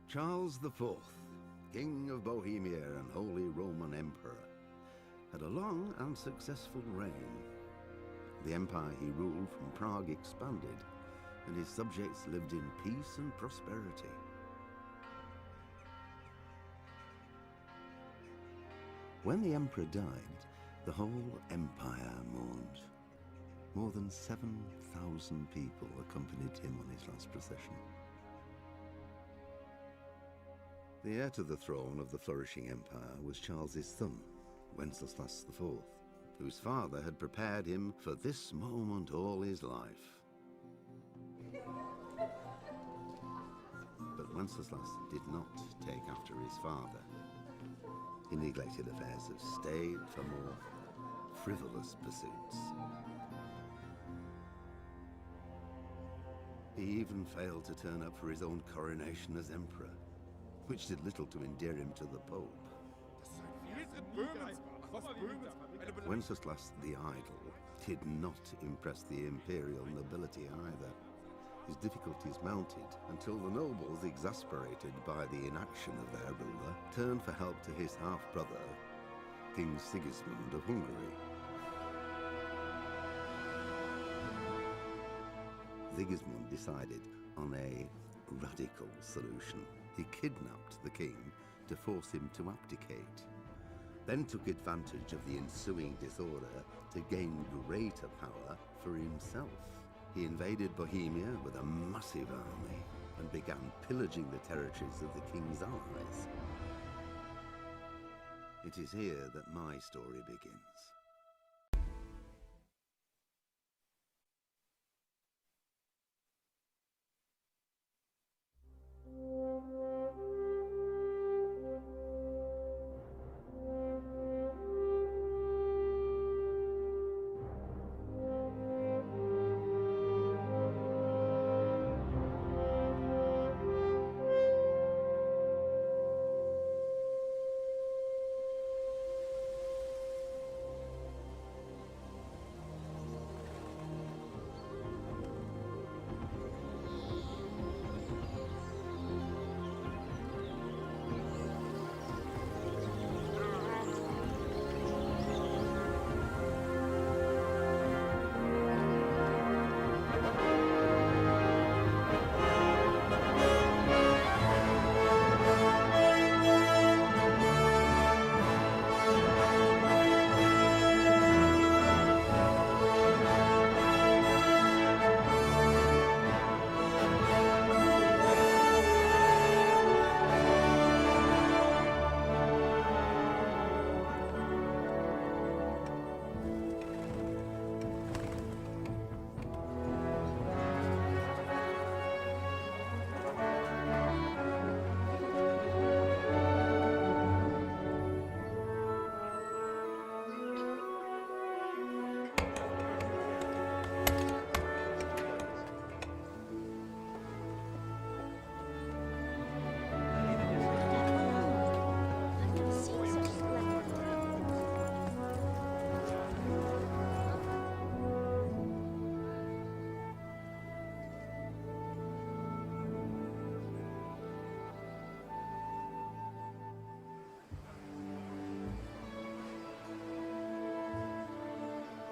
Charles IV, King of Bohemia and Holy Roman Emperor, had a long and successful reign. The empire he ruled from Prague expanded, and his subjects lived in peace and prosperity. When the emperor died, the whole empire mourned. More than 7,000 people accompanied him on his last procession. The heir to the throne of the flourishing empire was Charles's son, Wenceslas IV, whose father had prepared him for this moment all his life. But Wenceslas did not take after his father. He neglected affairs of state for more frivolous pursuits. He even failed to turn up for his own coronation as emperor, which did little to endear him to the Pope. Wenceslas the Idle did not impress the imperial nobility either. His difficulties mounted until the nobles, exasperated by the inaction of their ruler, turned for help to his half-brother, King Sigismund of Hungary. Sigismund decided on a radical solution. He kidnapped the king to force him to abdicate, then took advantage of the ensuing disorder to gain greater power for himself. He invaded Bohemia with a massive army and began pillaging the territories of the king's allies. It is here that my story begins.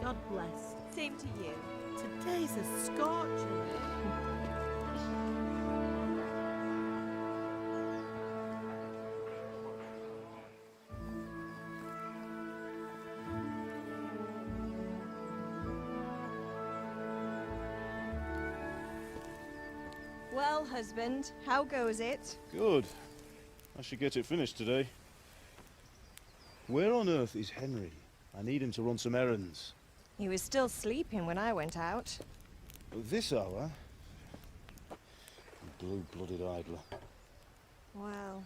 God bless. Same to you. Today's a scorcher. Well, husband, how goes it? Good. I should get it finished today. Where on earth is Henry? I need him to run some errands. He was still sleeping when I went out. At this hour? Blue-blooded idler. Well,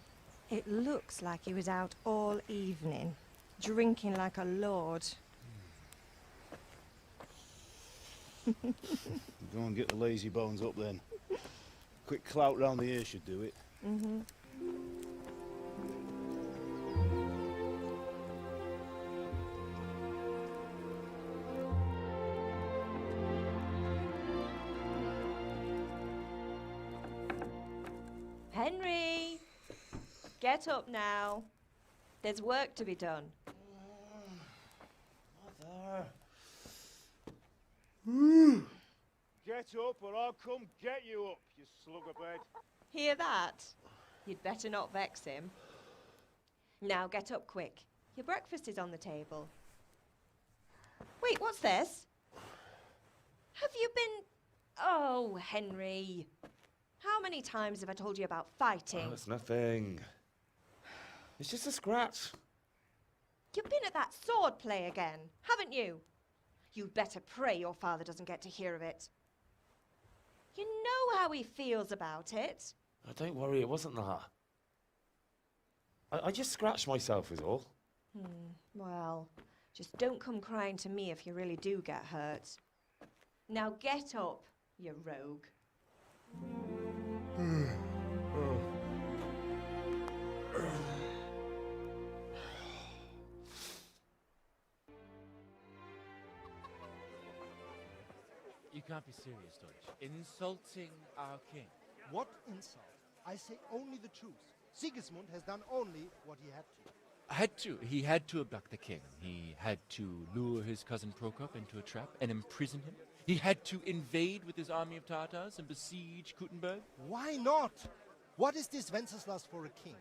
it looks like he was out all evening, drinking like a lord. Go and get the lazy bones up then. Quick clout round the ear should do it. Mm-hmm. Henry! Get up now. There's work to be done. Mother. Get up or I'll come get you up, you slugabed. Hear that? You'd better not vex him. Now get up quick. Your breakfast is on the table. Wait, what's this? Have you been... Oh, Henry. How many times have I told you about fighting? Oh, it's nothing. It's just a scratch. You've been at that sword play again, haven't you? You'd better pray your father doesn't get to hear of it. You know how he feels about it. Oh, don't worry, it wasn't that. I just scratched myself is all. Well, just don't come crying to me if you really do get hurt. Now get up, you rogue. You can't be serious, Deutsch. Insulting our king. What insult? I say only the truth. Sigismund has done only what he had to. He had to abduct the king. He had to lure his cousin Prokop into a trap and imprison him. He had to invade with his army of Tartars and besiege Kuttenberg. Why not? What is this Wenceslas for a king?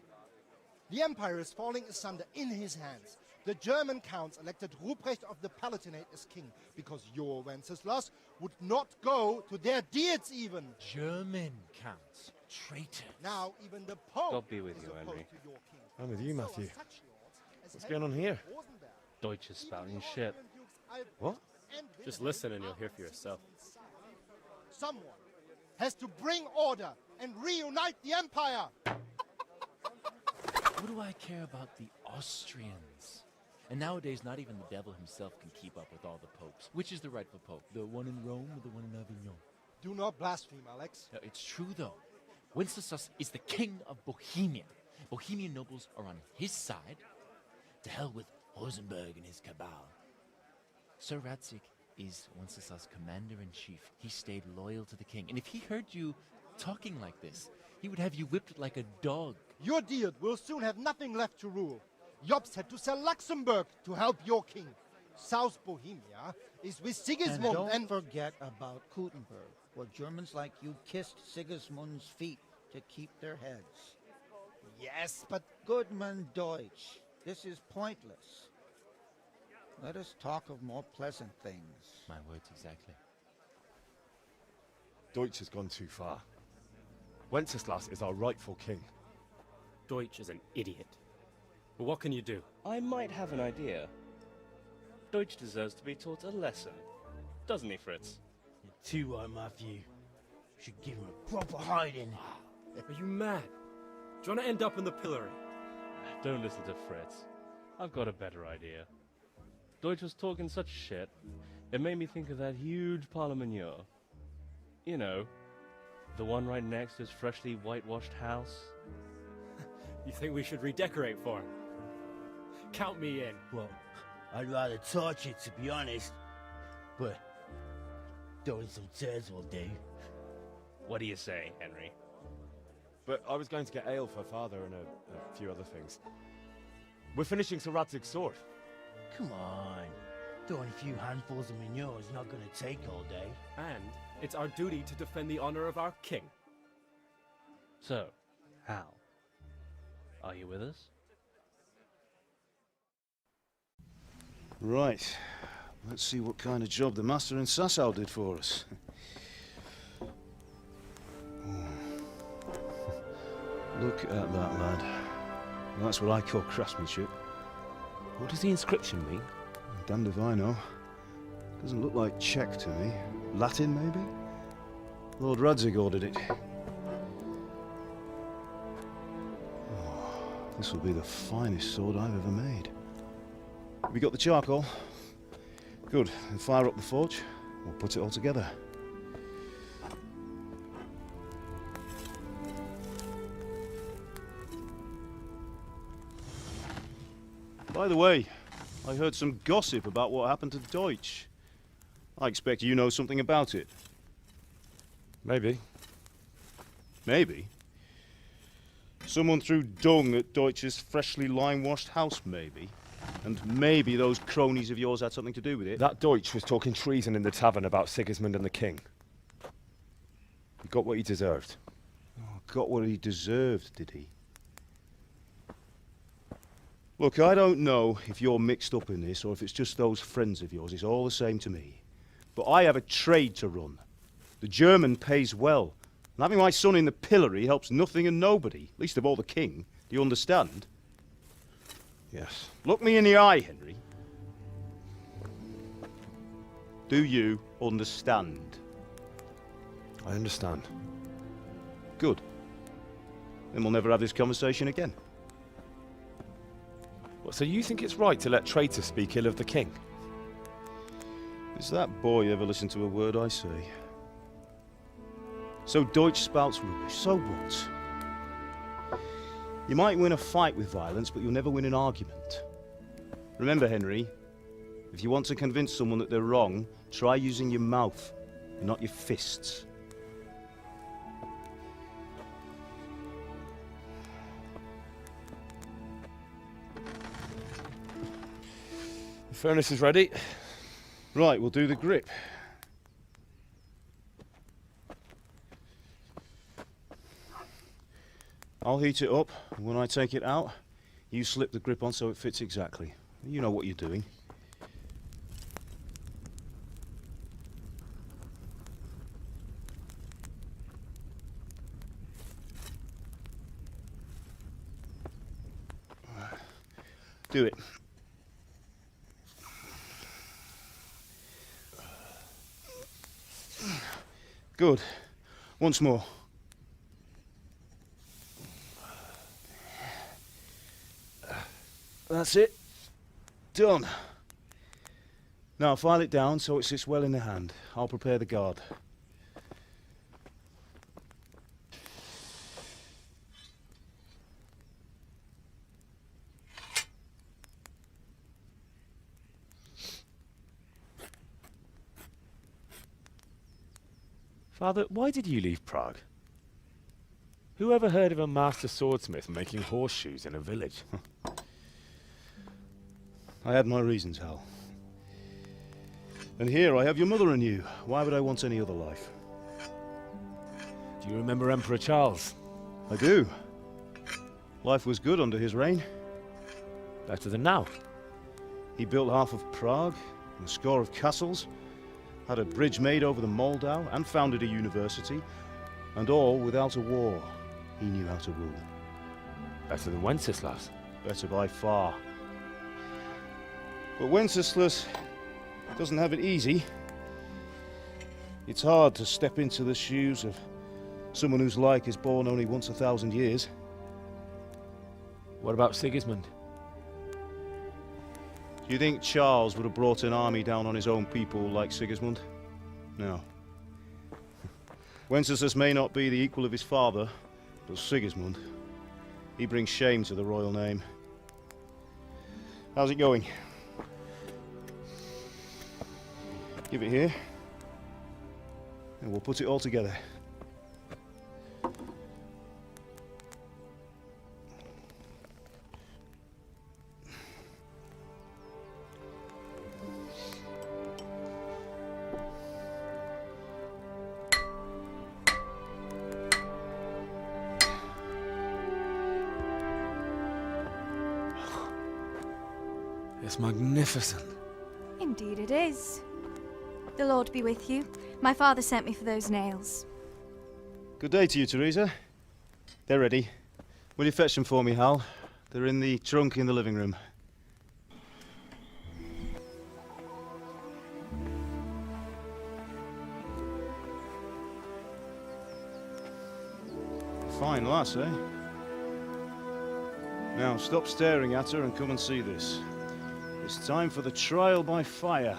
The empire is falling asunder in his hands. The German counts elected Ruprecht of the Palatinate as king because your Wenceslas would not go to their deeds even. German counts. Traitors. Now even the Pope God be with is you, opposed Henry. to your king. I'm with you, So are Matthew. such lords as What's Henry going on here? of Rosenberg. Deutsch is spouting shit. What? Just listen and you'll hear for yourself. Someone has to bring order and reunite the empire. What do I care about the Austrians? And nowadays, not even the devil himself can keep up with all the popes. Which is the rightful pope? The one in Rome or the one in Avignon? Do not blaspheme, Alex. No, it's true, though. Wenceslas is the king of Bohemia. Bohemian nobles are on his side. To hell with Rosenberg and his cabal. Sir Radzik is Wenceslas' commander-in-chief. He stayed loyal to the king. And if he heard you talking like this, he would have you whipped like a dog. Your Diet will soon have nothing left to rule. Jobst had to sell Luxembourg to help your king. South Bohemia is with Sigismund And don't forget about Kuttenberg, where Germans like you kissed Sigismund's feet to keep their heads. Yes, but Goodman Deutsch, this is pointless. Let us talk of more pleasant things. My words exactly. Deutsch has gone too far. Wenceslas is our rightful king. Deutsch is an idiot. But what can you do? I might have an idea. Deutsch deserves to be taught a lesson. Doesn't he, Fritz? You're too right, Matthew. Should give him a proper hiding. Are you mad? Do you want to end up in the pillory? Don't listen to Fritz. I've got a better idea. Deutsch was talking such shit, it made me think of that huge parliament. You know, the one right next to his freshly whitewashed house. You think we should redecorate for him? Count me in. Well, I'd rather torch it, to be honest. But throwing some tears will do. What do you say, Henry? But I was going to get ale for father and a few other things. We're finishing Sir Radzig's sword. Come on. Throwing a few handfuls of manure is not going to take all day. And it's our duty to defend the honor of our king. So, Hal, are you with us? Right. Let's see what kind of job the master in Sasau did for us. Look at that, lad. That's what I call craftsmanship. What does the inscription mean? Damned if I know. Doesn't look like Czech to me. Latin, maybe? Lord Radzig ordered it. Oh, this will be the finest sword I've ever made. Have you got the charcoal? Good. Then fire up the forge. We'll put it all together. By the way, I heard some gossip about what happened to Deutsch. I expect you know something about it. Maybe. Maybe? Someone threw dung at Deutsch's freshly lime-washed house, maybe. And maybe those cronies of yours had something to do with it. That Deutsch was talking treason in the tavern about Sigismund and the king. He got what he deserved. Oh, got what he deserved, did he? Look, I don't know if you're mixed up in this or if it's just those friends of yours. It's all the same to me. But I have a trade to run. The German pays well. And having my son in the pillory helps nothing and nobody, least of all the king. Do you understand? Yes. Look me in the eye, Henry. Do you understand? I understand. Good. Then we'll never have this conversation again. What, so you think it's right to let traitors speak ill of the king? Does that boy ever listen to a word I say? So Deutsch spouts rubbish, so what? You might win a fight with violence, but you'll never win an argument. Remember, Henry, if you want to convince someone that they're wrong, try using your mouth, and not your fists. The furnace is ready. Right, we'll do the grip. I'll heat it up, and when I take it out, you slip the grip on so it fits exactly. You know what you're doing. Do it. Good. Once more. That's it. Done. Now file it down so it sits well in the hand. I'll prepare the guard. Father, why did you leave Prague? Who ever heard of a master swordsmith making horseshoes in a village? I had my reasons, Hal. And here I have your mother and you. Why would I want any other life? Do you remember Emperor Charles? I do. Life was good under his reign. Better than now. He built half of Prague, and a score of castles, had a bridge made over the Moldau, and founded a university, and all without a war. He knew how to rule. Better than Wenceslas. Better by far. But Wenceslas doesn't have it easy. It's hard to step into the shoes of someone whose like is born only once 1,000 years. What about Sigismund? Do you think Charles would have brought an army down on his own people like Sigismund? No. Wenceslas may not be the equal of his father, but Sigismund, he brings shame to the royal name. How's it going? Give it here, and we'll put it all together. It's magnificent. Indeed it is. The Lord be with you. My father sent me for those nails. Good day to you, Teresa. They're ready. Will you fetch them for me, Hal? They're in the trunk in the living room. Fine lass, eh? Now, stop staring at her and come and see this. It's time for the trial by fire.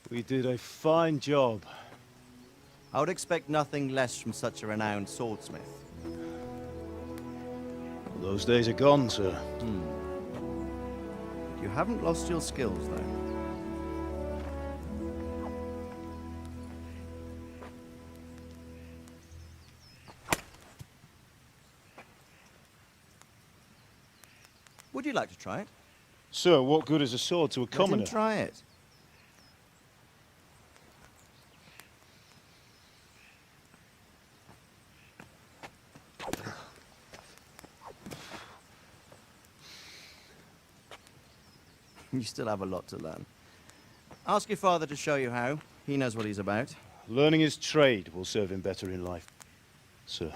We did a fine job. I would expect nothing less from such a renowned swordsmith. Those days are gone, sir. You haven't lost your skills, though. Would you like to try it? Sir, what good is a sword to a commoner? Let him try it. You still have a lot to learn. Ask your father to show you how. He knows what he's about. Learning his trade will serve him better in life, sir.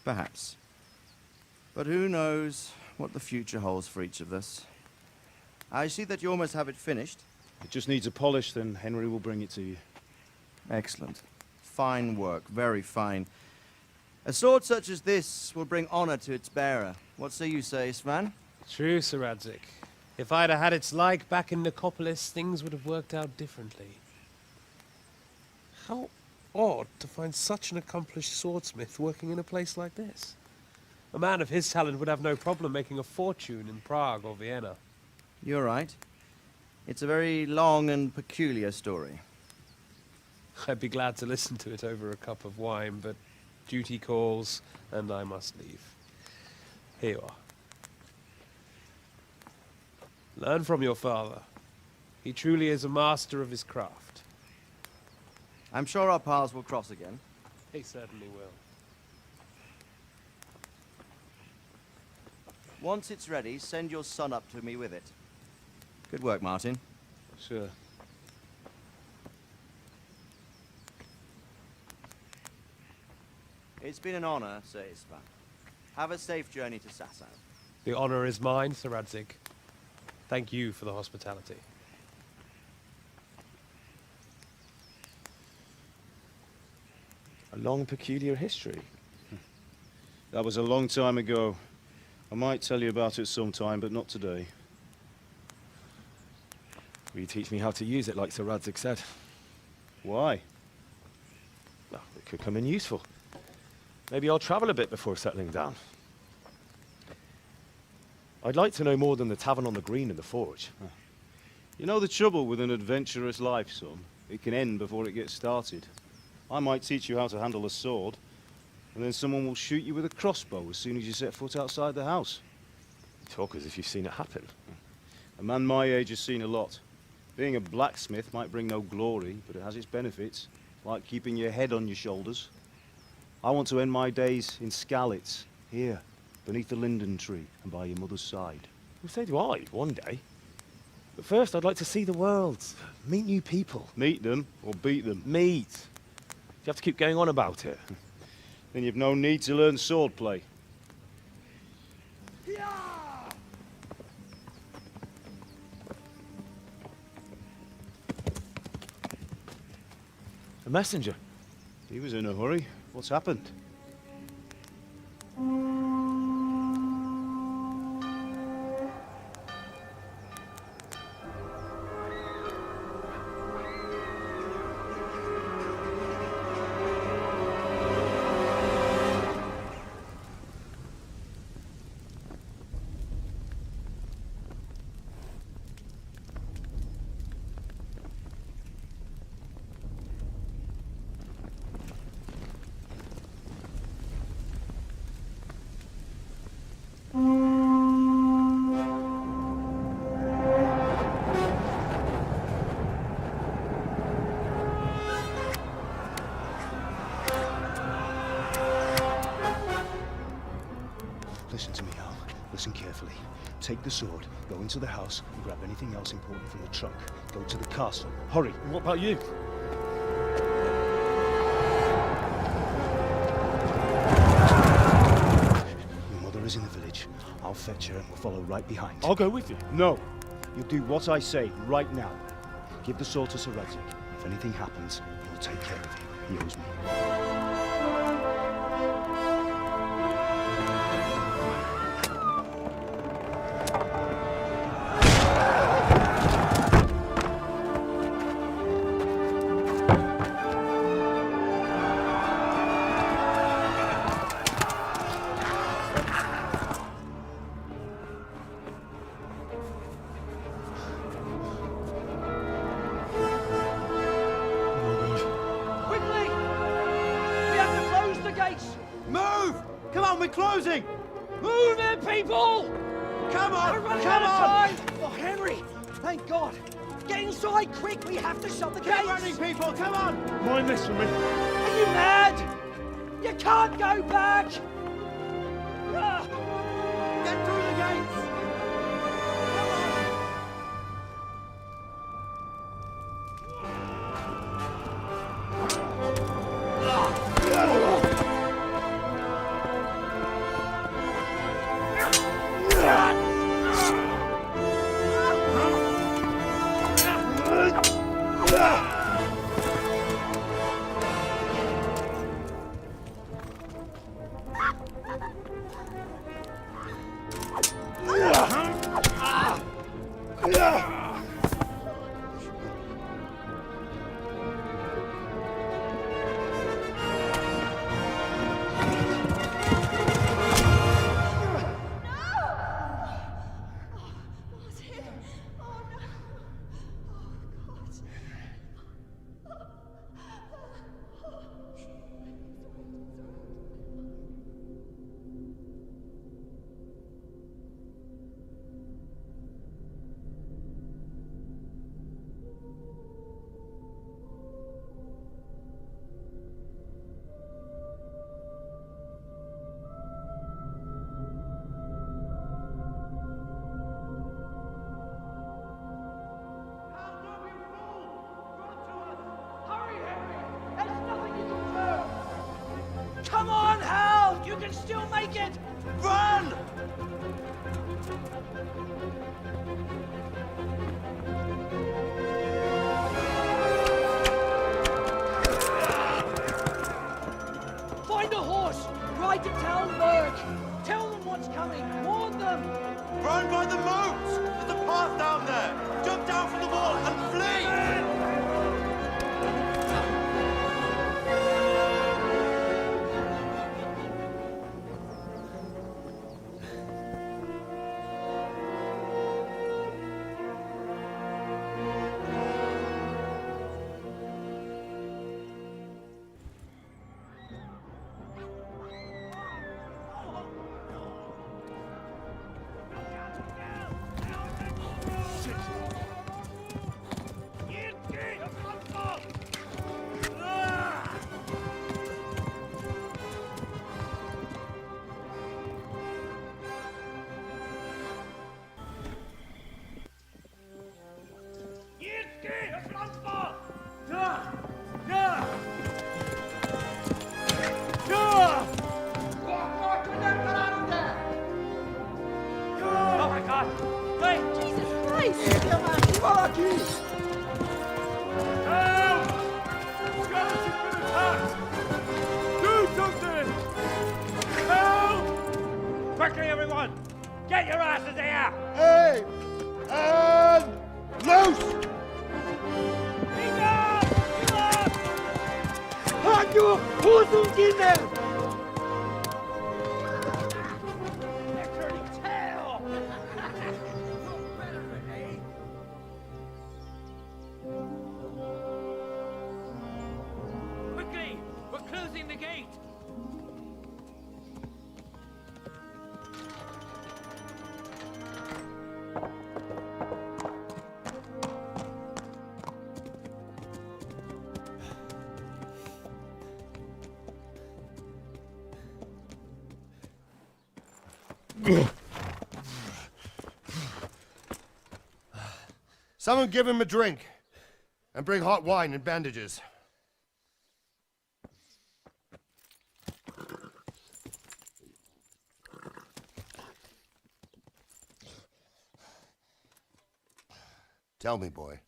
Perhaps. But who knows what the future holds for each of us. I see that you almost have it finished. It just needs a polish, then Henry will bring it to you. Excellent. Fine work, very fine. A sword such as this will bring honor to its bearer. What say you, Svan? True, Sir Radzig. If I'd have had its like back in Nicopolis, things would have worked out differently. How odd to find such an accomplished swordsmith working in a place like this. A man of his talent would have no problem making a fortune in Prague or Vienna. You're right. It's a very long and peculiar story. I'd be glad to listen to it over a cup of wine, but duty calls, and I must leave. Here you are. Learn from your father. He truly is a master of his craft. I'm sure our paths will cross again. He certainly will. Once it's ready, send your son up to me with it. Good work, Martin. Sure. It's been an honor, Sir Isvan. Have a safe journey to Sasau. The honor is mine, Sir Radzig. Thank you for the hospitality. A long, peculiar history. That was a long time ago. I might tell you about it sometime, but not today. Will you teach me how to use it, like Sir Radzig said? Why? Well, it could come in useful. Maybe I'll travel a bit before settling down. I'd like to know more than the tavern on the green and the forge. You know the trouble with an adventurous life, son? It can end before it gets started. I might teach you how to handle a sword, and then someone will shoot you with a crossbow as soon as you set foot outside the house. You talk as if you've seen it happen. A man my age has seen a lot. Being a blacksmith might bring no glory, but it has its benefits, like keeping your head on your shoulders. I want to end my days in Skalitz, here, beneath the linden tree and by your mother's side. Well, so do I, one day. But first, I'd like to see the world, meet new people. Meet them or beat them? Meet. You have to keep going on about it. Then you've no need to learn swordplay. A messenger. He was in a hurry. What's happened? Listen to me, Al. Listen carefully. Take the sword, go into the house, and grab anything else important from the trunk. Go to the castle. Hurry. And what about you? Your mother is in the village. I'll fetch her and we'll follow right behind. I'll go with you. No. You'll do what I say right now. Give the sword to Sir Radzig. If anything happens, he'll take care of you. He owes me. Come on, we're closing! Move it, people! Come on! We're running Come out of on! time! Oh, Henry! Thank God! Get inside, quick! We have to shut the gates! Get running, people! Come on! Mind this for me. Are you mad? You can't go back! Ah! Get through the gates! Come on, Hal! You can still make it! Run! Find a horse! Ride to Talmberg! Tell them what's coming! Warn them! Run by the moat! There's a path down there! Jump down from the wall and flee! Quickly, everyone! Get your asses here! Hey! And loose! Halt you! Hosenkinder! They're turning tail! Quickly! We're closing the gate! Someone give him a drink. And bring hot wine and bandages. Tell me, boy,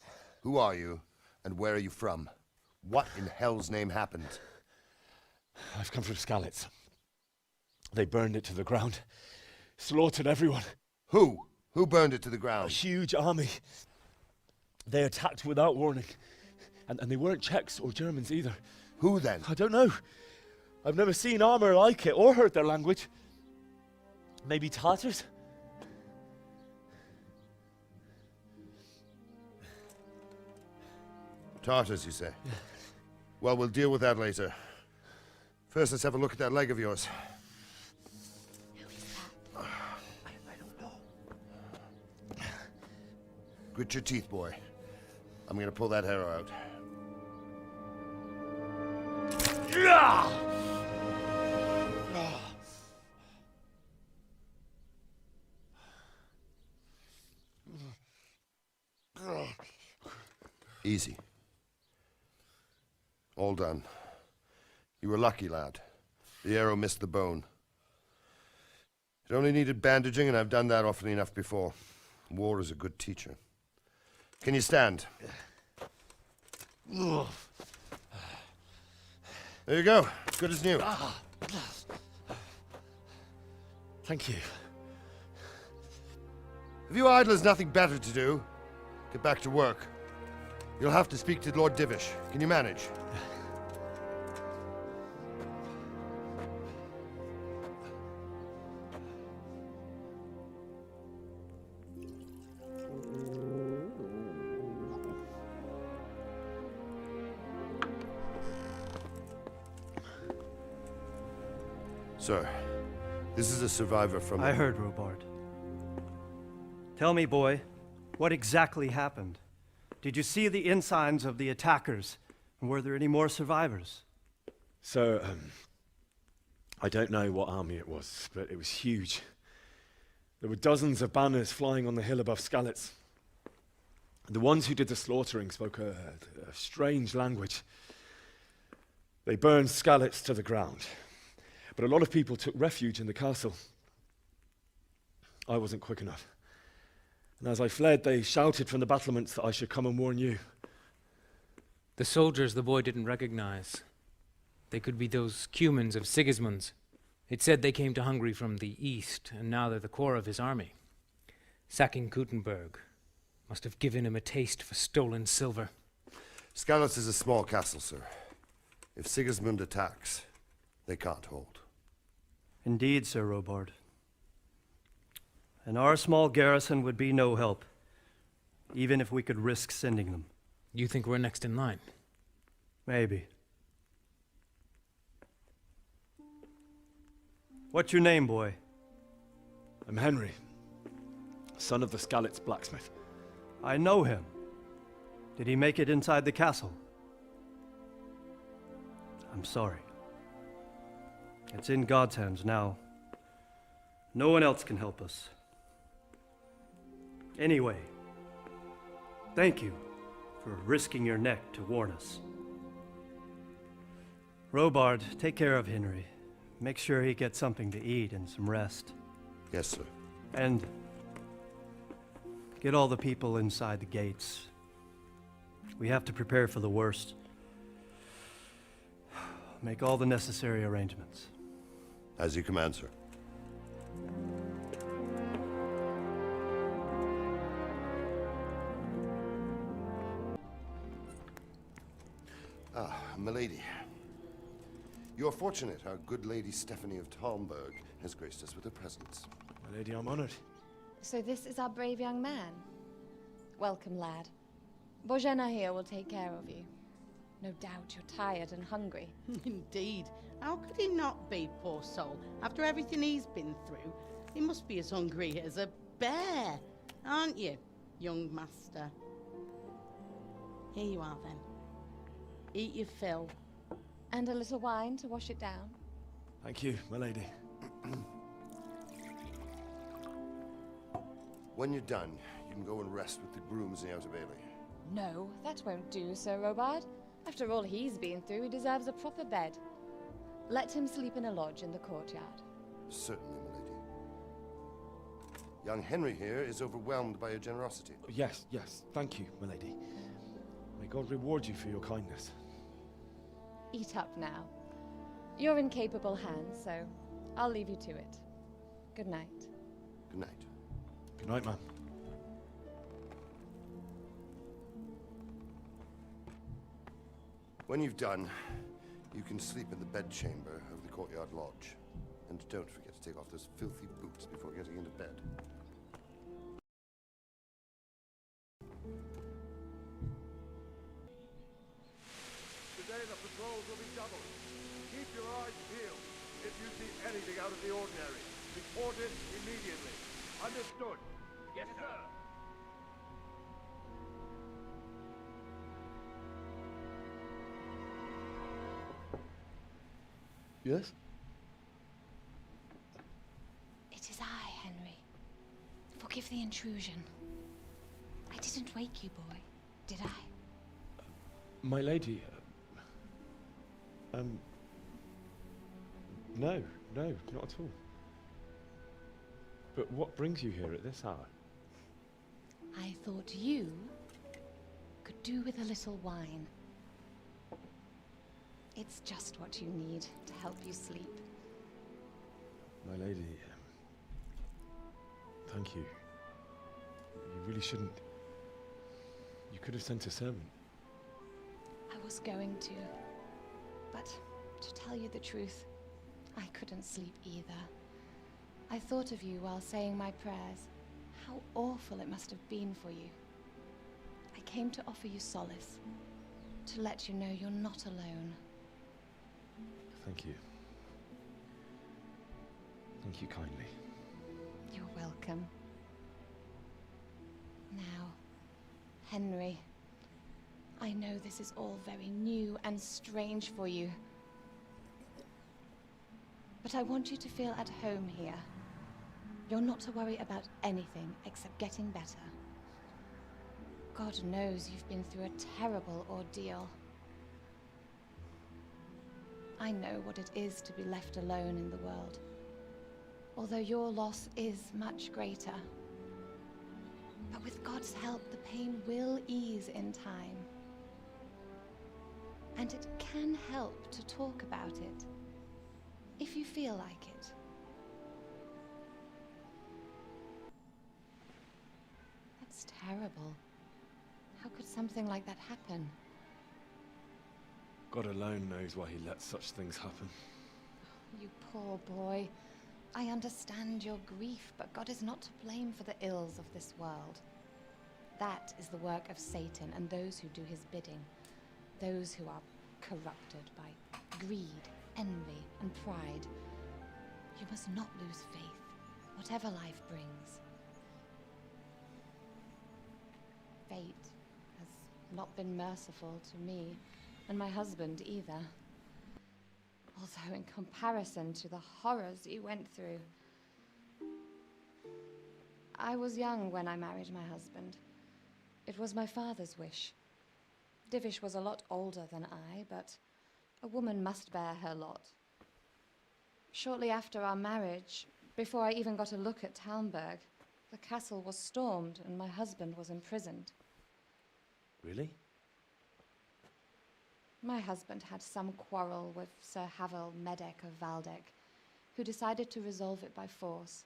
who are you and where are you from? What in hell's name happened? I've come from Skalitz. They burned it to the ground. Slaughtered everyone. Who? Who burned it to the ground? A huge army. They attacked without warning. And they weren't Czechs or Germans either. Who then? I don't know. I've never seen armor like it or heard their language. Maybe Tatars? Tartars, you say? Yeah. Well, we'll deal with that later. First, let's have a look at that leg of yours. Grit your teeth, boy. I'm gonna pull that arrow out. Easy. All done. You were lucky, lad. The arrow missed the bone. It only needed bandaging, and I've done that often enough before. War is a good teacher. Can you stand? There you go. Good as new. Thank you. If you idlers nothing better to do, get back to work. You'll have to speak to Lord Divish. Can you manage? Sir, this is a survivor from... I heard, Robard. Tell me, boy, what exactly happened? Did you see the ensigns of the attackers? And were there any more survivors? So, I don't know what army it was, but it was huge. There were dozens of banners flying on the hill above Skalitz. The ones who did the slaughtering spoke a strange language. They burned Skalitz to the ground. But a lot of people took refuge in the castle. I wasn't quick enough. And as I fled, they shouted from the battlements that I should come and warn you. The soldiers the boy didn't recognize. They could be those Cumans of Sigismund's. It said they came to Hungary from the east, and now they're the core of his army. Sacking Gutenberg must have given him a taste for stolen silver. Skalitz is a small castle, sir. If Sigismund attacks, they can't hold. Indeed, Sir Robard. And our small garrison would be no help, even if we could risk sending them. You think we're next in line? Maybe. What's your name, boy? I'm Henry, son of the Skalitz blacksmith. I know him. Did he make it inside the castle? I'm sorry. It's in God's hands now. No one else can help us. Anyway, thank you for risking your neck to warn us. Robard, take care of Henry. Make sure he gets something to eat and some rest. Yes, sir. And get all the people inside the gates. We have to prepare for the worst. Make all the necessary arrangements. As you command, sir. Ah, milady. You're fortunate our good lady Stephanie of Talmberg has graced us with her presence. My lady, I'm honored. So this is our brave young man. Welcome, lad. Bozhena here will take care of you. No doubt you're tired and hungry. Indeed. How could he not be, poor soul? After everything he's been through, he must be as hungry as a bear, aren't you, young master? Here you are, then. Eat your fill. And a little wine to wash it down. Thank you, my lady. When you're done, you can go and rest with the grooms in the Outer Bailey. No, that won't do, Sir Robard. After all he's been through, he deserves a proper bed. Let him sleep in a lodge in the courtyard. Certainly, milady. Young Henry here is overwhelmed by your generosity. Yes, yes. Thank you, my lady. May God reward you for your kindness. Eat up now. You're in capable hands, so I'll leave you to it. Good night. Good night. Good night, ma'am. When you've done, you can sleep in the bedchamber of the courtyard lodge. And don't forget to take off those filthy boots before getting into bed. Today the patrols will be doubled. Keep your eyes peeled. If you see anything out of the ordinary, report it immediately. Understood? Yes, sir. Yes? It is I, Henry. Forgive the intrusion. I didn't wake you, boy, did I? My lady. No, not at all. But what brings you here at this hour? I thought you could do with a little wine. It's just what you need to help you sleep. My lady, thank you. You really shouldn't. You could have sent a servant. I was going to, but to tell you the truth, I couldn't sleep either. I thought of you while saying my prayers. How awful it must have been for you. I came to offer you solace, to let you know you're not alone. Thank you. Thank you kindly. You're welcome. Now, Henry, I know this is all very new and strange for you, but I want you to feel at home here. You're not to worry about anything except getting better. God knows you've been through a terrible ordeal. I know what it is to be left alone in the world, although your loss is much greater. But with God's help, the pain will ease in time. And it can help to talk about it, if you feel like it. That's terrible. How could something like that happen? God alone knows why he lets such things happen. You poor boy. I understand your grief, but God is not to blame for the ills of this world. That is the work of Satan and those who do his bidding. Those who are corrupted by greed, envy, and pride. You must not lose faith, whatever life brings. Fate has not been merciful to me, and my husband either. Although in comparison to the horrors you went through. I was young when I married my husband. It was my father's wish. Divish was a lot older than I, but a woman must bear her lot. Shortly after our marriage, before I even got a look at Talmberg, the castle was stormed and my husband was imprisoned. Really? My husband had some quarrel with Sir Havel Medek of Valdek, who decided to resolve it by force.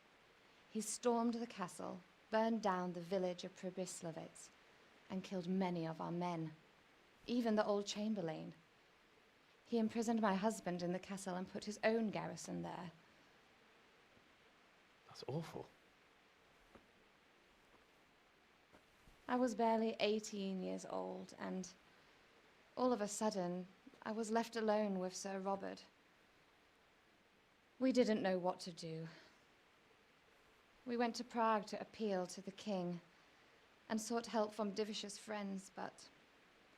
He stormed the castle, burned down the village of Pribyslavitz, and killed many of our men, even the old chamberlain. He imprisoned my husband in the castle and put his own garrison there. That's awful. I was barely 18 years old, and all of a sudden, I was left alone with Sir Robert. We didn't know what to do. We went to Prague to appeal to the king and sought help from Divish's friends, but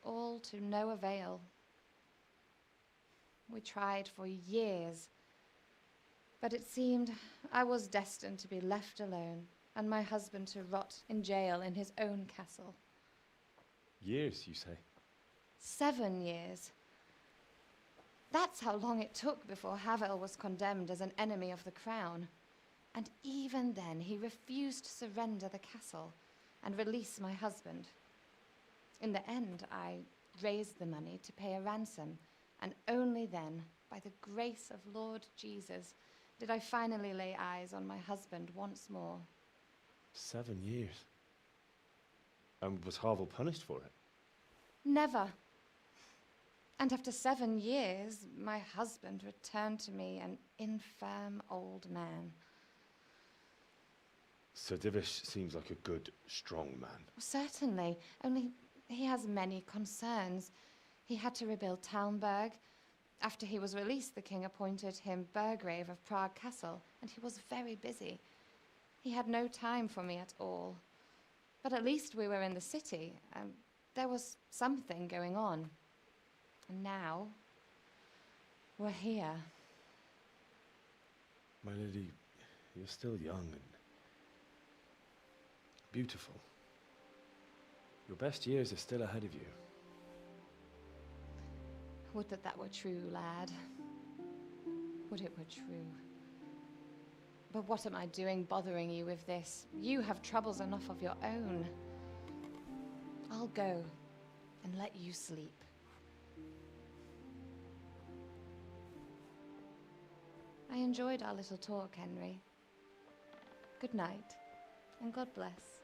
all to no avail. We tried for years, but it seemed I was destined to be left alone and my husband to rot in jail in his own castle. Years, you say? 7 years. That's how long it took before Havel was condemned as an enemy of the crown. And even then, he refused to surrender the castle and release my husband. In the end, I raised the money to pay a ransom, and only then, by the grace of Lord Jesus, did I finally lay eyes on my husband once more. 7 years. And was Havel punished for it? Never. And after 7 years, my husband returned to me an infirm old man. Sir Divish seems like a good, strong man. Certainly, only he has many concerns. He had to rebuild Talmberg. After he was released, the king appointed him Burgrave of Prague Castle, and he was very busy. He had no time for me at all. But at least we were in the city, and there was something going on. And now, we're here, My lady, you're still young and beautiful. Your best years are still ahead of you. Would that that were true, lad. Would it were true. But what am I doing bothering you with this? You have troubles enough of your own. I'll go and let you sleep. I enjoyed our little talk, Henry. Good night, and God bless.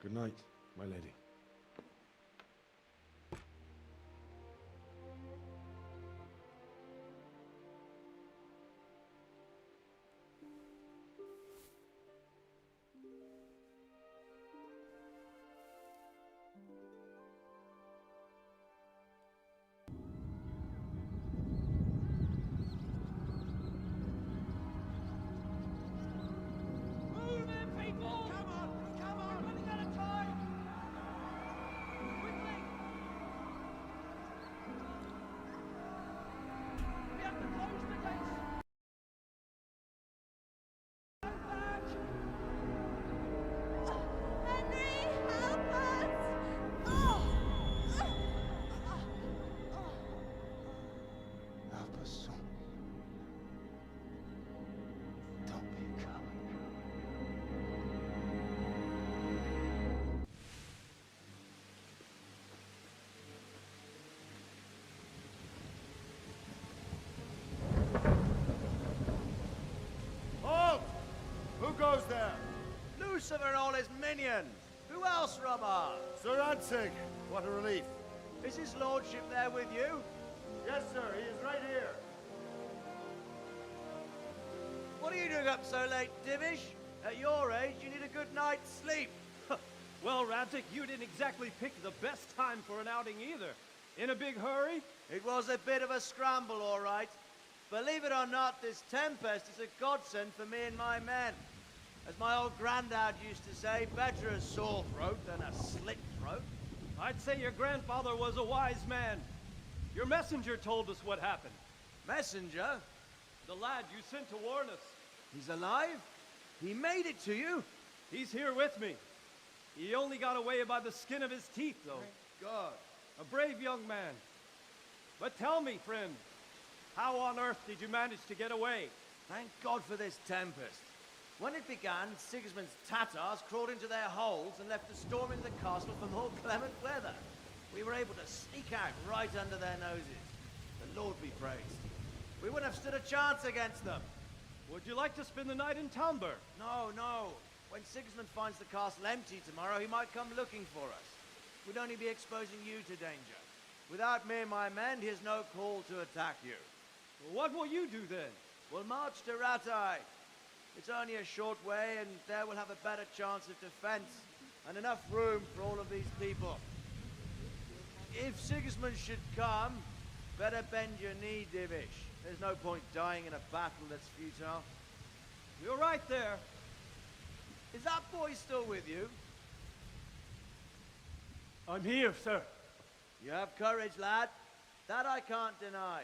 Good night, my lady. Move in, people! Come on! Come on! We're running out of time! Quickly! We have to close the gates! Go back! Henry, help us! Oh! Help us, son. Don't be a coward. Halt! Who goes there? Lucifer and all his minions. Who else, Robert? Sir Antig, what a relief. Is his lordship there with you? Yes, sir, he is right here. What are you doing up so late, Divish? At your age, you need a good night's sleep. Well, Radzik, you didn't exactly pick the best time for an outing either. In a big hurry? It was a bit of a scramble, all right. Believe it or not, this tempest is a godsend for me and my men. As my old granddad used to say, better a sore throat than a slit throat. I'd say your grandfather was a wise man. Your messenger told us what happened. Messenger? The lad you sent to warn us. He's alive? He made it to you? He's here with me. He only got away by the skin of his teeth, though. Thank God. A brave young man. But tell me, friend, how on earth did you manage to get away? Thank God for this tempest. When it began, Sigismund's Tatars crawled into their holes and left the storm in the castle for more clement weather. We were able to sneak out right under their noses. The Lord be praised. We wouldn't have stood a chance against them. Would you like to spend the night in Talmberg? No, no. When Sigismund finds the castle empty tomorrow, he might come looking for us. We'd only be exposing you to danger. Without me and my men, he has no call to attack you. Well, what will you do then? We'll march to Ratai. It's only a short way, and there we'll have a better chance of defense and enough room for all of these people. If Sigismund should come, better bend your knee, Divish. There's no point dying in a battle that's futile. You're right there. Is that boy still with you? I'm here, sir. You have courage, lad. That I can't deny.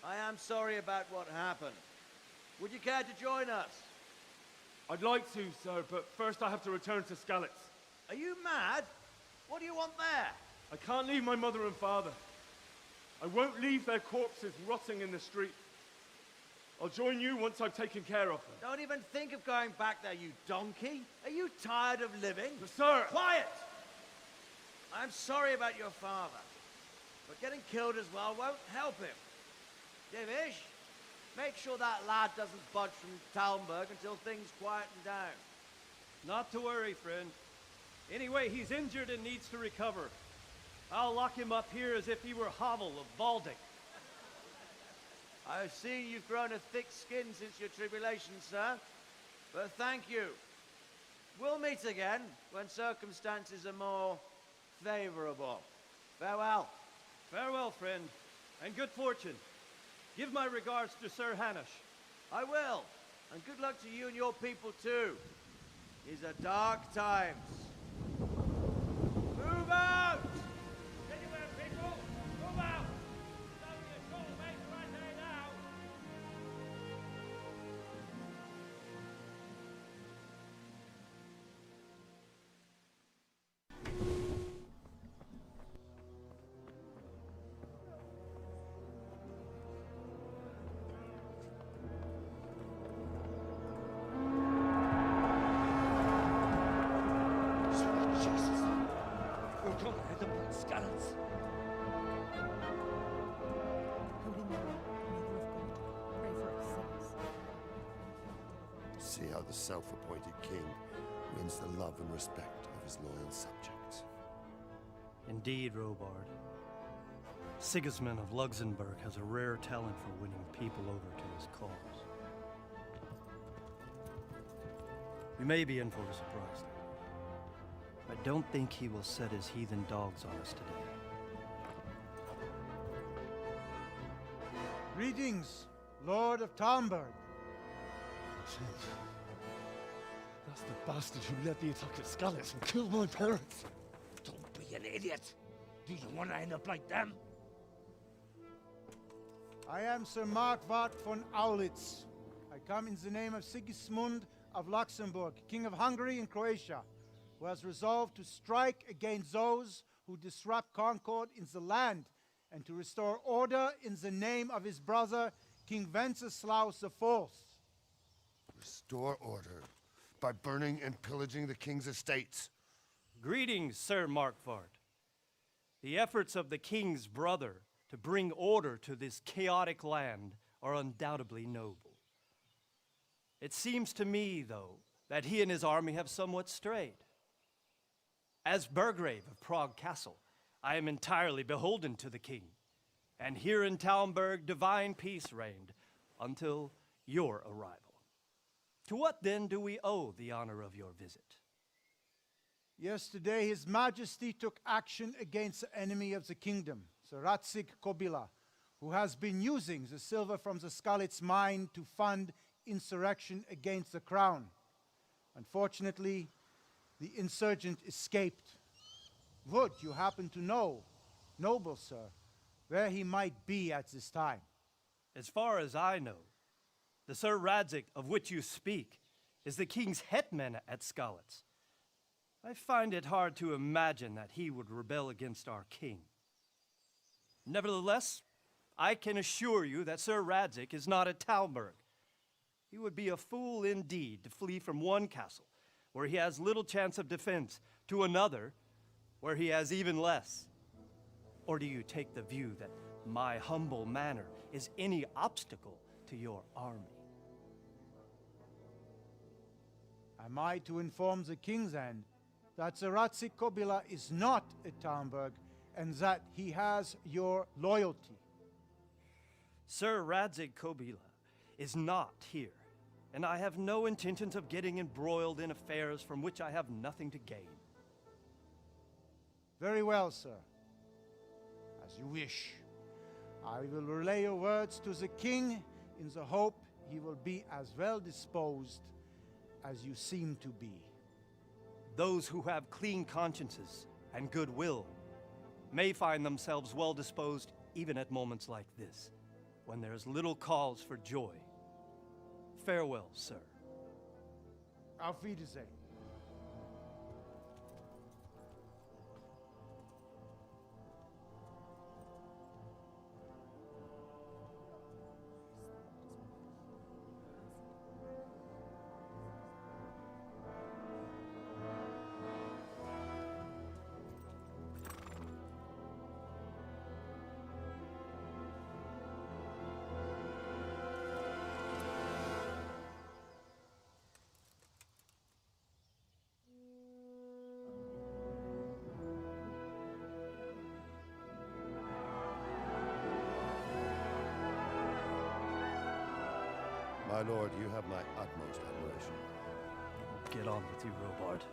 I am sorry about what happened. Would you care to join us? I'd like to, sir, but first I have to return to Skalitz. Are you mad? What do you want there? I can't leave my mother and father. I won't leave their corpses rotting in the street. I'll join you once I've taken care of them. Don't even think of going back there, you donkey. Are you tired of living? Sir! Quiet! I'm sorry about your father, but getting killed as well won't help him. Divish, make sure that lad doesn't budge from Talmberg until things quieten down. Not to worry, friend. Anyway, he's injured and needs to recover. I'll lock him up here as if he were Havel of Baldic. I've seen you've grown a thick skin since your tribulation, sir. But thank you. We'll meet again when circumstances are more favorable. Farewell. Farewell, friend, and good fortune. Give my regards to Sir Hanush. I will. And good luck to you and your people, too. These are dark times. Move out! Anywhere, people! Move out! It's only a short way right there now! Skallets. Holy Mary, Mother of God, pray for us sinners. See how the self-appointed king wins the love and respect of his loyal subjects. Indeed, Robard. Sigismund of Luxembourg has a rare talent for winning people over to his cause. We may be in for a surprise, though. I don't think he will set his heathen dogs on us today. Greetings, Lord of Talmberg. That's the bastard who led the attack at Skalitz and killed my parents. Don't be an idiot. Do you want to end up like them? I am Sir Markwart von Aulitz. I come in the name of Sigismund of Luxembourg, King of Hungary and Croatia, who has resolved to strike against those who disrupt concord in the land and to restore order in the name of his brother, King Wenceslaus IV. Restore order by burning and pillaging the king's estates. Greetings, Sir Markwart. The efforts of the king's brother to bring order to this chaotic land are undoubtedly noble. It seems to me, though, that he and his army have somewhat strayed. As Burgrave of Prague Castle, I am entirely beholden to the king, and here in Talmberg divine peace reigned until your arrival. To what then do we owe the honor of your visit? Yesterday, His Majesty took action against the enemy of the kingdom, Sir Radzig Kobyla, who has been using the silver from the Skalitz mine to fund insurrection against the crown. Unfortunately, the insurgent escaped. Would you happen to know, noble sir, where he might be at this time? As far as I know, the Sir Radzig of which you speak is the king's hetman at Skalitz. I find it hard to imagine that he would rebel against our king. Nevertheless, I can assure you that Sir Radzig is not at Talmberg. He would be a fool indeed to flee from one castle, where he has little chance of defense, to another, where he has even less. Or do you take the view that my humble manner is any obstacle to your army? Am I to inform the king then that Sir Radzig Kobyla is not at Talmberg and that he has your loyalty? Sir Radzig Kobyla is not here, and I have no intentions of getting embroiled in affairs from which I have nothing to gain. Very well, sir. As you wish. I will relay your words to the king in the hope he will be as well disposed as you seem to be. Those who have clean consciences and goodwill may find themselves well disposed even at moments like this, when there is little cause for joy. Farewell, sir. Auf Wiedersehen. My lord, you have my utmost admiration. Get on with you, Robard.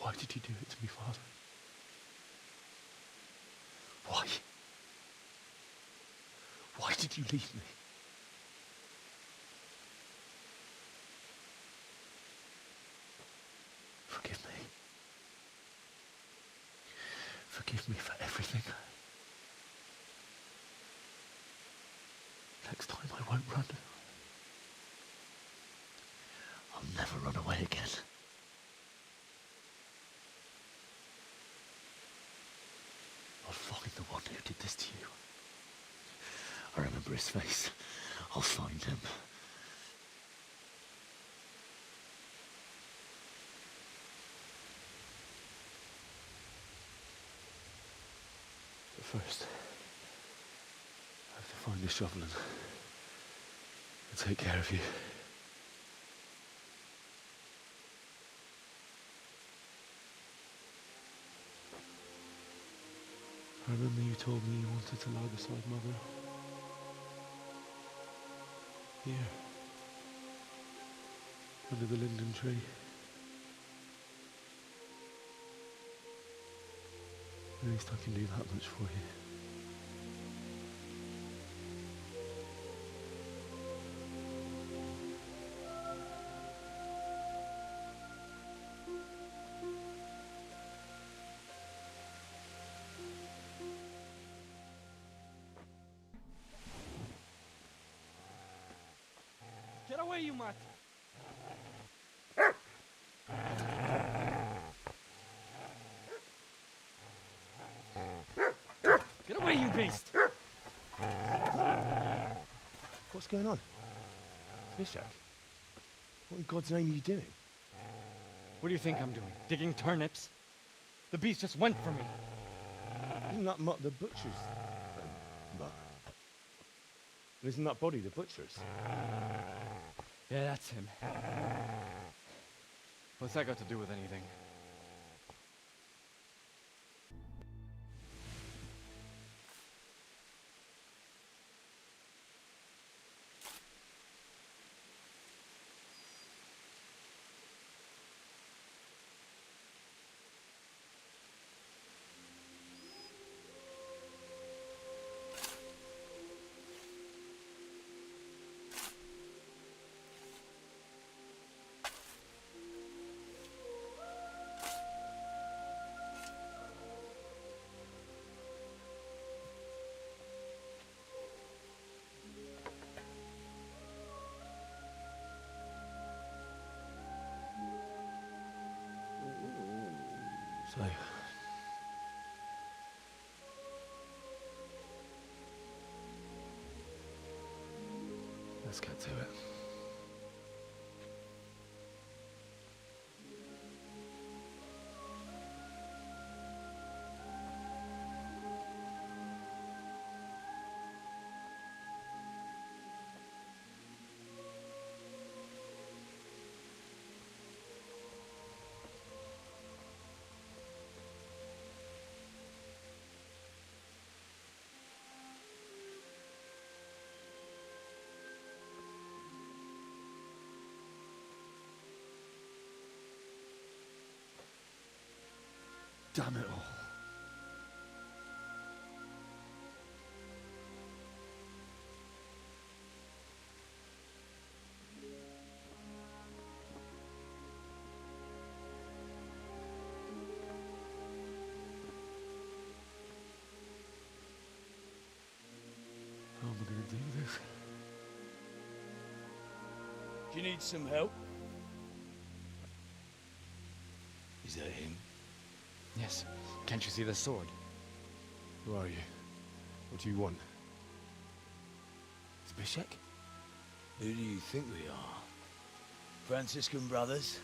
Why did you do it to me, Father? Why? Why did you leave me? Forgive me. Forgive me for everything. Next time I won't run. I'll never run away again. I'll find the one who did this to you. I remember his face. I'll find him. But first, I have to find the shovel and take care of you. I remember you told me you wanted to lie beside Mother. Here. Under the linden tree. At least I can do that much for you. Get away, you mutt! Get away, you beast! What's going on? Bishop? What in God's name are you doing? What do you think I'm doing? Digging turnips? The beast just went for me. Isn't that Mutt the butcher's? Mutt? Isn't that body the butcher's? Yeah, that's him. What's that got to do with anything? So, let's get to it. Damn it all. How am I going to do this? Do you need some help? Is that him? Yes. Can't you see the sword? Who are you? What do you want? Zbyszek? Who do you think we are? Franciscan brothers?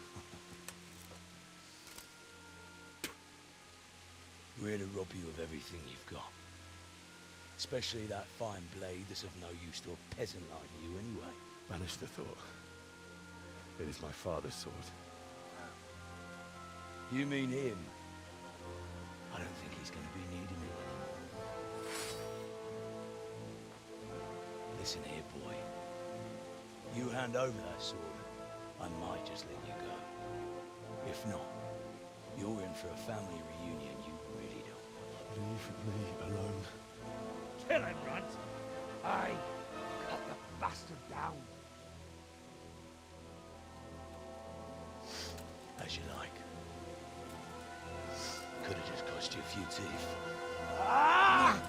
We're here to rob you of everything you've got. Especially that fine blade that's of no use to a peasant like you anyway. Banish the thought. It is my father's sword. You mean him? I don't think he's going to be needing it anymore. Listen here, boy. You hand over that sword, I might just let you go. If not, you're in for a family reunion you really don't want. Leave me alone. Kill him, Runt! Aye, cut the bastard down. As you like. Could have just cost you a few teeth. Ah!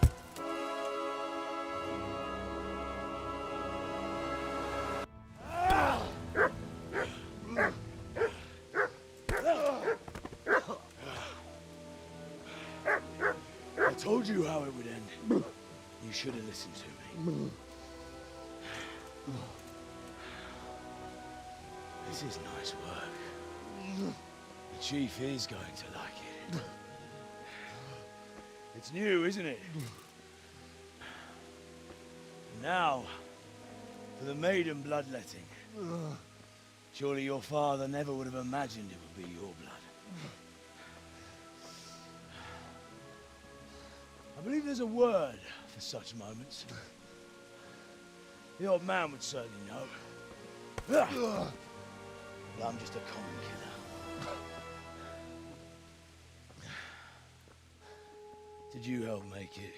I told you how it would end. You should have listened to me. This is nice work. The chief is going to like it. It's new, isn't it? Now, for the maiden bloodletting. Surely your father never would have imagined it would be your blood. I believe there's a word for such moments. The old man would certainly know. But I'm just a common killer. Did you help make it?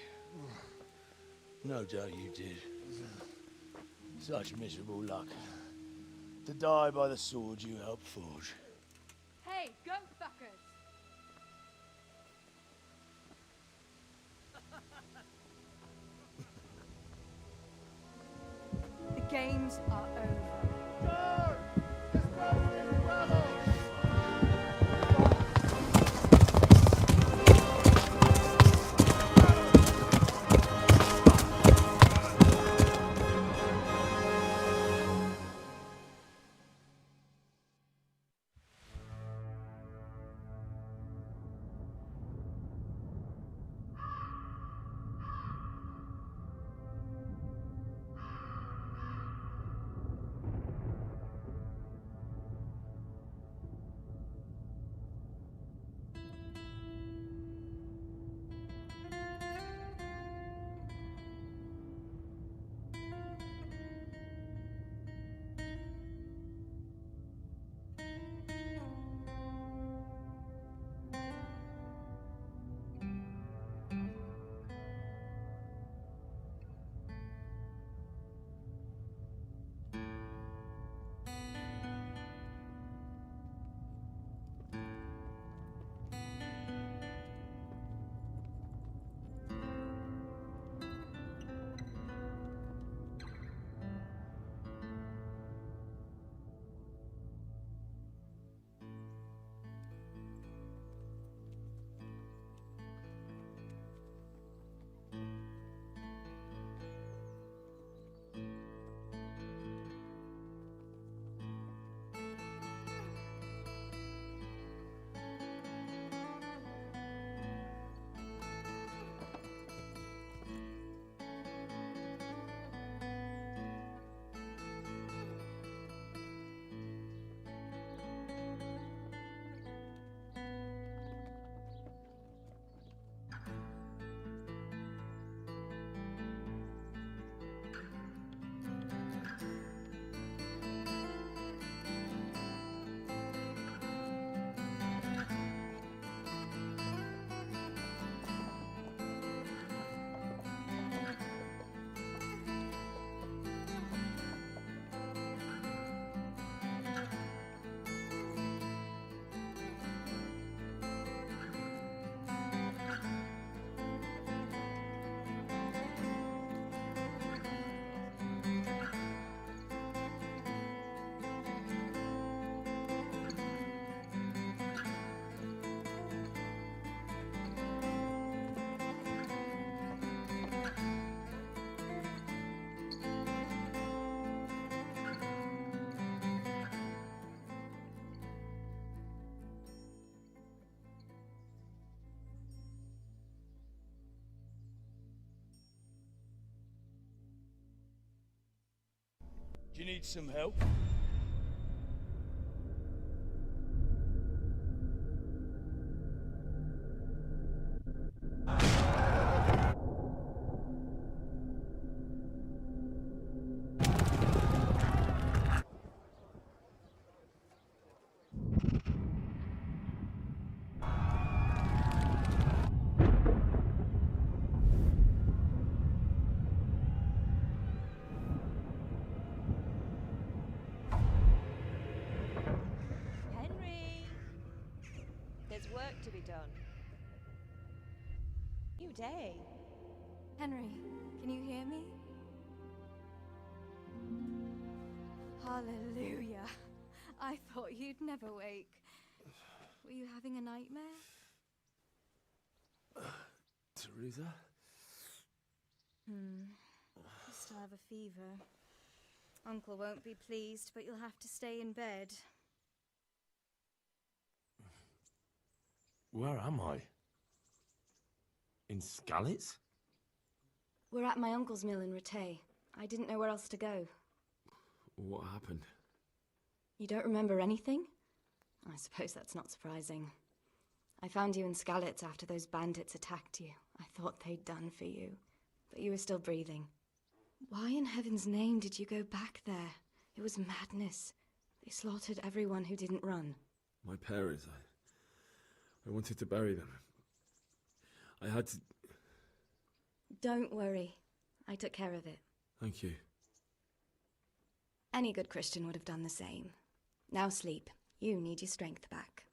No doubt you did. Such miserable luck. To die by the sword you helped forge. Hey, go fuckers! The games are over. Do you need some help? Henry! There's work to be done. New day. Henry, can you hear me? Hallelujah. I thought you'd never wake. Were you having a nightmare? Teresa? You still have a fever. Uncle won't be pleased, but you'll have to stay in bed. Where am I? In Skalitz? We're at my uncle's mill in Rattay. I didn't know where else to go. What happened? You don't remember anything? I suppose that's not surprising. I found you in Skalitz after those bandits attacked you. I thought they'd done for you, but you were still breathing. Why in heaven's name did you go back there? It was madness. They slaughtered everyone who didn't run. My parents, I wanted to bury them. I had to... Don't worry. I took care of it. Thank you. Any good Christian would have done the same. Now sleep. You need your strength back.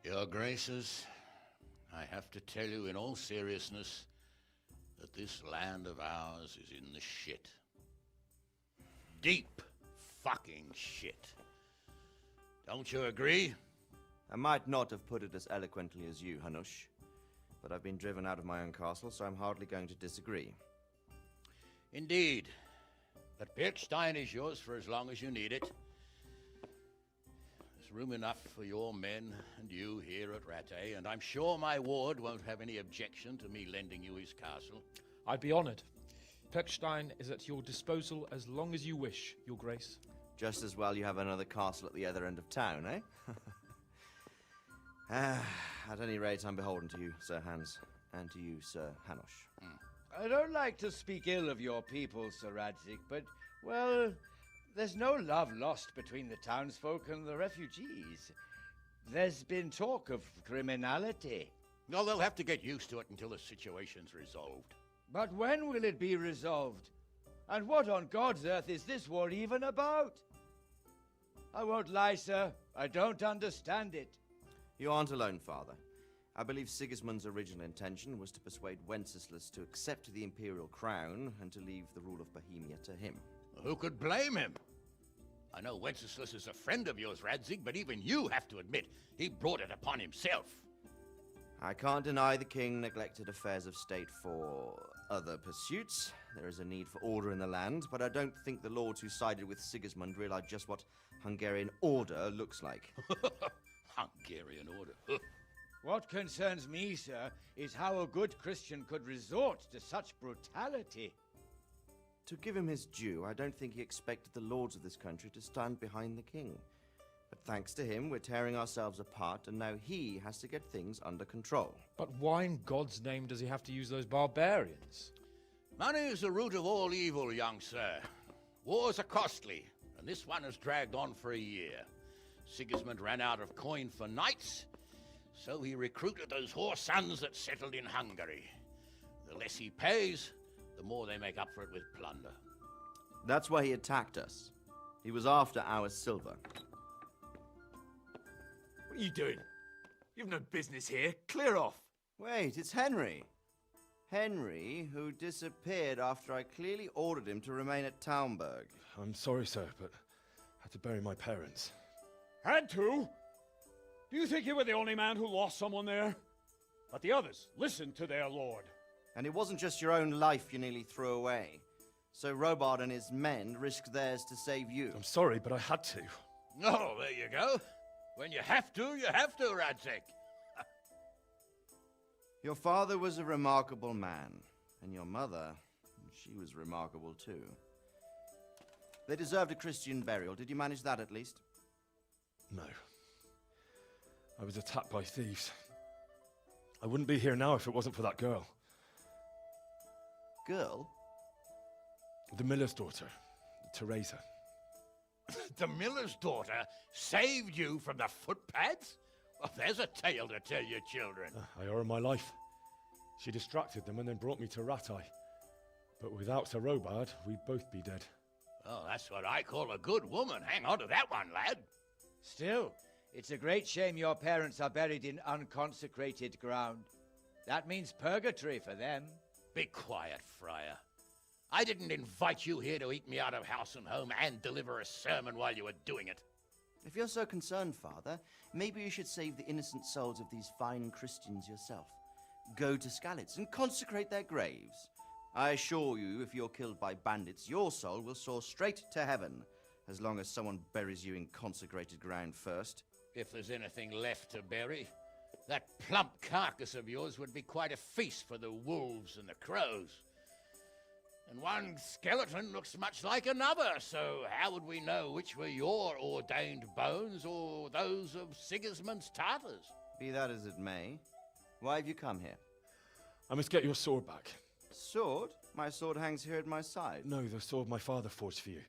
Your Graces, I have to tell you in all seriousness that this land of ours is in the shit. Deep fucking shit. Don't you agree? I might not have put it as eloquently as you, Hanush, but I've been driven out of my own castle, so I'm hardly going to disagree. Indeed. But Birkstein is yours for as long as you need it. There's room enough for your men and you here at Rattay, and I'm sure my ward won't have any objection to me lending you his castle. I'd be honored. Perkstein is at your disposal as long as you wish, Your Grace. Just as well you have another castle at the other end of town, eh? At any rate, I'm beholden to you, Sir Hans, and to you, Sir Hanush. I don't like to speak ill of your people, Sir Radzig, but, well, there's no love lost between the townsfolk and the refugees. There's been talk of criminality. No, they'll have to get used to it until the situation's resolved. But when will it be resolved? And what on God's earth is this war even about? I won't lie, sir. I don't understand it. You aren't alone, Father. I believe Sigismund's original intention was to persuade Wenceslas to accept the imperial crown and to leave the rule of Bohemia to him. Who could blame him? I know Wenceslas is a friend of yours, Radzig, but even you have to admit he brought it upon himself. I can't deny the king neglected affairs of state for other pursuits. There is a need for order in the land, but I don't think the lords who sided with Sigismund realized just what Hungarian order looks like. Hungarian order. What concerns me, sir, is how a good Christian could resort to such brutality. To give him his due, I don't think he expected the lords of this country to stand behind the king. But thanks to him, we're tearing ourselves apart, and now he has to get things under control. But why in God's name does he have to use those barbarians? Money is the root of all evil, young sir. Wars are costly, and this one has dragged on for a year. Sigismund ran out of coin for knights, so he recruited those whore sons that settled in Hungary. The less he pays, the more they make up for it with plunder. That's why he attacked us. He was after our silver. What are you doing? You've no business here. Clear off. Wait, it's Henry. Henry, who disappeared after I clearly ordered him to remain at Taunberg. I'm sorry, sir, but I had to bury my parents. Had to? Do you think you were the only man who lost someone there? But the others listened to their lord. And it wasn't just your own life you nearly threw away. So Robard and his men risked theirs to save you. I'm sorry, but I had to. Oh, there you go. When you have to, Radzig. Your father was a remarkable man, and your mother, she was remarkable too. They deserved a Christian burial. Did you manage that at least? No. I was attacked by thieves. I wouldn't be here now if it wasn't for that girl. Girl? The miller's daughter, Teresa. The miller's daughter saved you from the footpads? Well, there's a tale to tell your children. I owe her my life. She distracted them and then brought me to Ratai. But without Sir Robard, we'd both be dead. Oh, that's what I call a good woman. Hang on to that one, lad. Still, it's a great shame your parents are buried in unconsecrated ground. That means purgatory for them. Be quiet, Friar. I didn't invite you here to eat me out of house and home and deliver a sermon while you were doing it. If you're so concerned, Father, maybe you should save the innocent souls of these fine Christians yourself. Go to Skalitz and consecrate their graves. I assure you, if you're killed by bandits, your soul will soar straight to heaven, as long as someone buries you in consecrated ground first. If there's anything left to bury, that plump carcass of yours would be quite a feast for the wolves and the crows. And one skeleton looks much like another, so how would we know which were your ordained bones or those of Sigismund's Tartars? Be that as it may, why have you come here? I must get your sword back. Sword? My sword hangs here at my side. No, the sword my father forged for you.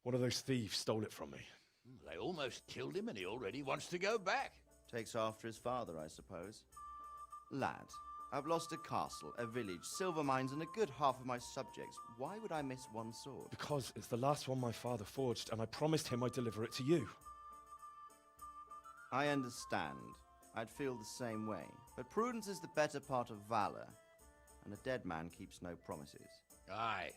One of those thieves stole it from me. They almost killed him and he already wants to go back. Takes after his father, I suppose. Lad, I've lost a castle, a village, silver mines, and a good half of my subjects. Why would I miss one sword? Because it's the last one my father forged, and I promised him I'd deliver it to you. I understand. I'd feel the same way. But prudence is the better part of valor, and a dead man keeps no promises. Aye.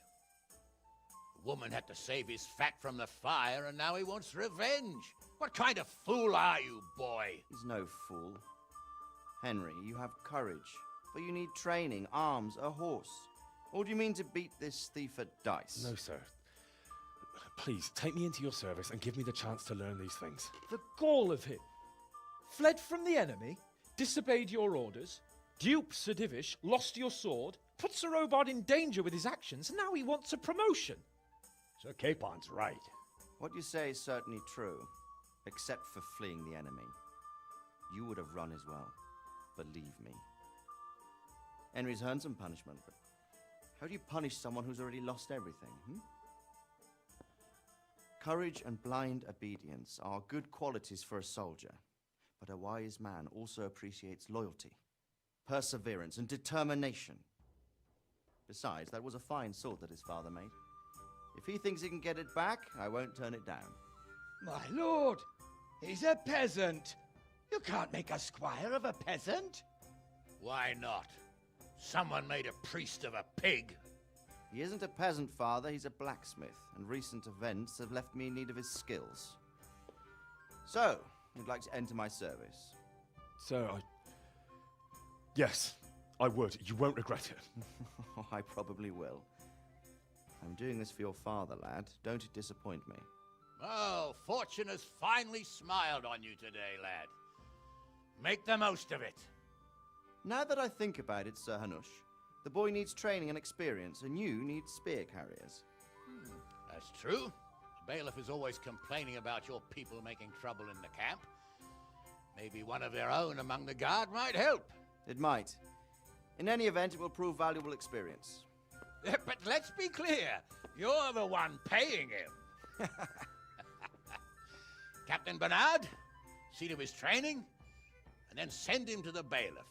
The woman had to save his fat from the fire, and now he wants revenge. What kind of fool are you, boy? He's no fool. Henry, you have courage, but you need training, arms, a horse. Or do you mean to beat this thief at dice? No, sir. Please, take me into your service and give me the chance to learn these things. The gall of him! Fled from the enemy, disobeyed your orders, duped Sir Divish, lost your sword, put Sir Robard in danger with his actions, and now he wants a promotion. Sir Capon's right. What you say is certainly true, except for fleeing the enemy. You would have run as well, believe me. Henry's earned some punishment, but how do you punish someone who's already lost everything, Courage and blind obedience are good qualities for a soldier, but a wise man also appreciates loyalty, perseverance, and determination. Besides, that was a fine sword that his father made. If he thinks he can get it back, I won't turn it down. My lord, he's a peasant. You can't make a squire of a peasant. Why not? Someone made a priest of a pig. He isn't a peasant, Father. He's a blacksmith, and recent events have left me in need of his skills. So, you'd like to enter my service? Sir, Yes, I would. You won't regret it. I probably will. I'm doing this for your father, lad. Don't disappoint me. Oh, fortune has finally smiled on you today, lad. Make the most of it. Now that I think about it, Sir Hanush, the boy needs training and experience, and you need spear carriers. That's true. The bailiff is always complaining about your people making trouble in the camp. Maybe one of their own among the guard might help. It might. In any event, it will prove valuable experience. But let's be clear. You're the one paying him. Captain Bernard, see to his training, and then send him to the bailiff.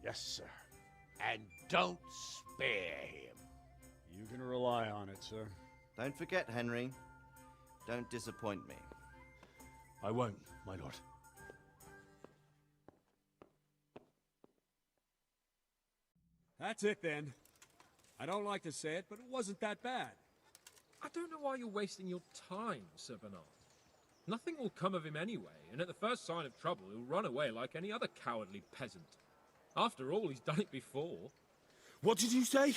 Yes, sir. And don't spare him. You can rely on it, sir. Don't forget, Henry. Don't disappoint me. I won't, my lord. That's it, then. I don't like to say it, but it wasn't that bad. I don't know why you're wasting your time, Sir Bernard. Nothing will come of him anyway, and at the first sign of trouble, he'll run away like any other cowardly peasant. After all, he's done it before. What did you say?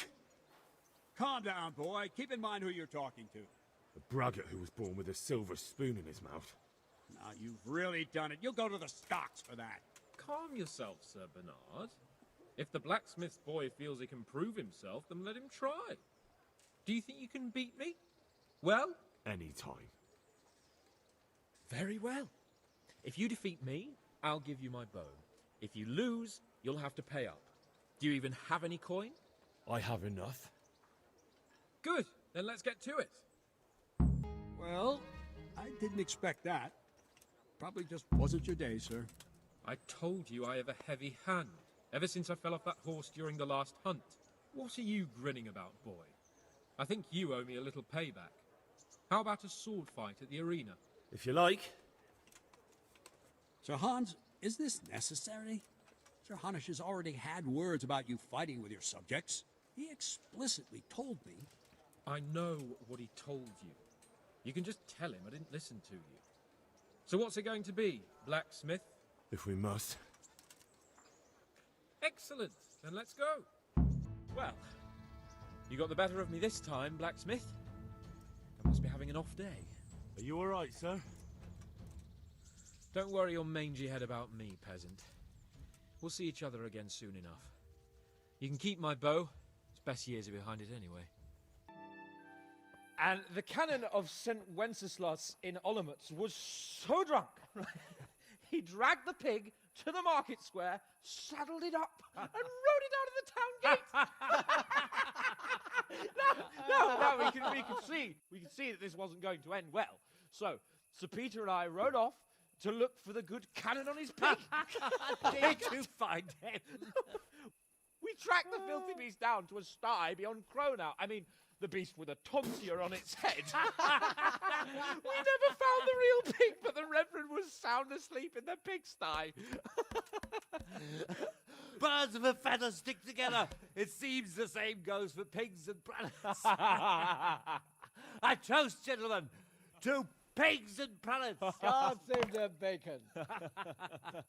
Calm down, boy. Keep in mind who you're talking to. A braggart who was born with a silver spoon in his mouth. Now, you've really done it. You'll go to the stocks for that. Calm yourself, Sir Bernard. If the blacksmith's boy feels he can prove himself, then let him try. Do you think you can beat me? Well? Any time. Very well. If you defeat me, I'll give you my bow. If you lose, you'll have to pay up. Do you even have any coin? I have enough. Good. Then let's get to it. Well, I didn't expect that. Probably just wasn't your day, sir. I told you I have a heavy hand, ever since I fell off that horse during the last hunt. What are you grinning about, boy? I think you owe me a little payback. How about a sword fight at the arena? If you like. Sir Hans, is this necessary? Sir Hanush has already had words about you fighting with your subjects. He explicitly told me. I know what he told you. You can just tell him I didn't listen to you. So what's it going to be, blacksmith? If we must. Excellent. Then let's go. Well, you got the better of me this time, blacksmith. I must be having an off day. Are you all right, sir? Don't worry your mangy head about me, peasant. We'll see each other again soon enough. You can keep my bow. Its best years are behind it anyway. And the canon of St. Wenceslas in Olomouc was so drunk, he dragged the pig to the market square, saddled it up, and rode it out of the town gate. No, we can see that this wasn't going to end well. So, Sir Peter and I rode off to look for the good canon on his pig. Did you find him? We tracked the filthy beast down to a sty beyond Cronau. I mean, the beast with a tonsure on its head. We never found the real pig, but the Reverend was sound asleep in the pigsty. Birds of a feather stick together. It seems the same goes for pigs and planets. I toast, gentlemen, to pigs and planets. God save the bacon.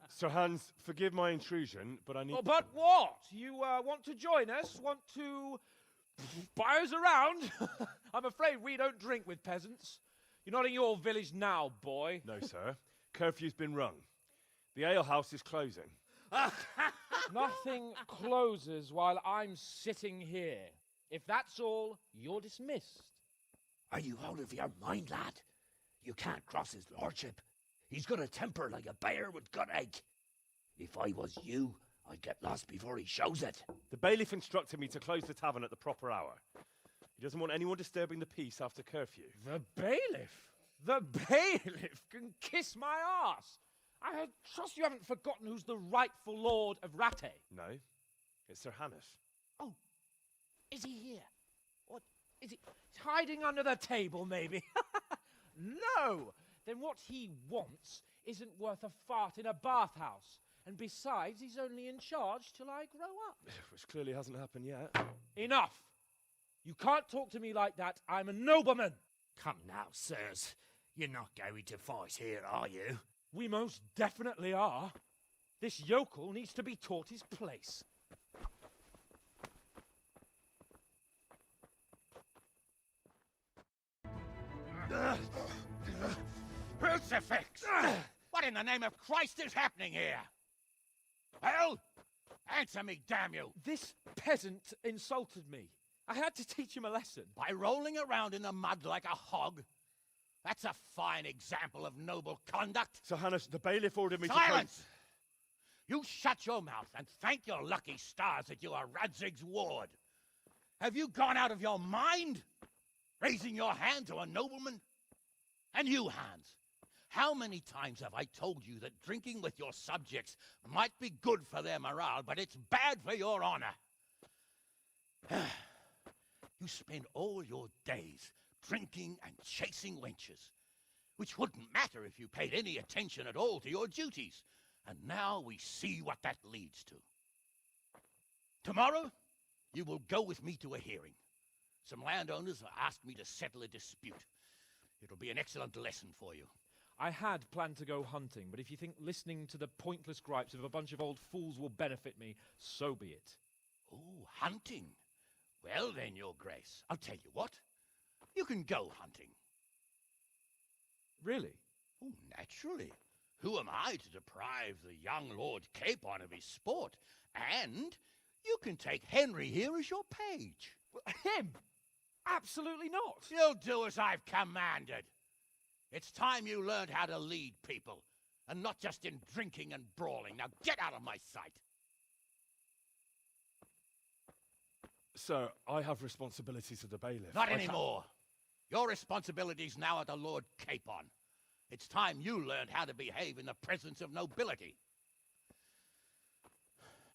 Sir Hans, forgive my intrusion, but I need... Oh, but what? You want to join us? Want to buy us around? I'm afraid we don't drink with peasants. You're not in your village now, boy. No, sir. Curfew's been rung. The alehouse is closing. Nothing closes while I'm sitting here. If that's all, you're dismissed. Are you out of your mind, lad? You can't cross his lordship. He's got a temper like a bear with gut ache. If I was you, I'd get lost before he shows it. The bailiff instructed me to close the tavern at the proper hour. He doesn't want anyone disturbing the peace after curfew. The bailiff? The bailiff can kiss my arse. I trust you haven't forgotten who's the rightful lord of Rattay. No, it's Sir Hanush. Oh, is he here? What, is he hiding under the table, maybe? No! Then what he wants isn't worth a fart in a bathhouse. And besides, he's only in charge till I grow up. Which clearly hasn't happened yet. Enough! You can't talk to me like that. I'm a nobleman. Come now, sirs. You're not going to fight here, are you? We most definitely are. This yokel needs to be taught his place. Crucifix! What in the name of Christ is happening here? Well, answer me, damn you! This peasant insulted me. I had to teach him a lesson. By rolling around in the mud like a hog? That's a fine example of noble conduct. Sir Hanush, the bailiff ordered me Silence! You shut your mouth and thank your lucky stars that you are Radzig's ward. Have you gone out of your mind? Raising your hand to a nobleman? And you, Hans, how many times have I told you that drinking with your subjects might be good for their morale, but it's bad for your honor? You spend all your days drinking and chasing wenches, which wouldn't matter if you paid any attention at all to your duties. And now we see what that leads to. Tomorrow, you will go with me to a hearing. Some landowners have asked me to settle a dispute. It'll be an excellent lesson for you. I had planned to go hunting, but if you think listening to the pointless gripes of a bunch of old fools will benefit me, so be it. Oh, hunting. Well then, Your Grace, I'll tell you what. You can go hunting. Really? Oh, naturally. Who am I to deprive the young Lord Capon of his sport? And you can take Henry here as your page. Him? Absolutely not. You'll do as I've commanded. It's time you learned how to lead people, and not just in drinking and brawling. Now get out of my sight. Sir, I have responsibilities of the bailiff. Not anymore. Your responsibilities now are the Lord Capon. It's time you learned how to behave in the presence of nobility.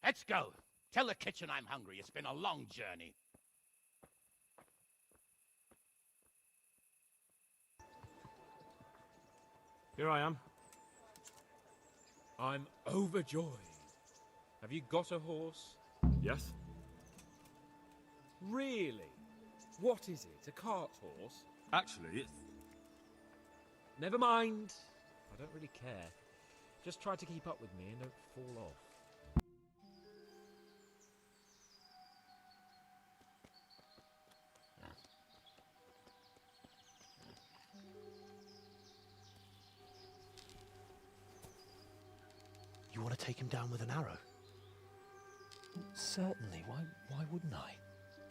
Let's go. Tell the kitchen I'm hungry. It's been a long journey. Here I am. I'm overjoyed. Have you got a horse? Yes? Really? What is it? A cart horse? Actually, it's... Never mind. I don't really care. Just try to keep up with me and don't fall off. You want to take him down with an arrow? Certainly. Why wouldn't I?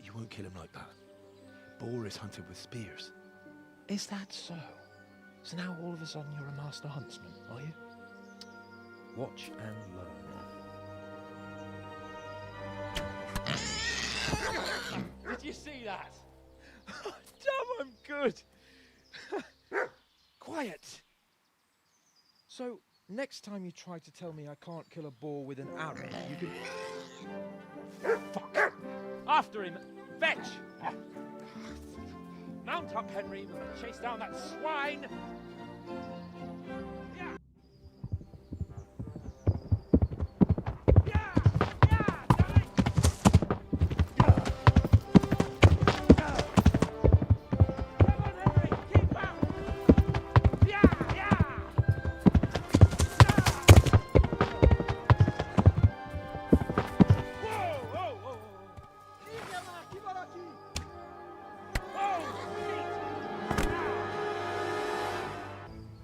You won't kill him like that. Boar is hunted with spears. Is that so? So now all of a sudden you're a master huntsman, are you? Watch and learn. Did you see that? Damn, I'm good. Quiet. So, next time you try to tell me I can't kill a boar with an arrow, you can... Fuck! After him! Fetch! Mount up, Henry. We're going to chase down that swine!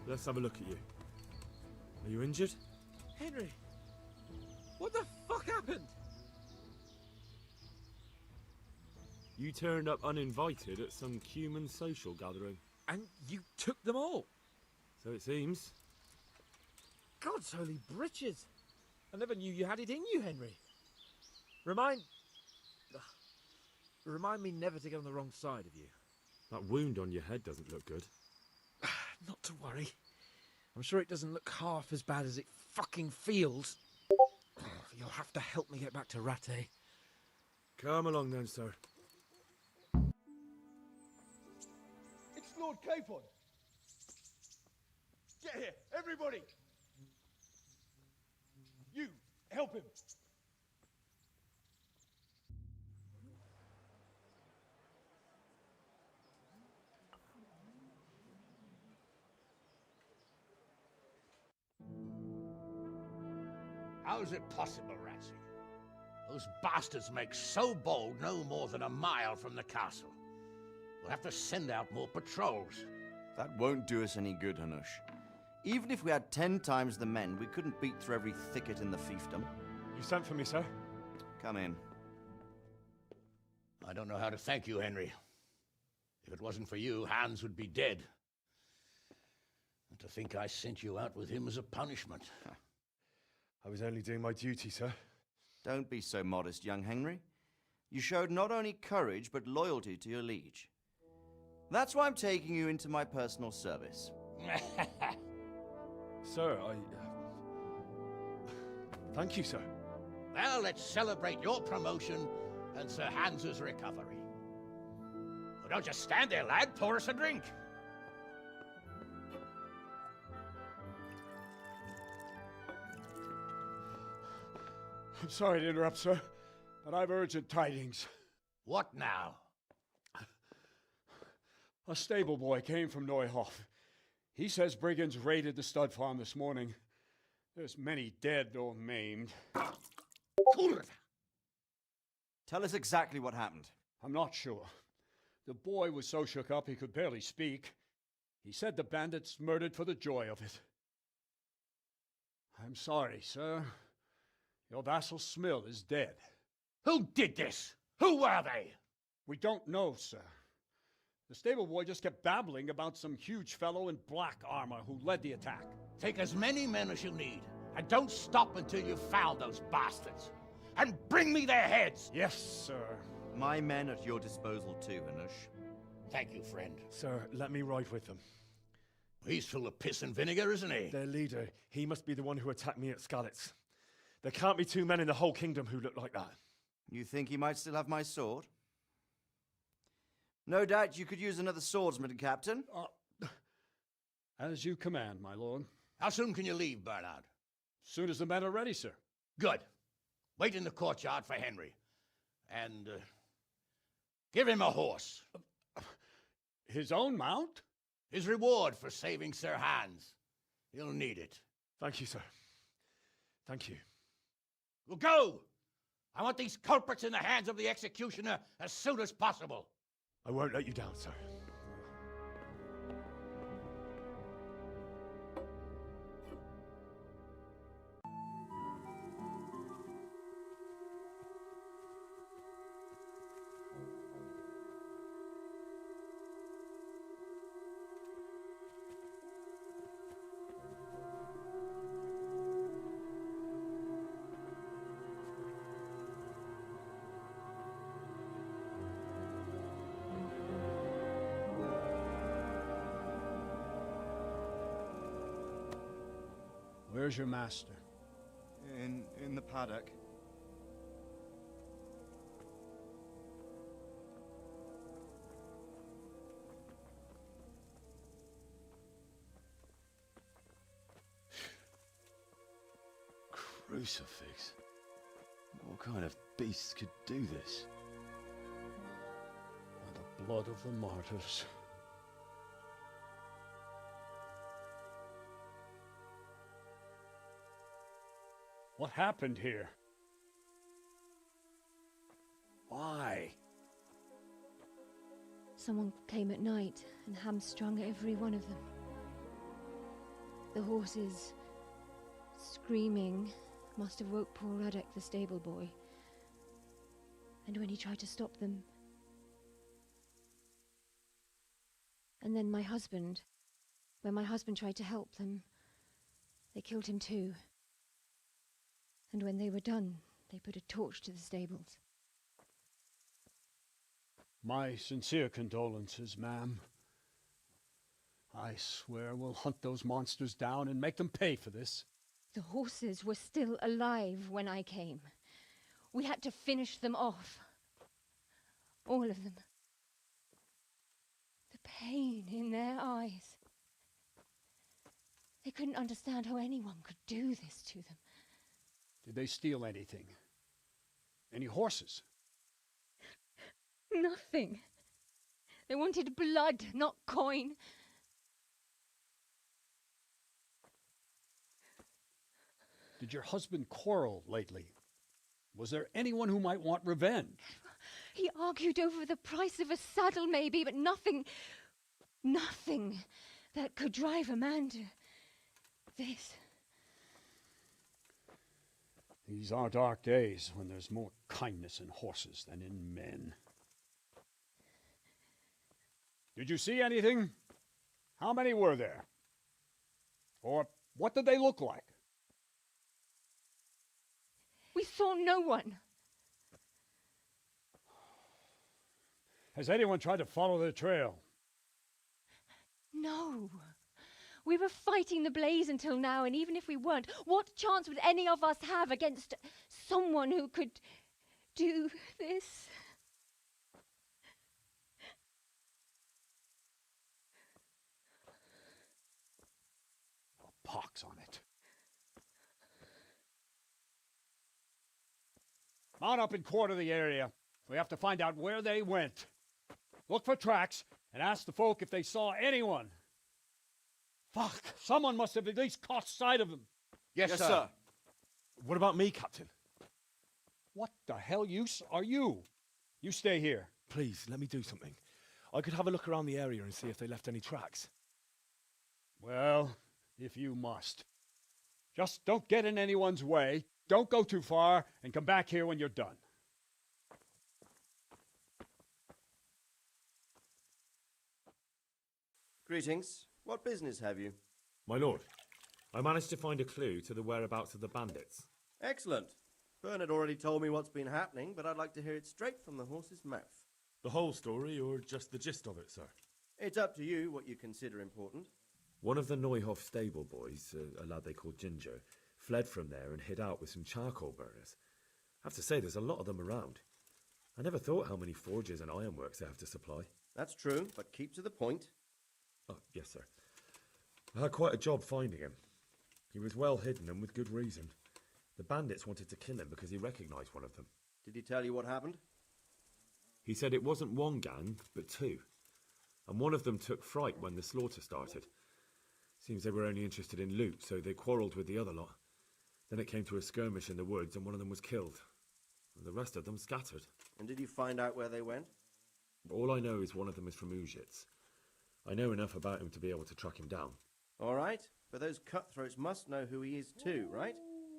Let's have a look at you. Are you injured? Henry! What the fuck happened? You turned up uninvited at some human social gathering. And you took them all? So it seems. God's holy britches! I never knew you had it in you, Henry. Remind me never to get on the wrong side of you. That wound on your head doesn't look good. Not to worry. I'm sure it doesn't look half as bad as it fucking feels. You'll have to help me get back to Rattay. Come along then, sir. It's Lord Capon. Get here, everybody. You, help him. How is it possible, Ratsy? Those bastards make so bold no more than a mile from the castle. We'll have to send out more patrols. That won't do us any good, Hanush. Even if we had 10 times the men, we couldn't beat through every thicket in the fiefdom. You sent for me, sir? Come in. I don't know how to thank you, Henry. If it wasn't for you, Hans would be dead. And to think I sent you out with him as a punishment. I was only doing my duty, sir. Don't be so modest, young Henry. You showed not only courage, but loyalty to your liege. That's why I'm taking you into my personal service. Sir, thank you, sir. Well, let's celebrate your promotion and Sir Hans's recovery. Well, don't just stand there, lad. Pour us a drink. I'm sorry to interrupt, sir, but I've urgent tidings. What now? A stable boy came from Neuhof. He says brigands raided the stud farm this morning. There's many dead or maimed. Tell us exactly what happened. I'm not sure. The boy was so shook up he could barely speak. He said the bandits murdered for the joy of it. I'm sorry, sir. Your vassal Smill is dead. Who did this? Who were they? We don't know, sir. The stable boy just kept babbling about some huge fellow in black armor who led the attack. Take as many men as you need, and don't stop until you've found those bastards. And bring me their heads! Yes, sir. My men at your disposal too, Hanush. Thank you, friend. Sir, let me ride with them. He's full of piss and vinegar, isn't he? Their leader, he must be the one who attacked me at Skalitz. There can't be two men in the whole kingdom who look like that. You think he might still have my sword? No doubt you could use another swordsman, Captain. As you command, my lord. How soon can you leave, Bernard? Soon as the men are ready, sir. Good. Wait in the courtyard for Henry. And give him a horse. His own mount? His reward for saving Sir Hans. He'll need it. Thank you, sir. Thank you. Well, go! I want these culprits in the hands of the executioner as soon as possible. I won't let you down, sir. Where's your master? In the paddock. Crucifix? What kind of beast could do this? By the blood of the martyrs. What happened here? Why? Someone came at night and hamstrung every one of them. The horses, screaming, must have woke poor Ruddock, the stable boy. And when he tried to stop them... And then my husband, when my husband tried to help them, they killed him too. And when they were done, they put a torch to the stables. My sincere condolences, ma'am. I swear we'll hunt those monsters down and make them pay for this. The horses were still alive when I came. We had to finish them off. All of them. The pain in their eyes. They couldn't understand how anyone could do this to them. Did they steal anything? Any horses? Nothing. They wanted blood, not coin. Did your husband quarrel lately? Was there anyone who might want revenge? He argued over the price of a saddle, maybe, but nothing that could drive a man to this. These are dark days when there's more kindness in horses than in men. Did you see anything? How many were there? Or what did they look like? We saw no one. Has anyone tried to follow the trail? No. We were fighting the blaze until now, and even if we weren't, what chance would any of us have against someone who could do this? A pox on it. Mount up and quarter the area. We have to find out where they went. Look for tracks and ask the folk if they saw anyone. Fuck, someone must have at least caught sight of them. Yes, sir. What about me, Captain? What the hell use are you? You stay here. Please, let me do something. I could have a look around the area and see if they left any tracks. Well, if you must. Just don't get in anyone's way, don't go too far, and come back here when you're done. Greetings. What business have you? My lord, I managed to find a clue to the whereabouts of the bandits. Excellent. Bernard already told me what's been happening, but I'd like to hear it straight from the horse's mouth. The whole story, or just the gist of it, sir? It's up to you what you consider important. One of the Neuhoff stable boys, a lad they called Ginger, fled from there and hid out with some charcoal burners. I have to say, there's a lot of them around. I never thought how many forges and ironworks they have to supply. That's true, but keep to the point. Oh, yes, sir. I had quite a job finding him. He was well hidden and with good reason. The bandits wanted to kill him because he recognised one of them. Did he tell you what happened? He said it wasn't one gang, but two. And one of them took fright when the slaughter started. Seems they were only interested in loot, so they quarrelled with the other lot. Then it came to a skirmish in the woods and one of them was killed. And the rest of them scattered. And did you find out where they went? All I know is one of them is from Uzhitz. I know enough about him to be able to track him down. All right, but those cutthroats must know who he is too, right?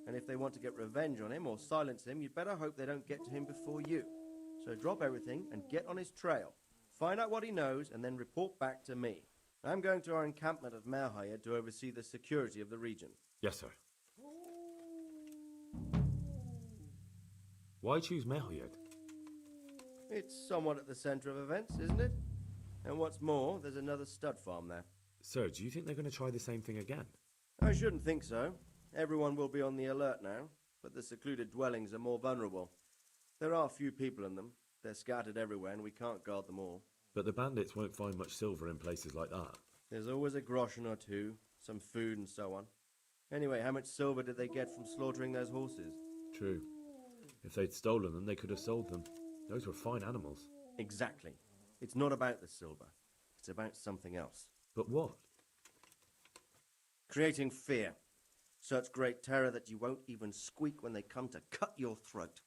And if they want to get revenge on him or silence him, you'd better hope they don't get to him before you. So drop everything and get on his trail. Find out what he knows and then report back to me. I'm going to our encampment at Merhayed to oversee the security of the region. Yes, sir. Why choose Merhayed? It's somewhat at the centre of events, isn't it? And what's more, there's another stud farm there. Sir, do you think they're going to try the same thing again? I shouldn't think so. Everyone will be on the alert now, but the secluded dwellings are more vulnerable. There are few people in them. They're scattered everywhere and we can't guard them all. But the bandits won't find much silver in places like that. There's always a groschen or two, some food and so on. Anyway, how much silver did they get from slaughtering those horses? True. If they'd stolen them, they could have sold them. Those were fine animals. Exactly. It's not about the silver. It's about something else. But what? Creating fear. Such great terror that you won't even squeak when they come to cut your throat.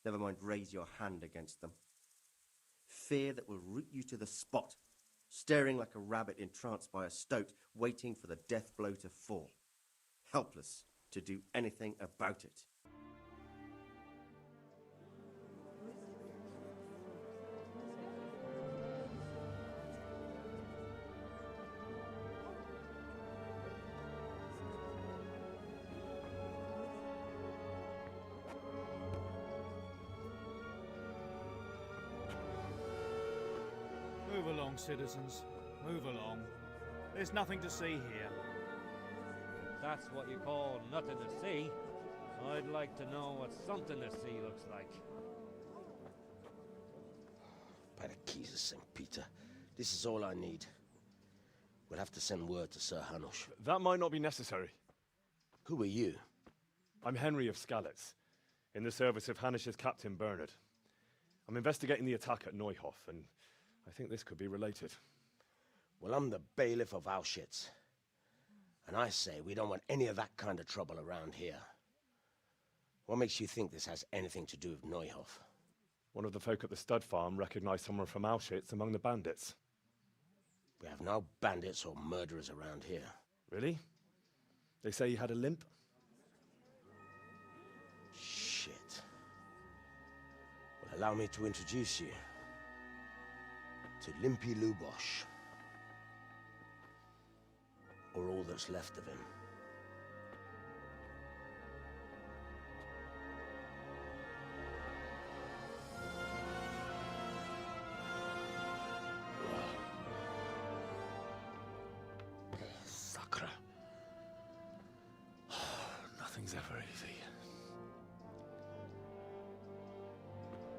Never mind raise your hand against them. Fear that will root you to the spot, staring like a rabbit entranced by a stoat, waiting for the death blow to fall. Helpless to do anything about it. Move along, citizens. Move along. There's nothing to see here. That's what you call nothing to see. I'd like to know what something to see looks like. By the keys of St. Peter, this is all I need. We'll have to send word to Sir Hanush. That might not be necessary. Who are you? I'm Henry of Skalitz, in the service of Hanush's Captain Bernard. I'm investigating the attack at Neuhoff, and I think this could be related. Well, I'm the bailiff of Auschwitz. And I say we don't want any of that kind of trouble around here. What makes you think this has anything to do with Neuhoff? One of the folk at the stud farm recognized someone from Auschwitz among the bandits. We have no bandits or murderers around here. Really? They say he had a limp? Shit. Well, allow me to introduce you to Limpy Lubosh. Or all that's left of him. Sakra. Nothing's ever easy.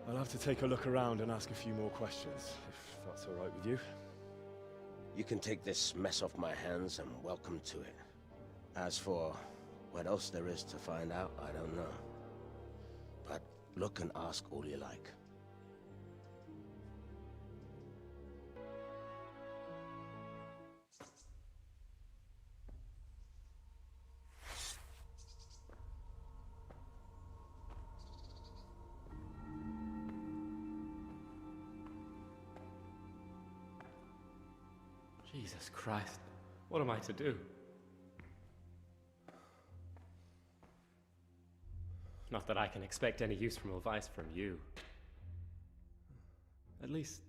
I'll have to take a look around and ask a few more questions, if that's all right with you. You can take this mess off my hands and welcome to it. As for what else there is to find out, I don't know. But look and ask all you like. Jesus Christ, what am I to do? Not that I can expect any useful advice from you. At least,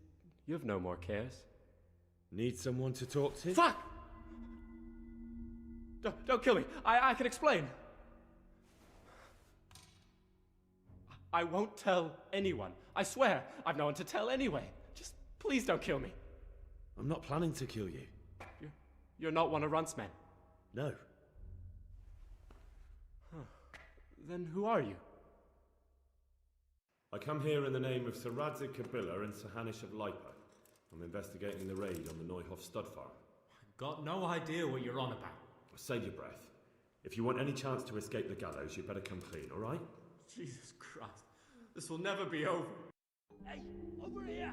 you've no more cares. Need someone to talk to? Fuck! Don't kill me. I can explain. I won't tell anyone. I swear. I've no one to tell anyway. Just please don't kill me. I'm not planning to kill you. You're not one of Runt's men. No. Then who are you? I come here in the name of Sir Radzig Kabila and Sir Hanish of Lipa. I'm investigating the raid on the Neuhof stud farm. Got no idea what you're on about. Save your breath. If you want any chance to escape the gallows, you better come clean, alright? Jesus Christ. This will never be over. Hey, over here!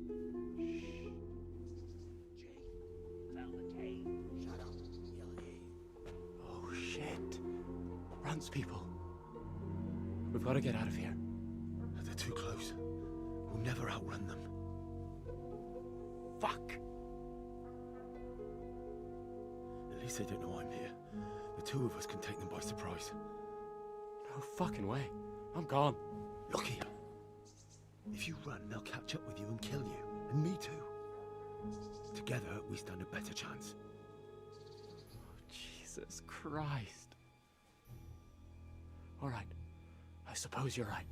It's up the hill. Shh. Jake, found the cave. Shut up. He'll hear you. Oh shit. Runt's people. We've got to get out of here. They're too close. We'll never outrun them. Fuck! At least they don't know I'm here. The two of us can take them by surprise. No fucking way. I'm gone. Look here. If you run, they'll catch up with you and kill you. And me too. Together, we stand a better chance. Oh, Jesus Christ. All right. I suppose you're right.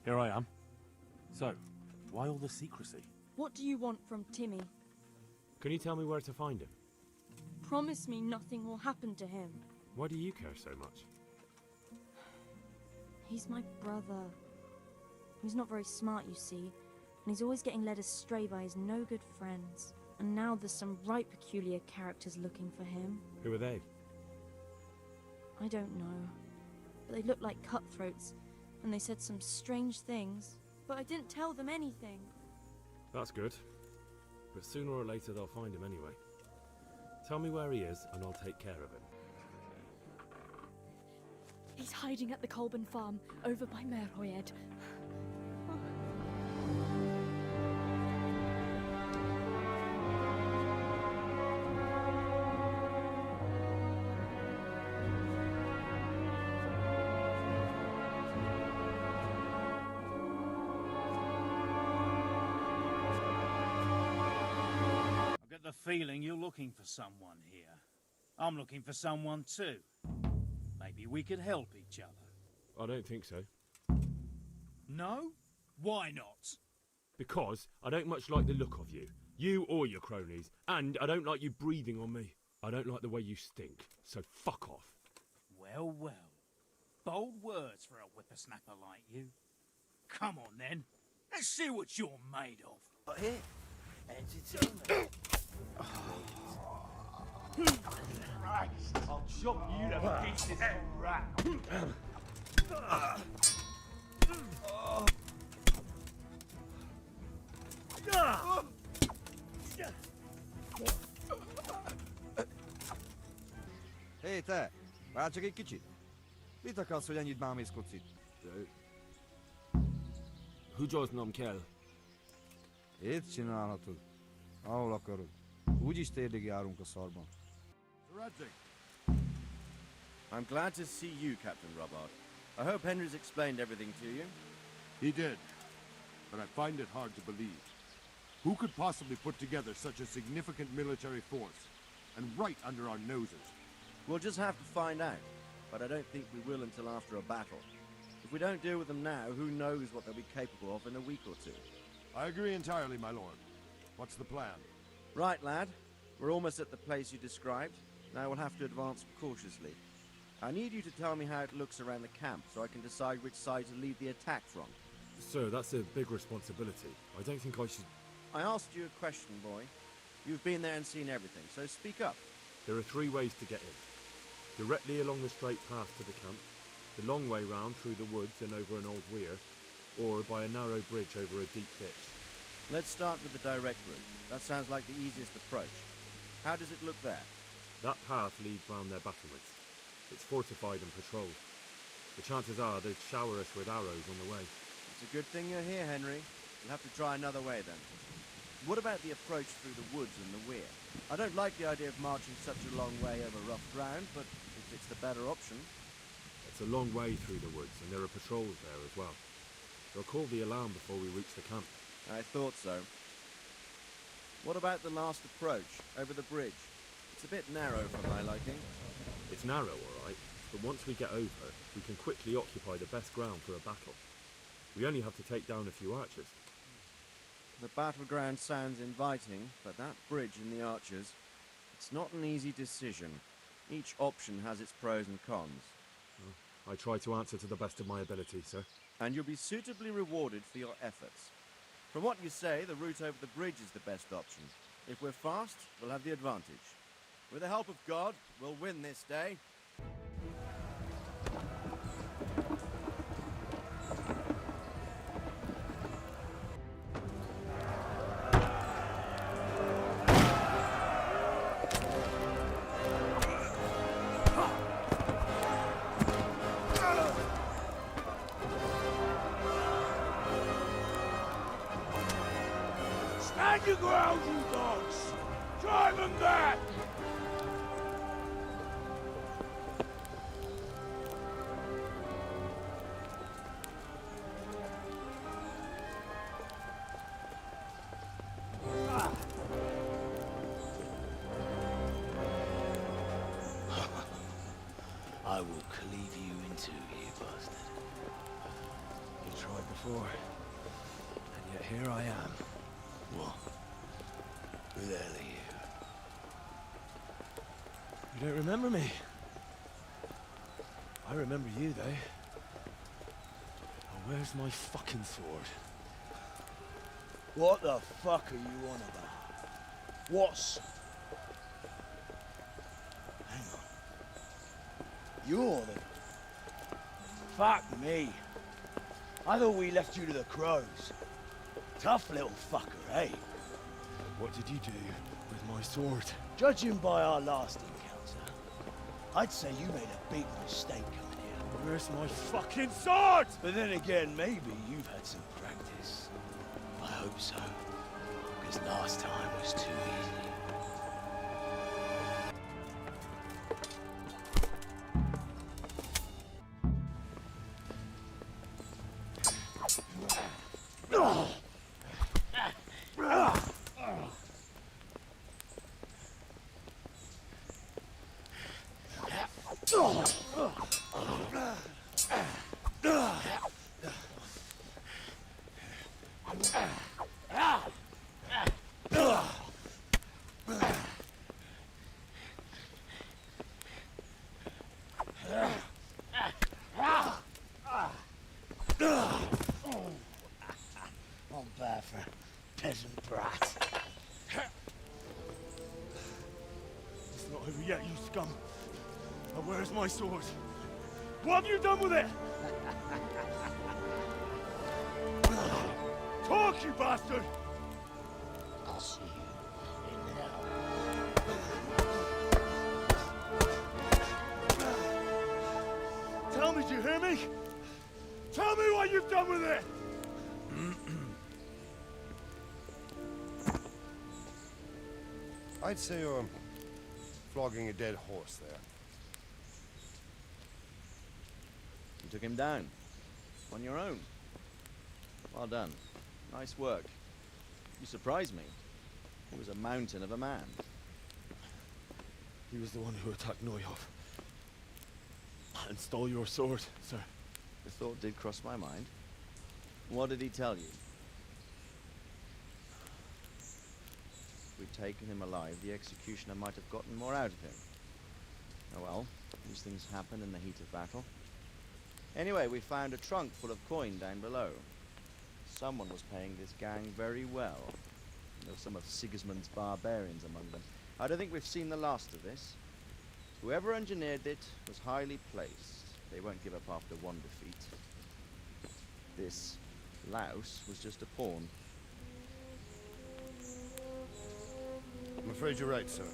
Here I am. So, why all the secrecy? What do you want from Timmy? Can you tell me where to find him? Promise me nothing will happen to him. Why do you care so much? He's my brother. He's not very smart, you see, and he's always getting led astray by his no-good friends. And now there's some right peculiar characters looking for him. Who are they? I don't know, but they looked like cutthroats, and they said some strange things, but I didn't tell them anything. That's good. But sooner or later they'll find him anyway. Tell me where he is, and I'll take care of him. He's hiding at the Colburn farm, over by Merhoyed. The feeling you're looking for someone here. I'm looking for someone too. Maybe we could help each other. I don't think so. No? Why not? Because I don't much like the look of you. You or your cronies. And I don't like you breathing on me. I don't like the way you stink. So fuck off. Well, well. Bold words for a whippersnapper like you. Come on then. Let's see what you're made of. Here. Entertainment. Christ! I'll chop you to pieces, rat! Hej, te! Várj egy kicsit. Mit akarsz, hogy ennyit bámészkodsz itt? Húgyoznom kell. Itt csinálhatod. Ahol akarod. Úgyis térdig járunk a szarban. I'm glad to see you, Captain Robart. I hope Henry's explained everything to you. He did, but I find it hard to believe. Who could possibly put together such a significant military force, and right under our noses? We'll just have to find out, but I don't think we will until after a battle. If we don't deal with them now, who knows what they'll be capable of in a week or two. I agree entirely, my lord. What's the plan? Right, lad. We're almost at the place you described. Now we'll have to advance cautiously. I need you to tell me how it looks around the camp, so I can decide which side to lead the attack from. Sir, that's a big responsibility. I don't think I should... I asked you a question, boy. You've been there and seen everything, so speak up. There are 3 ways to get in. Directly along the straight path to the camp, the long way round through the woods and over an old weir, or by a narrow bridge over a deep ditch. Let's start with the direct route. That sounds like the easiest approach. How does it look there? That path leads round their battlements. It's fortified and patrolled. The chances are they'd shower us with arrows on the way. It's a good thing you're here, Henry. We'll have to try another way then. What about the approach through the woods and the weir? I don't like the idea of marching such a long way over rough ground, but if it's the better option... A It's a long way through the woods, and there are patrols there as well. They'll call the alarm before we reach the camp. I thought so. What about the last approach, over the bridge? It's a bit narrow for my liking. It's narrow, all right, but once we get over, we can quickly occupy the best ground for a battle. We only have to take down a few archers. The battleground sounds inviting, but that bridge and the archers, it's not an easy decision. Each option has its pros and cons. Well, I try to answer to the best of my ability, sir. And you'll be suitably rewarded for your efforts. From what you say, the route over the bridge is the best option. If we're fast, we'll have the advantage. With the help of God, we'll win this day. Stand your ground, you dogs! Drive them back! I will cleave you in two, you bastard. You tried before, and yet here I am. What? Who the hell are you? You don't remember me? I remember you, though. Oh, where's my fucking sword? What the fuck are you on about? What's... Hang on. You're the... Fuck me. I thought we left you to the crows. Tough little fucker, eh? What did you do with my sword? Judging by our last encounter, I'd say you made a big mistake coming here. Where's my fucking sword? But then again, maybe you've had some practice. I hope so. Because last time was too easy. On bad for peasant brat. It's not over yet, you scum. Now where's my sword? What have you done with it? Talk, you bastard! I'll see you in hell. Tell me, do you hear me? Tell me what you've done with it! I'd say you're flogging a dead horse there. You took him down. On your own. Well done. Nice work. You surprised me. He was a mountain of a man. He was the one who attacked Neuhoff. And stole your sword, sir. The thought did cross my mind. What did he tell you? If we'd taken him alive, the executioner might have gotten more out of him. Oh well, these things happen in the heat of battle. Anyway, we found a trunk full of coin down below. Someone was paying this gang very well. There were some of Sigismund's barbarians among them. I don't think we've seen the last of this. Whoever engineered it was highly placed. They won't give up after one defeat. This louse was just a pawn. I'm afraid you're right, sir.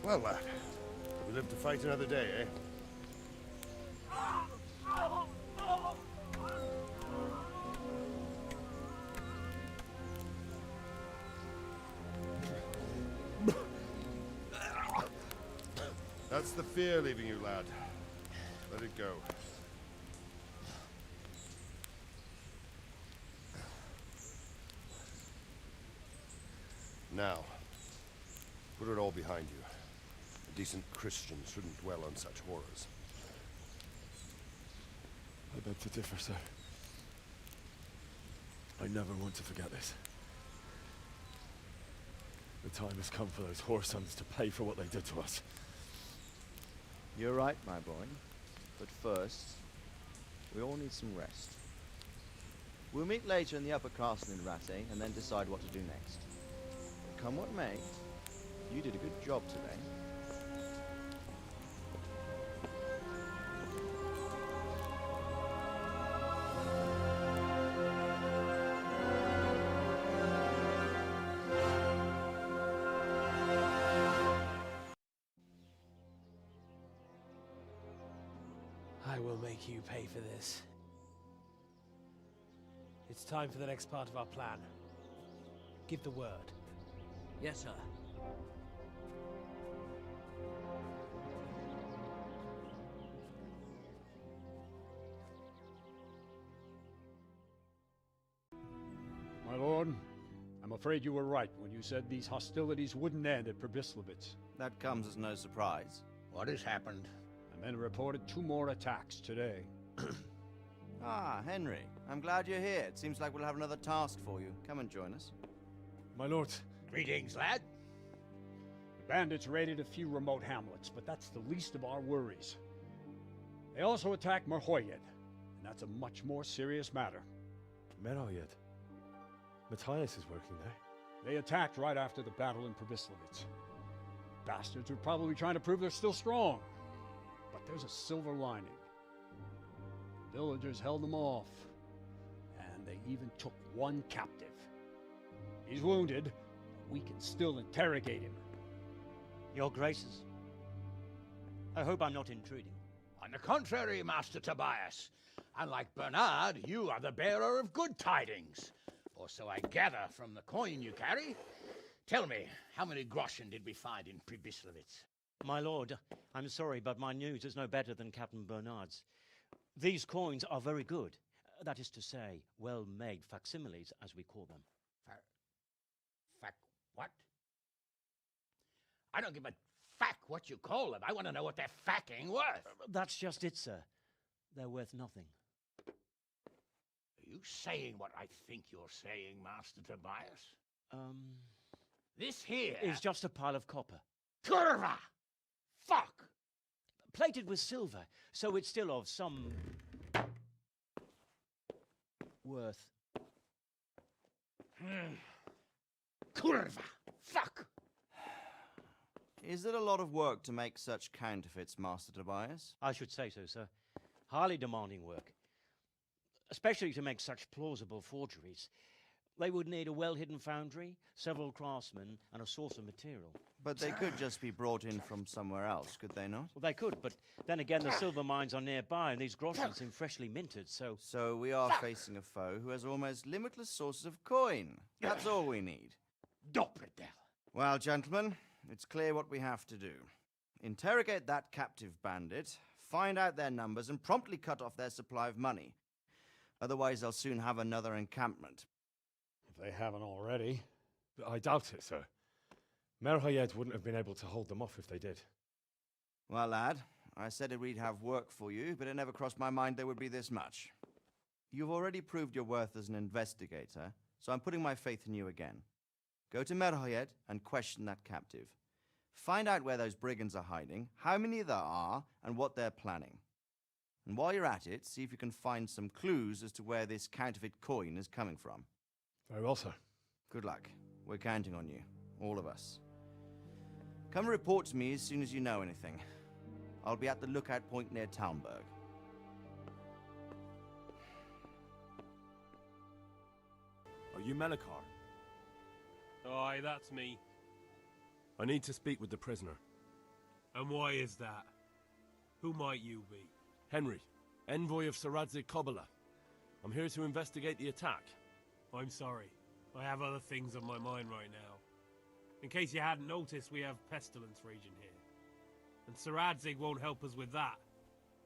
Well, lad, we live to fight another day, eh? That's the fear leaving you, lad. Let it go. Now, put it all behind you. A decent Christian shouldn't dwell on such horrors. I beg to differ, sir. I never want to forget this. The time has come for those whoresons to pay for what they did to us. You're right, my boy. But first, we all need some rest. We'll meet later in the upper castle in Rattay and then decide what to do next. But come what may, you did a good job today. I will make you pay for this. It's time for the next part of our plan. Give the word. Yes, sir. My lord, I'm afraid you were right when you said these hostilities wouldn't end at Pribyslavitz. That comes as no surprise. What has happened? The men reported 2 more attacks today. Ah, Henry. I'm glad you're here. It seems like we'll have another task for you. Come and join us. My lord. Greetings, lad. The bandits raided a few remote hamlets, but that's the least of our worries. They also attacked Merhoyed, and that's a much more serious matter. Merhoyed? Matthias is working there. They attacked right after the battle in Pribyslavitz. Bastards were probably trying to prove they're still strong. But there's a silver lining. The villagers held them off, and they even took one captive. He's wounded, but we can still interrogate him. Your Graces, I hope I'm not intruding. On the contrary, Master Tobias. Unlike Bernard, you are the bearer of good tidings. Or so I gather from the coin you carry. Tell me, how many groschen did we find in Pribyslavitz? My lord, I'm sorry, but my news is no better than Captain Bernard's. These coins are very good. That is to say, well-made facsimiles, as we call them. What? I don't give a fack what you call them. I want to know what they're facking worth. That's just it, sir. They're worth nothing. Are you saying what I think you're saying, Master Tobias? This here is just a pile of copper. Kurva! Fuck! Plated with silver, so it's still of some worth. Kurva! Fuck! Is it a lot of work to make such counterfeits, Master Tobias? I should say so, sir. Highly demanding work. Especially to make such plausible forgeries. They would need a well-hidden foundry, several craftsmen, and a source of material. But they could just be brought in from somewhere else, could they not? Well, they could, but then again, the silver mines are nearby, and these groschen seem freshly minted, so... So we are facing a foe who has almost limitless sources of coin. That's all we need. Doppelder. Well, gentlemen, it's clear what we have to do. Interrogate that captive bandit, find out their numbers, and promptly cut off their supply of money. Otherwise, they'll soon have another encampment. If they haven't already. I doubt it, sir. Merhoyed wouldn't have been able to hold them off if they did. Well, lad, I said we'd have work for you, but it never crossed my mind there would be this much. You've already proved your worth as an investigator, so I'm putting my faith in you again. Go to Merhoyed and question that captive. Find out where those brigands are hiding, how many there are, and what they're planning. And while you're at it, see if you can find some clues as to where this counterfeit coin is coming from. Very well, sir. Good luck. We're counting on you. All of us. Come report to me as soon as you know anything. I'll be at the lookout point near Talmberg. Are you Melikar? Aye, that's me. I need to speak with the prisoner. And why is that? Who might you be? Henry, envoy of Sir Radzig Kobyla. I'm here to investigate the attack. I'm sorry. I have other things on my mind right now. In case you hadn't noticed, we have pestilence raging here. And Sir Adzig won't help us with that.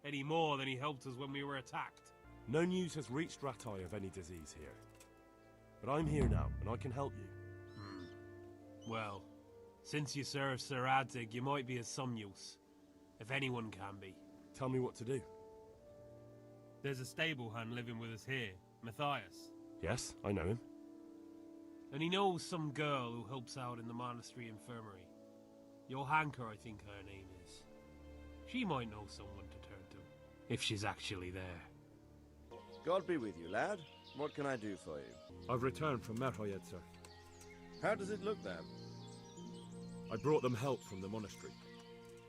Any more than he helped us when we were attacked. No news has reached Ratai of any disease here. But I'm here now, and I can help you. Well, since you serve Sir Adzig, you might be of some use. If anyone can be. Tell me what to do. There's a stable hand living with us here, Matthias. Yes, I know him. And he knows some girl who helps out in the monastery infirmary. Johanka, I think her name is. She might know someone to turn to, if she's actually there. God be with you, lad. What can I do for you? I've returned from Merhoyed, sir. How does it look then? I brought them help from the monastery.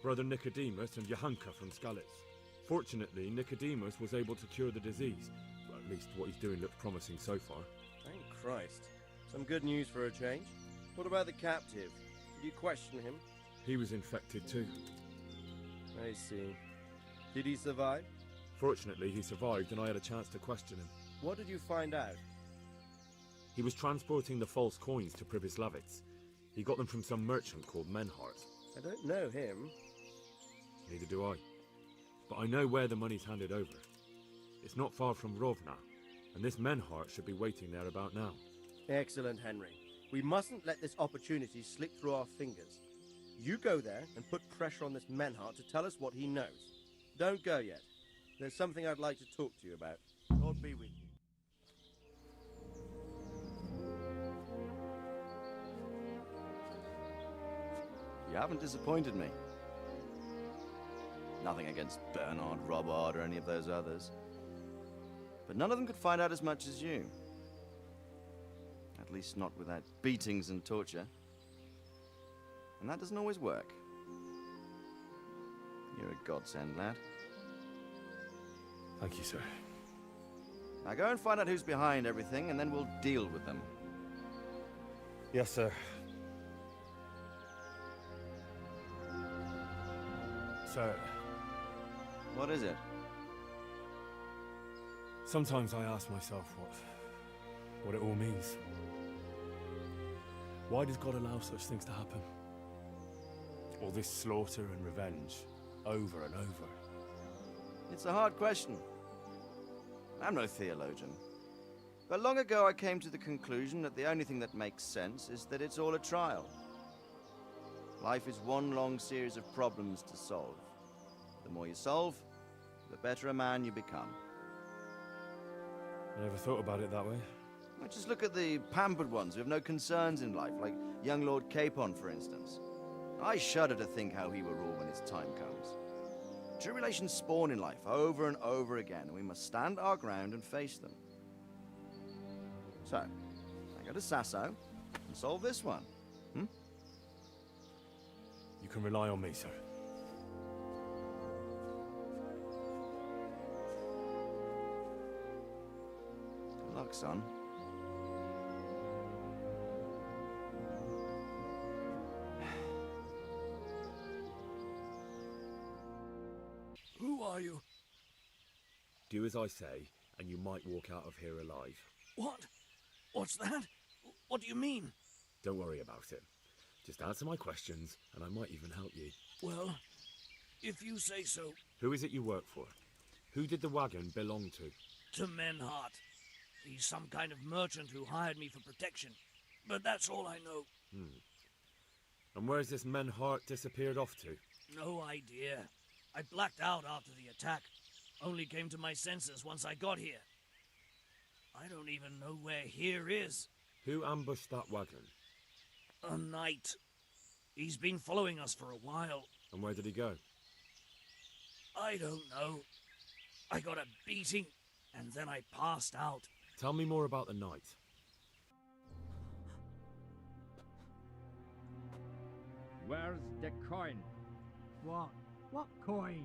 Brother Nicodemus and Johanka from Skalitz. Fortunately, Nicodemus was able to cure the disease. Well, at least what he's doing looks promising so far. Thank Christ. Some good news for a change. What about the captive? Did you question him? He was infected too. I see. Did he survive? Fortunately, he survived and I had a chance to question him. What did you find out? He was transporting the false coins to Privislavitz. He got them from some merchant called Menhart. I don't know him. Neither do I. But I know where the money's handed over. It's not far from Rovna, and this Menhart should be waiting there about now. Excellent, Henry. We mustn't let this opportunity slip through our fingers. You go there and put pressure on this Menhart to tell us what he knows. Don't go yet. There's something I'd like to talk to you about. God be with you. You haven't disappointed me. Nothing against Bernard, Robard, or any of those others. But none of them could find out as much as you. At least not without beatings and torture. And that doesn't always work. You're a godsend, lad. Thank you, sir. Now go and find out who's behind everything, and then we'll deal with them. Yes, sir. Sir. What is it? Sometimes I ask myself what it all means. Why does God allow such things to happen? All this slaughter and revenge, over and over. It's a hard question. I'm no theologian. But long ago I came to the conclusion that the only thing that makes sense is that it's all a trial. Life is one long series of problems to solve. The more you solve, the better a man you become. I never thought about it that way. Well, just look at the pampered ones who have no concerns in life, like young Lord Capon, for instance. I shudder to think how he will rule when his time comes. Tribulations spawn in life over and over again, and we must stand our ground and face them. So, I go to Sasso and solve this one. You can rely on me, sir. Good luck, son. Who are you? Do as I say, and you might walk out of here alive. What? What's that? What do you mean? Don't worry about it. Just answer my questions, and I might even help you. Well, if you say so. Who is it you work for? Who did the wagon belong to? To Menhart. He's some kind of merchant who hired me for protection. But that's all I know. And where's this Menhart disappeared off to? No idea. I blacked out after the attack. Only came to my senses once I got here. I don't even know where here is. Who ambushed that wagon? A knight. He's been following us for a while. And where did he go? I don't know. I got a beating, and then I passed out. Tell me more about the knight. Where's the coin? What? What coin?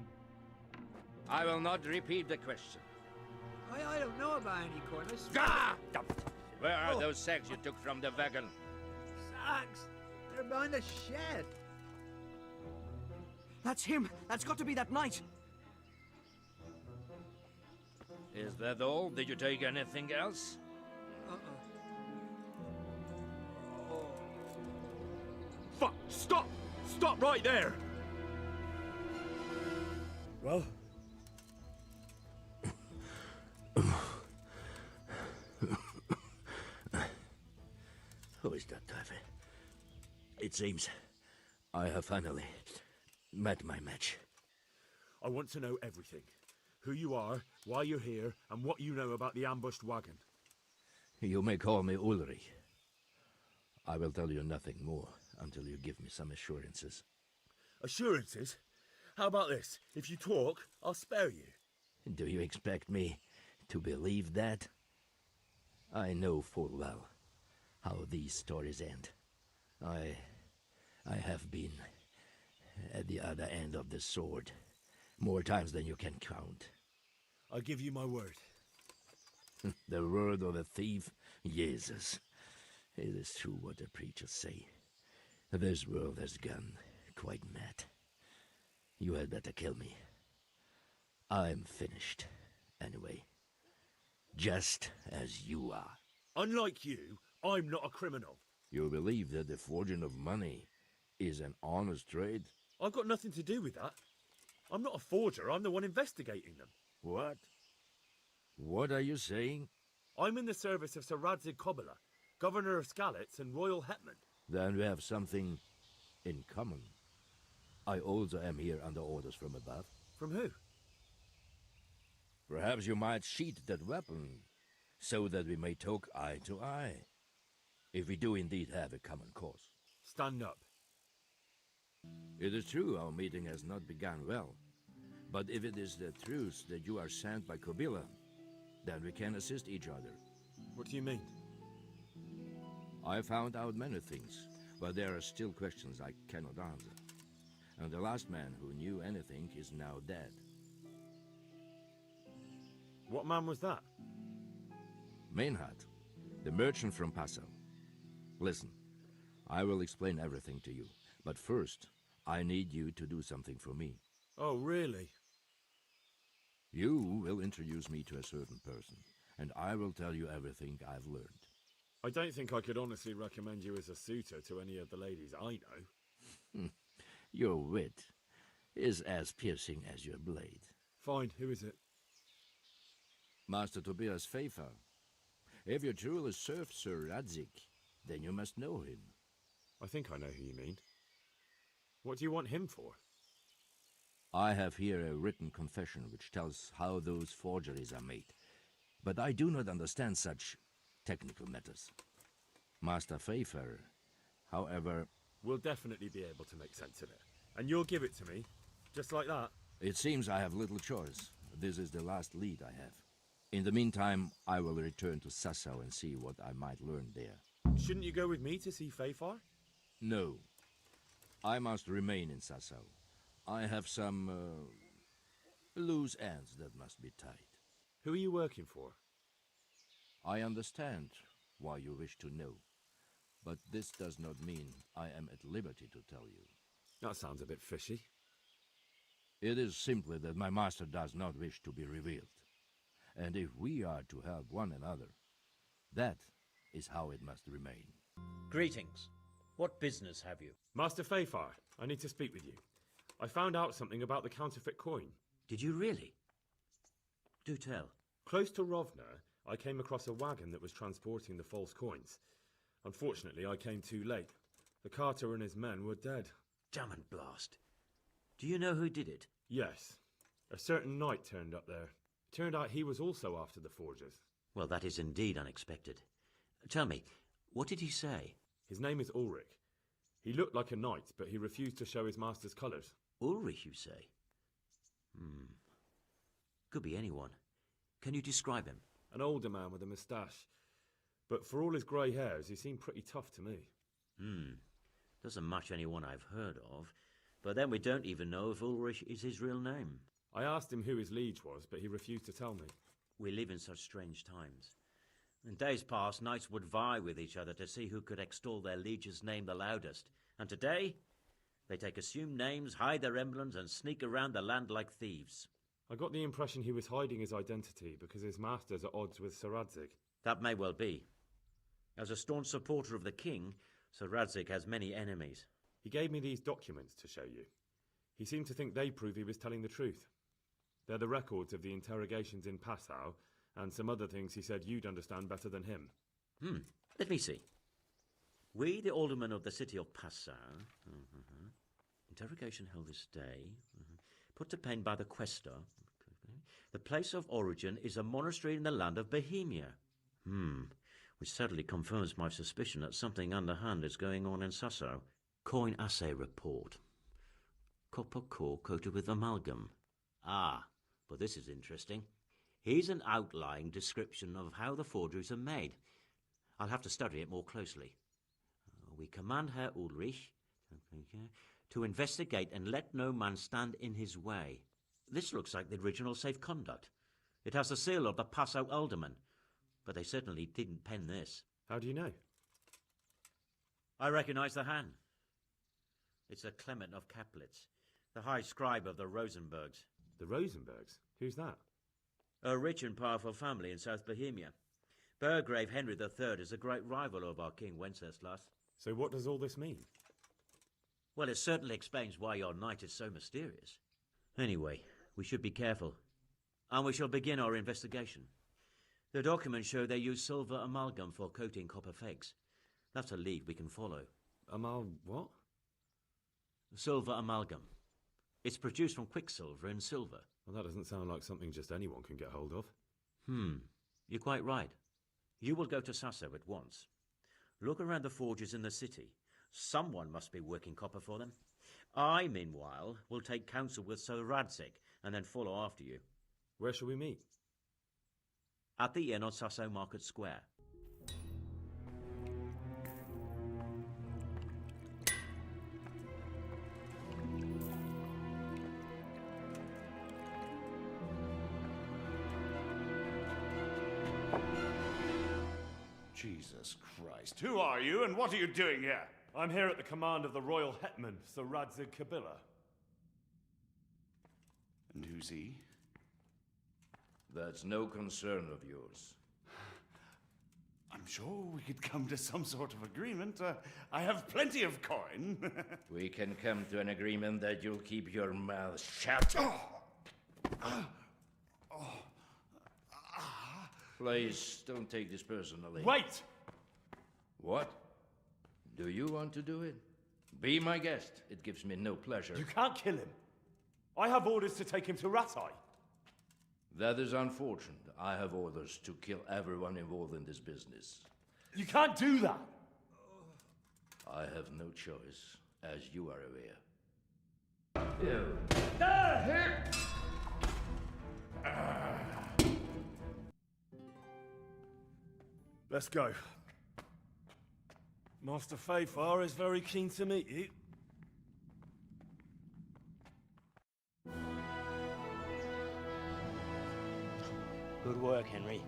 I will not repeat the question. I don't know about any coin. I swear. Ah! Where are those sacks you took from the wagon? Sacks! They're behind the shed. That's him! That's got to be that knight! Is that all? Did you take anything else? Fuck! Stop! Stop right there! Well? Who is that, Davy? It seems I have finally met my match. I want to know everything. Who you are, why you're here, and what you know about the ambushed wagon. You may call me Ulrich. I will tell you nothing more until you give me some assurances. Assurances? How about this? If you talk, I'll spare you. Do you expect me to believe that? I know full well how these stories end. I have been at the other end of the sword more times than you can count. I give you my word. The word of a thief? Jesus. It is true what the preachers say. This world has gone quite mad. You had better kill me. I'm finished, anyway. Just as you are. Unlike you, I'm not a criminal. You believe that the forging of money is an honest trade? I've got nothing to do with that. I'm not a forger, I'm the one investigating them. What? What are you saying? I'm in the service of Sir Radzig Kobyla, Governor of Skalitz and Royal Hetman. Then we have something in common. I also am here under orders from above. From who? Perhaps you might sheath that weapon, so that we may talk eye to eye. If we do indeed have a common cause. Stand up. It is true our meeting has not begun well. But if it is the truth that you are sent by Kobyla, then we can assist each other. What do you mean? I found out many things, but there are still questions I cannot answer. And the last man who knew anything is now dead. What man was that? Meinhard, the merchant from Passau. Listen, I will explain everything to you, but first, I need you to do something for me. Oh, really? You will introduce me to a certain person, and I will tell you everything I've learned. I don't think I could honestly recommend you as a suitor to any of the ladies I know. Your wit is as piercing as your blade. Fine, who is it? Master Tobias Pfeiffer. If you truly serve Sir Radzig, then you must know him. I think I know who you mean. What do you want him for? I have here a written confession which tells how those forgeries are made, but I do not understand such technical matters. Master Pfeiffer, however... We'll definitely be able to make sense of it. And you'll give it to me, just like that? It seems I have little choice. This is the last lead I have. In the meantime, I will return to Sassau and see what I might learn there. Shouldn't you go with me to see Pfeiffer? No. I must remain in Sassau. I have some loose ends that must be tied. Who are you working for? I understand why you wish to know, but this does not mean I am at liberty to tell you. That sounds a bit fishy. It is simply that my master does not wish to be revealed. And if we are to help one another, that is how it must remain. Greetings. What business have you? Master Pfeiffer, I need to speak with you. I found out something about the counterfeit coin. Did you really? Do tell. Close to Rovna, I came across a wagon that was transporting the false coins. Unfortunately, I came too late. The carter and his men were dead. Damn and blast. Do you know who did it? Yes. A certain knight turned up there. Turned out he was also after the forgers. Well, that is indeed unexpected. Tell me, what did he say? His name is Ulrich. He looked like a knight, but he refused to show his master's colours. Ulrich, you say? Could be anyone. Can you describe him? An older man with a moustache. But for all his grey hairs, he seemed pretty tough to me. Doesn't match anyone I've heard of. But then we don't even know if Ulrich is his real name. I asked him who his liege was, but he refused to tell me. We live in such strange times. In days past, knights would vie with each other to see who could extol their liege's name the loudest. And today, they take assumed names, hide their emblems, and sneak around the land like thieves. I got the impression he was hiding his identity because his master's at odds with Sir Radzig. That may well be. As a staunch supporter of the king, Sir Radzig has many enemies. He gave me these documents to show you. He seemed to think they prove he was telling the truth. They're the records of the interrogations in Passau, and some other things he said you'd understand better than him. Let me see. We, the aldermen of the city of Passau, interrogation held this day, put to pen by the quaestor. The place of origin is a monastery in the land of Bohemia. Which certainly confirms my suspicion that something underhand is going on in Sasso. Coin assay report. Copper core coated with amalgam. Ah, but this is interesting. Here's an outline description of how the forgeries are made. I'll have to study it more closely. We command Herr Ulrich to investigate and let no man stand in his way. This looks like the original safe conduct. It has the seal of the Passau alderman, but they certainly didn't pen this. How do you know? I recognize the hand. It's a Clement of Kaplitz, the high scribe of the Rosenbergs. The Rosenbergs? Who's that? A rich and powerful family in South Bohemia. Burgrave Henry III is a great rival of our King Wenceslas. So what does all this mean? Well, it certainly explains why your knight is so mysterious. Anyway, we should be careful. And we shall begin our investigation. The documents show they use silver amalgam for coating copper fakes. That's a lead we can follow. What? Silver amalgam. It's produced from quicksilver and silver. Well, that doesn't sound like something just anyone can get hold of. You're quite right. You will go to Sasso at once. Look around the forges in the city. Someone must be working copper for them. I, meanwhile, will take counsel with Sir Radzig and then follow after you. Where shall we meet? At the inn on Sasso Market Square. Jesus Christ. Who are you and what are you doing here? I'm here at the command of the royal hetman, Sir Radzig Kabila. And who's he? That's no concern of yours. I'm sure we could come to some sort of agreement. I have plenty of coin. We can come to an agreement that you'll keep your mouth shut. Please, don't take this personally. Wait! What? Do you want to do it? Be my guest. It gives me no pleasure. You can't kill him. I have orders to take him to Ratai. That is unfortunate. I have orders to kill everyone involved in this business. You can't do that! I have no choice, as you are aware. Let's go. Master Fayfar is very keen to meet you. Good work, Henry.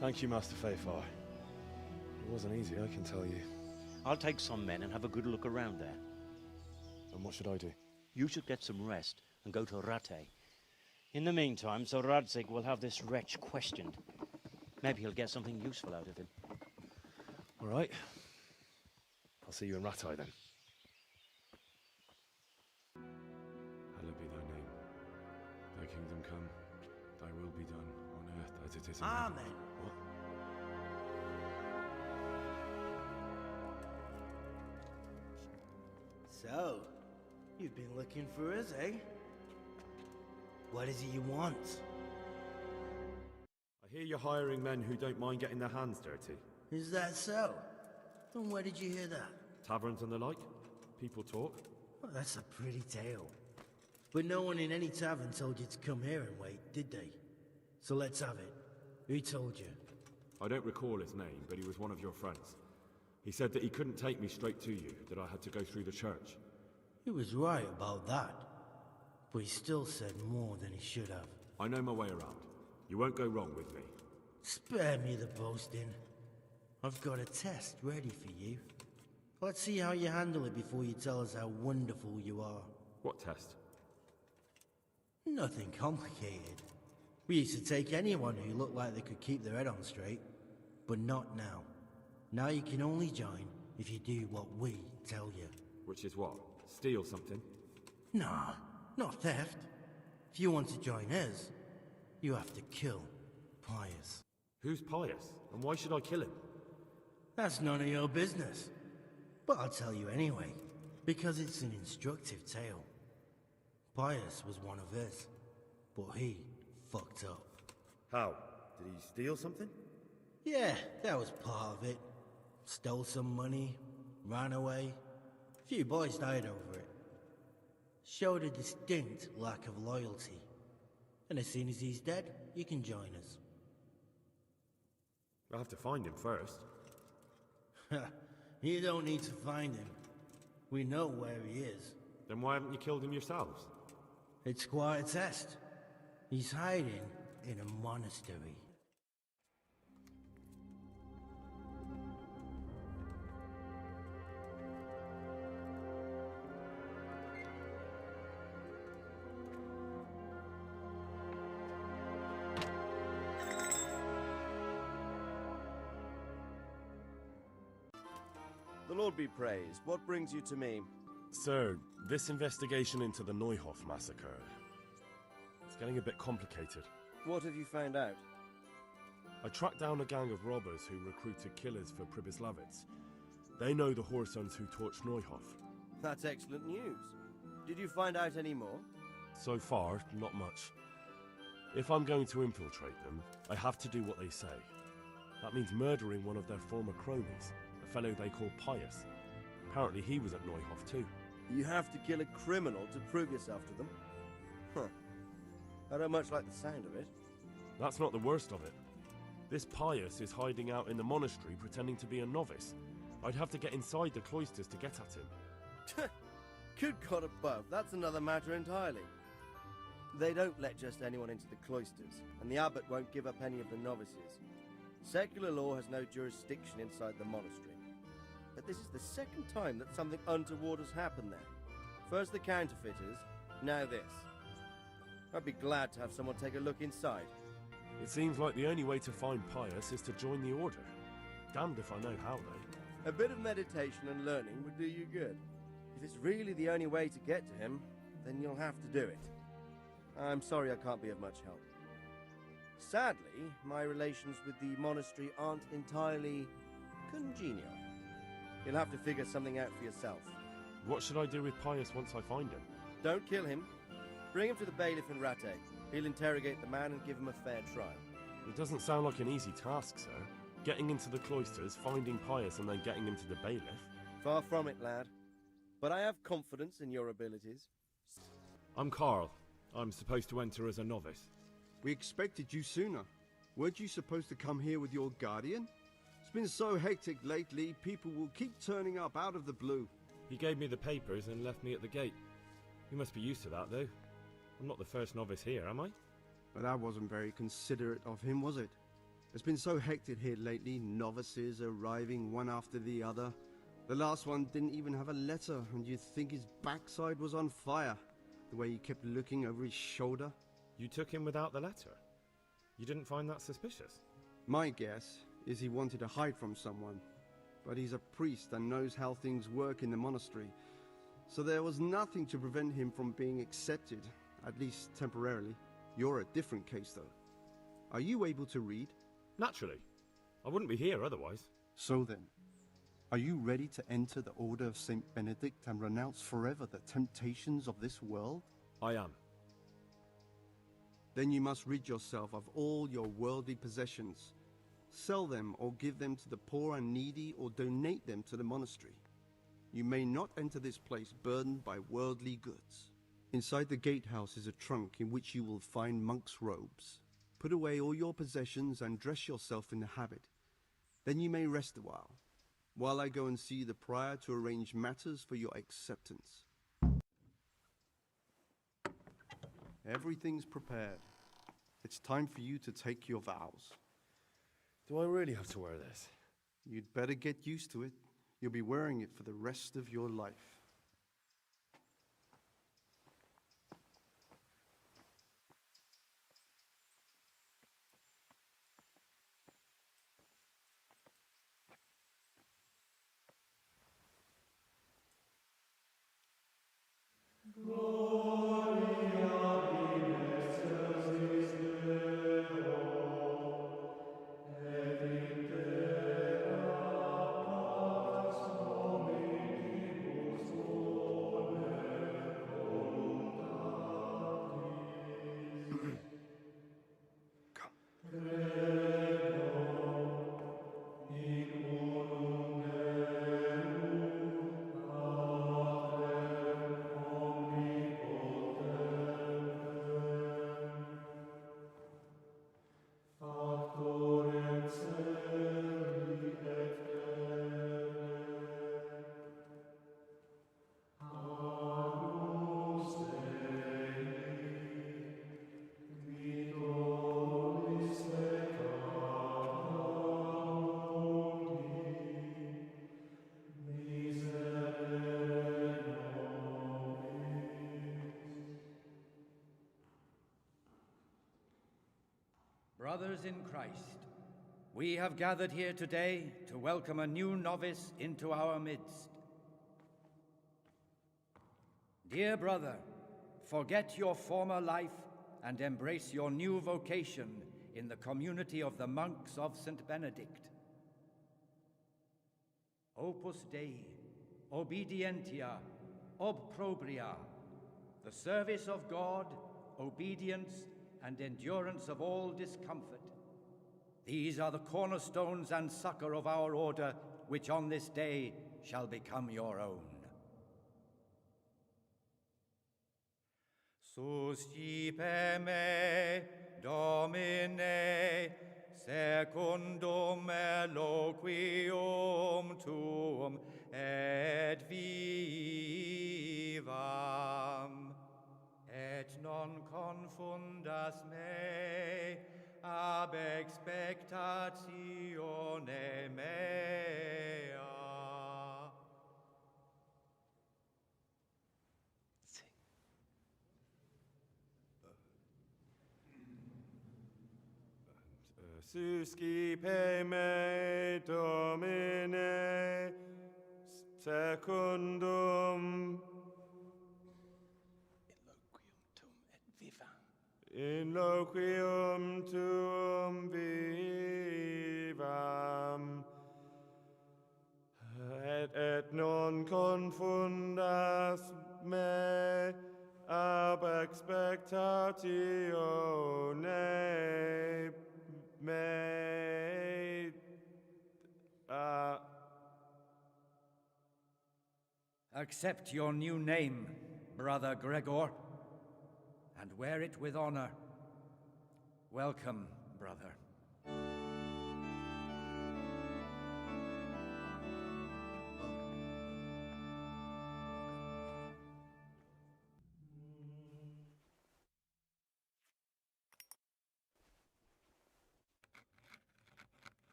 Thank you, Master Fayfar. It wasn't easy, I can tell you. I'll take some men and have a good look around there. And what should I do? You should get some rest and go to Rattay. In the meantime, Sir Radzig will have this wretch questioned. Maybe he'll get something useful out of him. All right. I'll see you in Ratai then. Hallowed be thy name. Thy kingdom come. Thy will be done on earth as it is in heaven. Amen. What? So, you've been looking for us, eh? What is it you want? I hear you're hiring men who don't mind getting their hands dirty. Is that so? And where did you hear that? Taverns and the like? People talk? Well, that's a pretty tale. But no one in any tavern told you to come here and wait, did they? So let's have it. Who told you? I don't recall his name, but he was one of your friends. He said that he couldn't take me straight to you, that I had to go through the church. He was right about that. But he still said more than he should have. I know my way around. You won't go wrong with me. Spare me the boasting. I've got a test ready for you. Let's see how you handle it before you tell us how wonderful you are. What test? Nothing complicated. We used to take anyone who looked like they could keep their head on straight. But not now. Now you can only join if you do what we tell you. Which is what? Steal something? Nah, not theft. If you want to join us, you have to kill Pius. Who's Pius, and why should I kill him? That's none of your business. But I'll tell you anyway, because it's an instructive tale. Pius was one of us, but he fucked up. How? Did he steal something? Yeah, that was part of it. Stole some money, ran away. A few boys died over it. Showed a distinct lack of loyalty. And as soon as he's dead, you can join us. I'll have to find him first. You don't need to find him. We know where he is. Then why haven't you killed him yourselves? It's quite a test. He's hiding in a monastery. The Lord be praised. What brings you to me? Sir, this investigation into the Neuhof massacre... it's getting a bit complicated. What have you found out? I tracked down a gang of robbers who recruited killers for Pribyslavitz. They know the Horsons who torched Neuhof. That's excellent news. Did you find out any more? So far, not much. If I'm going to infiltrate them, I have to do what they say. That means murdering one of their former cronies, a fellow they call Pius. Apparently he was at Neuhof too. You have to kill a criminal to prove yourself to them? Huh. I don't much like the sound of it. That's not the worst of it. This Pius is hiding out in the monastery pretending to be a novice. I'd have to get inside the cloisters to get at him. Good God above, that's another matter entirely. They don't let just anyone into the cloisters, and the abbot won't give up any of the novices. Secular law has no jurisdiction inside the monastery. But this is the second time that something untoward has happened there. First the counterfeiters, now this. I'd be glad to have someone take a look inside. It seems like the only way to find Pius is to join the order. Damned if I know how, though. A bit of meditation and learning would do you good. If it's really the only way to get to him, then you'll have to do it. I'm sorry I can't be of much help. Sadly, my relations with the monastery aren't entirely congenial. You'll have to figure something out for yourself. What should I do with Pius once I find him? Don't kill him. Bring him to the bailiff in Rattay. He'll interrogate the man and give him a fair trial. It doesn't sound like an easy task, sir. Getting into the cloisters, finding Pius, and then getting him to the bailiff. Far from it, lad. But I have confidence in your abilities. I'm Carl. I'm supposed to enter as a novice. We expected you sooner. Weren't you supposed to come here with your guardian? It's been so hectic lately, people will keep turning up out of the blue. He gave me the papers and left me at the gate. You must be used to that, though. I'm not the first novice here, am I? But that wasn't very considerate of him, was it? It's been so hectic here lately, novices arriving one after the other. The last one didn't even have a letter, and you'd think his backside was on fire, the way he kept looking over his shoulder. You took him without the letter? You didn't find that suspicious? My guess is he wanted to hide from someone. But he's a priest and knows how things work in the monastery, so there was nothing to prevent him from being accepted, at least temporarily. You're a different case, though. Are you able to read? Naturally. I wouldn't be here otherwise. So then, are you ready to enter the Order of St. Benedict and renounce forever the temptations of this world? I am. Then you must rid yourself of all your worldly possessions. Sell them or give them to the poor and needy or donate them to the monastery. You may not enter this place burdened by worldly goods. Inside the gatehouse is a trunk in which you will find monk's robes. Put away all your possessions and dress yourself in the habit. Then you may rest a while I go and see the prior to arrange matters for your acceptance. Everything's prepared. It's time for you to take your vows. Do I really have to wear this? You'd better get used to it. You'll be wearing it for the rest of your life. Gloria Brothers in Christ, we have gathered here today to welcome a new novice into our midst. Dear brother, forget your former life and embrace your new vocation in the community of the monks of St. Benedict. Opus Dei, obedientia, obprobria, the service of God, obedience, and endurance of all discomfort. These are the cornerstones and succor of our order, which on this day shall become your own. Suscipe me, Domine, secundum eloquium tuum et vivam, et non confundas me ab expectatione mea. Suscipe me, Domine, secundum in loquium tuum vivam, et non confundas me ab expectatione mea. Accept your new name, Brother Gregor, and wear it with honor. Welcome, brother.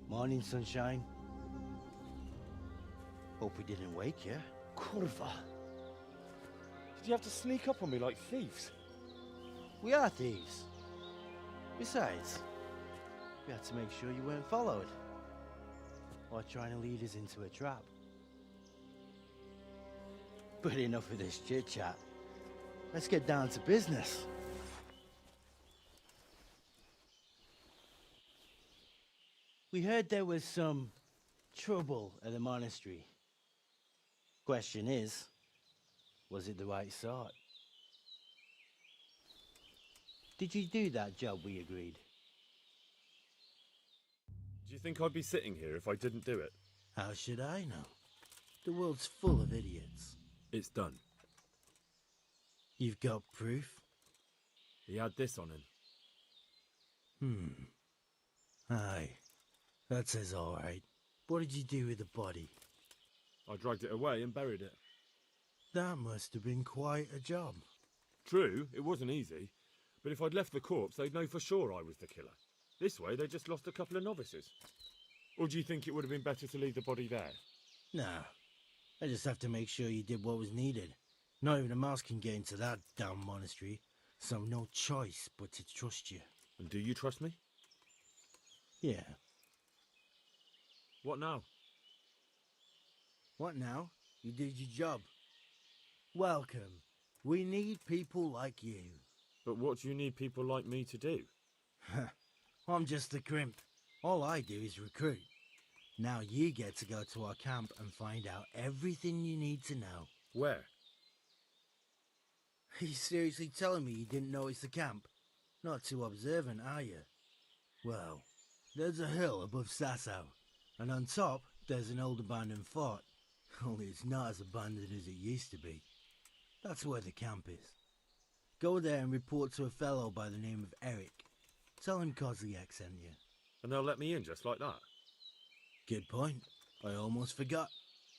Morning, sunshine. Hope we didn't wake you. Curva. Did you have to sneak up on me like thieves? We are thieves. Besides, we had to make sure you weren't followed. Or trying to lead us into a trap. But enough of this chit-chat. Let's get down to business. We heard there was some trouble at the monastery. Question is, was it the right sort? Did you do that job we agreed? Do you think I'd be sitting here if I didn't do it? How should I know? The world's full of idiots. It's done. You've got proof? He had this on him. Aye. That says all right. What did you do with the body? I dragged it away and buried it. That must have been quite a job. True, it wasn't easy. But if I'd left the corpse, they'd know for sure I was the killer. This way, they just lost a couple of novices. Or do you think it would have been better to leave the body there? Nah. I just have to make sure you did what was needed. Not even a mouse can get into that damn monastery, so no choice but to trust you. And do you trust me? Yeah. What now? What now? You did your job. Welcome. We need people like you. But what do you need people like me to do? I'm just a crimp. All I do is recruit. Now you get to go to our camp and find out everything you need to know. Where? Are you seriously telling me you didn't notice the camp? Not too observant, are you? Well, there's a hill above Sasau, and on top there's an old abandoned fort. Only it's not as abandoned as it used to be. That's where the camp is. Go there and report to a fellow by the name of Eric. Tell him Kozliak sent you. And they'll let me in just like that? Good point. I almost forgot.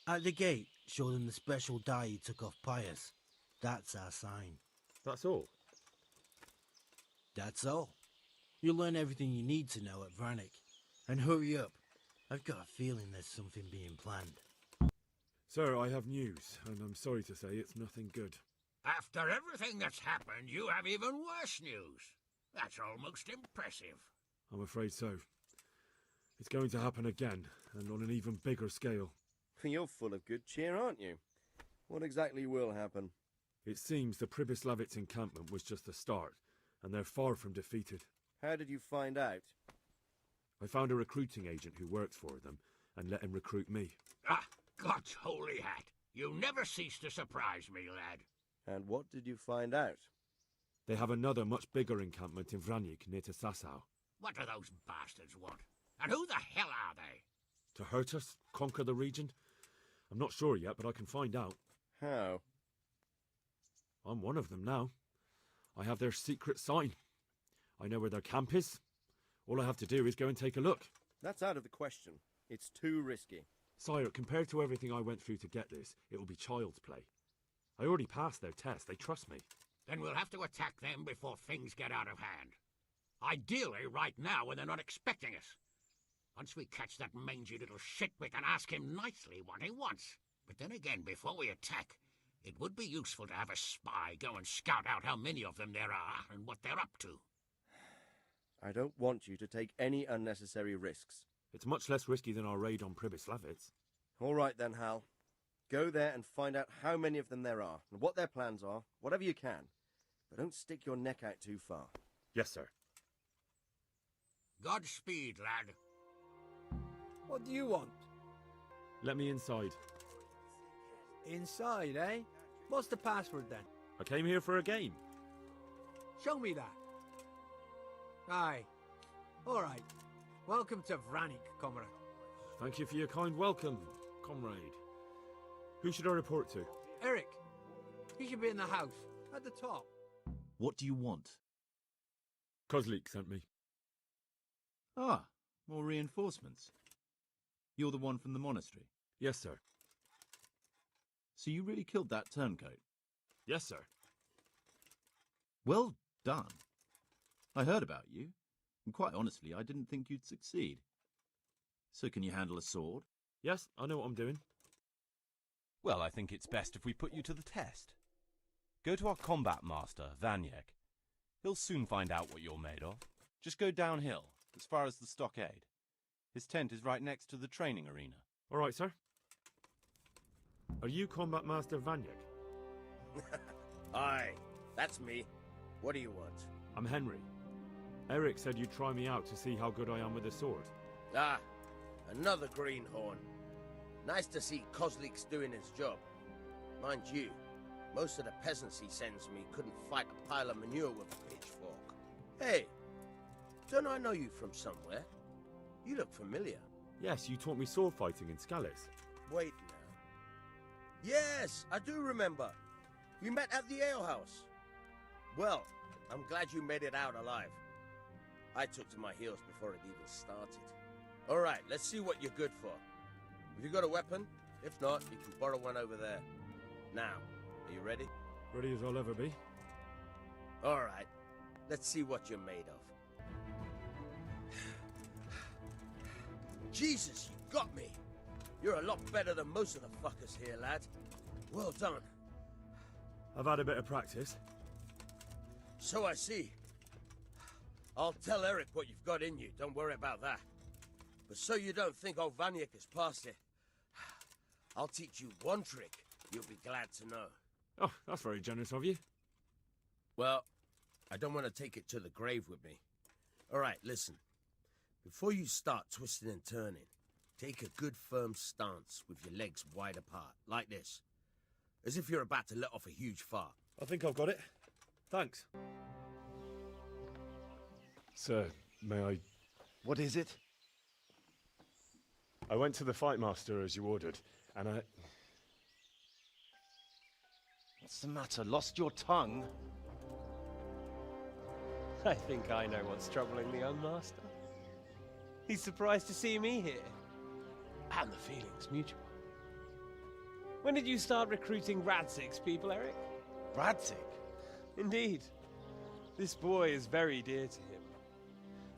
At the gate, show them the special dye you took off Pius. That's our sign. That's all? That's all. You'll learn everything you need to know at Vranik. And hurry up. I've got a feeling there's something being planned. Sir, I have news, and I'm sorry to say it's nothing good. After everything that's happened, you have even worse news. That's almost impressive. I'm afraid so. It's going to happen again, and on an even bigger scale. You're full of good cheer, aren't you? What exactly will happen? It seems the Pribyslavitz encampment was just the start, and they're far from defeated. How did you find out? I found a recruiting agent who works for them, and let him recruit me. Ah, God's holy hat. You never cease to surprise me, lad. And what did you find out? They have another much bigger encampment in Vranik near to Sasau. What do those bastards want? And who the hell are they? To hurt us? Conquer the region? I'm not sure yet, but I can find out. How? I'm one of them now. I have their secret sign. I know where their camp is. All I have to do is go and take a look. That's out of the question. It's too risky. Sire, compared to everything I went through to get this, it will be child's play. I already passed their test. They trust me. Then we'll have to attack them before things get out of hand. Ideally, right now, when they're not expecting us. Once we catch that mangy little shit, we can ask him nicely what he wants. But then again, before we attack, it would be useful to have a spy go and scout out how many of them there are and what they're up to. I don't want you to take any unnecessary risks. It's much less risky than our raid on Pribyslavitz. All right then, Hal. Go there and find out how many of them there are, and what their plans are, whatever you can. But don't stick your neck out too far. Yes, sir. Godspeed, lad. What do you want? Let me inside. Inside, eh? What's the password then? I came here for a game. Show me that. Aye. All right. Welcome to Vranik, comrade. Thank you for your kind welcome, comrade. Who should I report to? Eric. He should be in the house, at the top. What do you want? Kozlik sent me. Ah, more reinforcements. You're the one from the monastery? Yes, sir. So you really killed that turncoat? Yes, sir. Well done. I heard about you, and quite honestly, I didn't think you'd succeed. So can you handle a sword? Yes, I know what I'm doing. Well, I think it's best if we put you to the test. Go to our combat master, Vanyek. He'll soon find out what you're made of. Just go downhill, as far as the stockade. His tent is right next to the training arena. All right, sir. Are you Combat Master Vanyek? Aye, that's me. What do you want? I'm Henry. Eric said you'd try me out to see how good I am with a sword. Ah, another greenhorn. Nice to see Kozlik's doing his job. Mind you, most of the peasants he sends me couldn't fight a pile of manure with a pitchfork. Hey, don't I know you from somewhere? You look familiar. Yes, you taught me sword fighting in Skalis. Wait now. Yes, I do remember. We met at the alehouse. Well, I'm glad you made it out alive. I took to my heels before it even started. All right, let's see what you're good for. Have you got a weapon? If not, you can borrow one over there. Now, are you ready? Ready as I'll ever be. All right, let's see what you're made of. Jesus, you got me. You're a lot better than most of the fuckers here, lad. Well done. I've had a bit of practice. So I see. I'll tell Eric what you've got in you, don't worry about that. But so you don't think old Vanyek has passed it, I'll teach you one trick you'll be glad to know. Oh, that's very generous of you. Well, I don't want to take it to the grave with me. All right, listen. Before you start twisting and turning, take a good firm stance with your legs wide apart, like this. As if you're about to let off a huge fart. I think I've got it. Thanks. Sir, may I... What is it? I went to the fight master as you ordered, and I... What's the matter? Lost your tongue? I think I know what's troubling the young master. He's surprised to see me here. And the feeling's mutual. When did you start recruiting Radzig's people, Eric? Radzig? Indeed. This boy is very dear to him.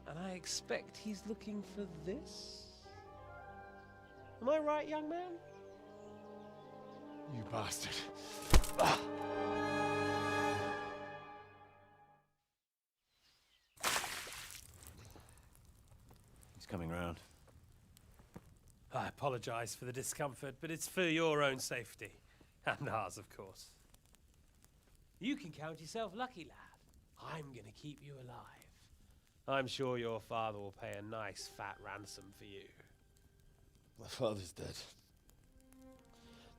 And I expect he's looking for this? Am I right, young man? You bastard. He's coming round. I apologize for the discomfort, but it's for your own safety. And ours, of course. You can count yourself lucky, lad. I'm gonna keep you alive. I'm sure your father will pay a nice fat ransom for you. My father's dead.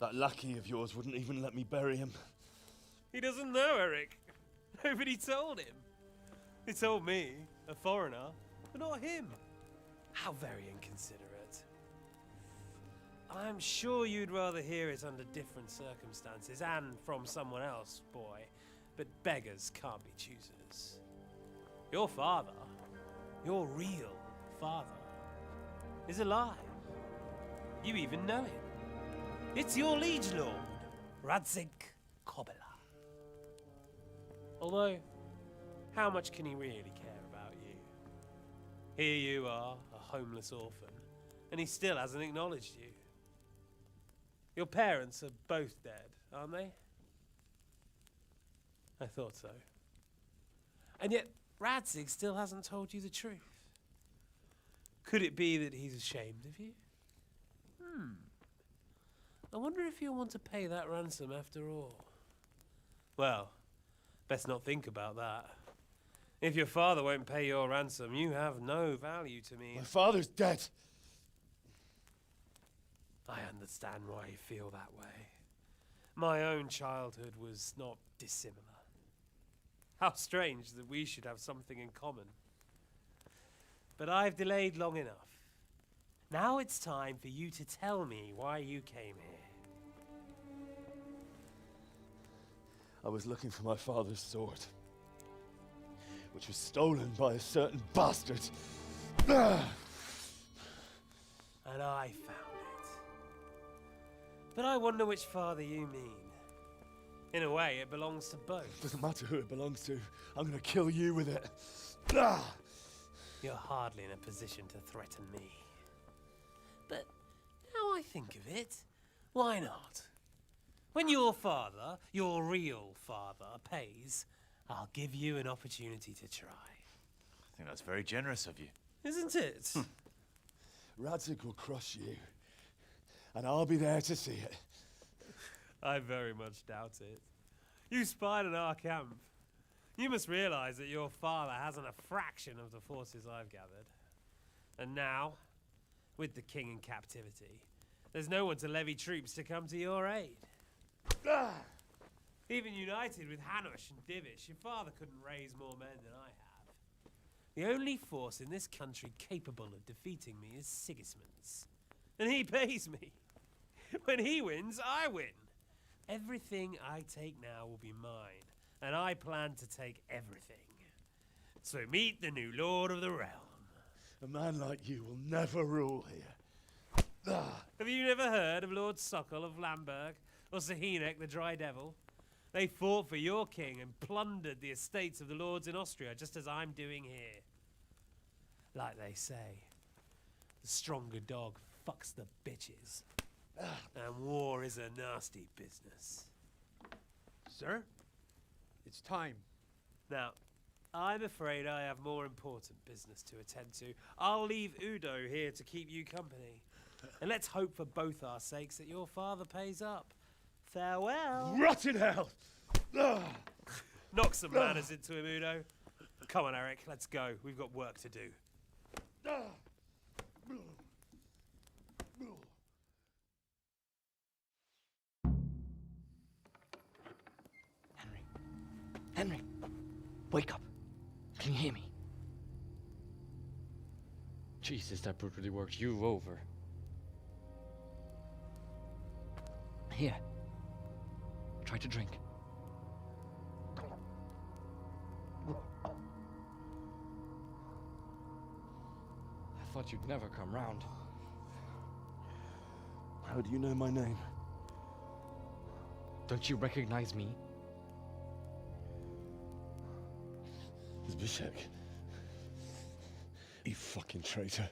That lackey of yours wouldn't even let me bury him. He doesn't know, Eric. Nobody told him. He told me, a foreigner, but not him. How very inconsiderate. I'm sure you'd rather hear it under different circumstances and from someone else, boy. But beggars can't be choosers. Your father, your real father, is alive. You even know him. It's your liege lord, Radzig Kobyla. Although, how much can he really care about you? Here you are, a homeless orphan, and he still hasn't acknowledged you. Your parents are both dead, aren't they? I thought so. And yet, Radzig still hasn't told you the truth. Could it be that he's ashamed of you? I wonder if you'll want to pay that ransom after all. Well, best not think about that. If your father won't pay your ransom, you have no value to me. My father's dead. I understand why you feel that way. My own childhood was not dissimilar. How strange that we should have something in common. But I've delayed long enough. Now it's time for you to tell me why you came here. I was looking for my father's sword, which was stolen by a certain bastard. And I found it. But I wonder which father you mean. In a way, it belongs to both. Doesn't matter who it belongs to. I'm gonna kill you with it. You're hardly in a position to threaten me. But now I think of it, why not? When your father, your real father, pays, I'll give you an opportunity to try. I think that's very generous of you. Isn't it? Radzig will crush you, and I'll be there to see it. I very much doubt it. You spied on our camp. You must realize that your father hasn't a fraction of the forces I've gathered. And now, with the king in captivity, there's no one to levy troops to come to your aid. Even united with Hanush and Divish, your father couldn't raise more men than I have. The only force in this country capable of defeating me is Sigismund's. And he pays me. When he wins, I win. Everything I take now will be mine, and I plan to take everything. So meet the new lord of the realm. A man like you will never rule here. Have you never heard of Lord Sokol of Lamberg, or Sahinek the Dry Devil? They fought for your king and plundered the estates of the lords in Austria, just as I'm doing here. Like they say, the stronger dog fucks the bitches. And war is a nasty business. Sir, it's time. Now, I'm afraid I have more important business to attend to. I'll leave Udo here to keep you company. And let's hope for both our sakes that your father pays up. Farewell. Rot in hell! Knock some manners into him, Udo. Come on, Eric, let's go. We've got work to do. Henry, wake up. Can you hear me? Jesus, that brutally worked you over. Here. Try to drink. I thought you'd never come round. How do you know my name? Don't you recognize me? Zbyszek. You fucking traitor.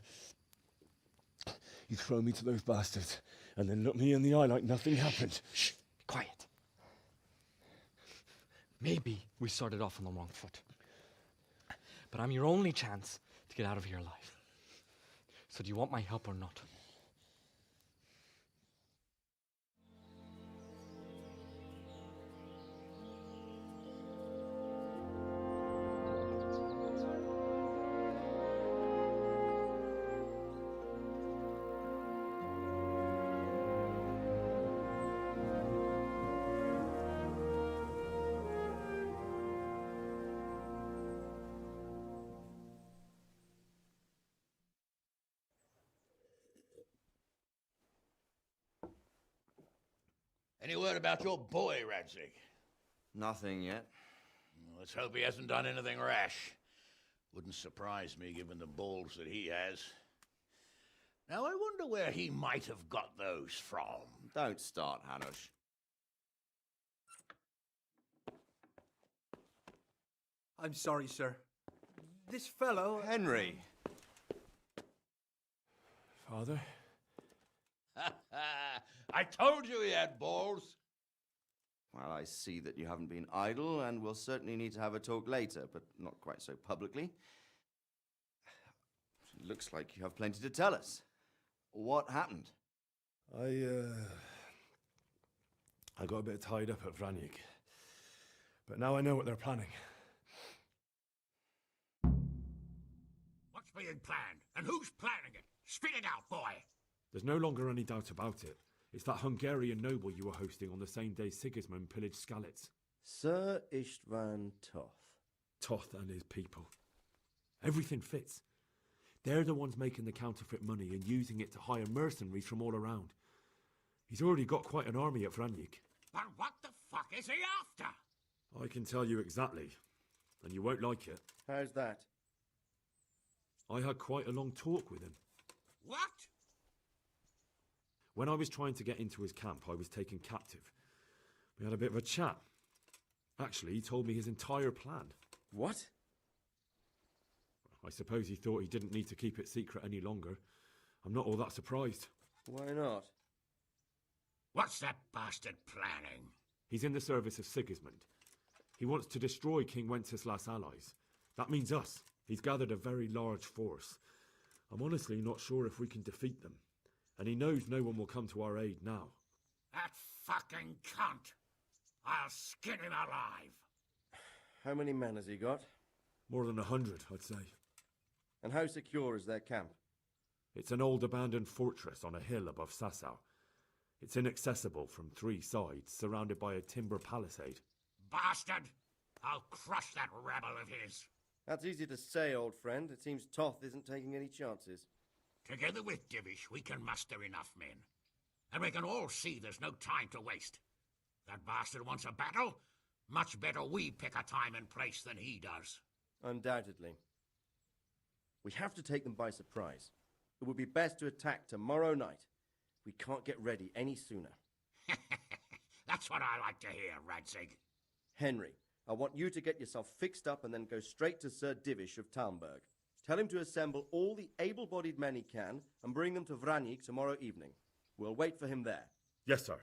You throw me to those bastards and then look me in the eye like nothing happened. Shh, be quiet. Maybe we started off on the wrong foot. But I'm your only chance to get out of here alive. So do you want my help or not? Any word about your boy, Radzig? Nothing yet. Let's hope he hasn't done anything rash. Wouldn't surprise me given the balls that he has. Now, I wonder where he might have got those from. Don't start, Hanush. I'm sorry, sir. This fellow... Henry! Father? I told you he had balls. Well, I see that you haven't been idle, and we'll certainly need to have a talk later, but not quite so publicly. Looks like you have plenty to tell us. What happened? I got a bit tied up at Vranyik. But now I know what they're planning. What's being planned? And who's planning it? Spit it out, boy! There's no longer any doubt about it. It's that Hungarian noble you were hosting on the same day Sigismund pillaged Skalitz. Sir Istvan Toth. Toth and his people. Everything fits. They're the ones making the counterfeit money and using it to hire mercenaries from all around. He's already got quite an army at Vranyik. But what the fuck is he after? I can tell you exactly, and you won't like it. How's that? I had quite a long talk with him. What? When I was trying to get into his camp, I was taken captive. We had a bit of a chat. Actually, he told me his entire plan. What? I suppose he thought he didn't need to keep it secret any longer. I'm not all that surprised. Why not? What's that bastard planning? He's in the service of Sigismund. He wants to destroy King Wenceslas' allies. That means us. He's gathered a very large force. I'm honestly not sure if we can defeat them. And he knows no one will come to our aid now. That fucking cunt! I'll skin him alive! How many men has he got? More than 100, I'd say. And how secure is their camp? It's an old abandoned fortress on a hill above Sasau. It's inaccessible from 3 sides, surrounded by a timber palisade. Bastard! I'll crush that rebel of his! That's easy to say, old friend. It seems Toth isn't taking any chances. Together with Divish, we can muster enough men. And we can all see there's no time to waste. That bastard wants a battle? Much better we pick a time and place than he does. Undoubtedly. We have to take them by surprise. It would be best to attack tomorrow night. We can't get ready any sooner. That's what I like to hear, Radzig. Henry, I want you to get yourself fixed up and then go straight to Sir Divish of Talmberg. Tell him to assemble all the able-bodied men he can and bring them to Vranyik tomorrow evening. We'll wait for him there. Yes, sir.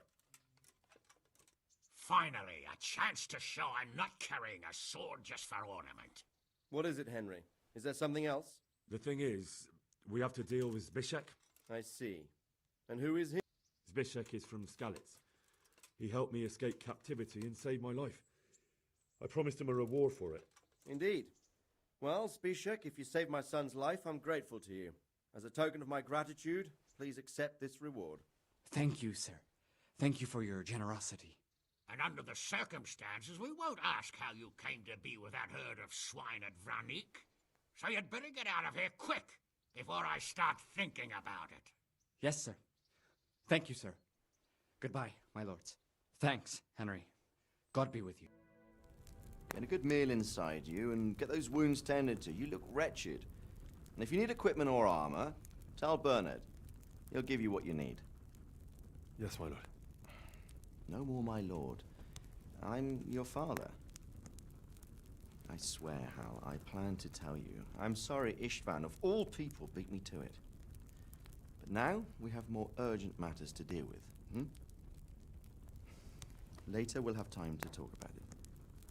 Finally, a chance to show I'm not carrying a sword just for ornament. What is it, Henry? Is there something else? The thing is, we have to deal with Zbyszek. I see. And who is he? Zbyszek is from Skalitz. He helped me escape captivity and saved my life. I promised him a reward for it. Indeed. Well, Spishak, if you saved my son's life, I'm grateful to you. As a token of my gratitude, please accept this reward. Thank you, sir. Thank you for your generosity. And under the circumstances, we won't ask how you came to be with that herd of swine at Vranik. So you'd better get out of here quick, before I start thinking about it. Yes, sir. Thank you, sir. Goodbye, my lords. Thanks, Henry. God be with you. Get a good meal inside you and get those wounds tended to. You look wretched. And if you need equipment or armor, tell Bernard. He'll give you what you need. Yes, my lord. No more, my lord. I'm your father. I swear, Hal, I plan to tell you. I'm sorry Istvan, of all people, beat me to it. But now we have more urgent matters to deal with, Later we'll have time to talk about it.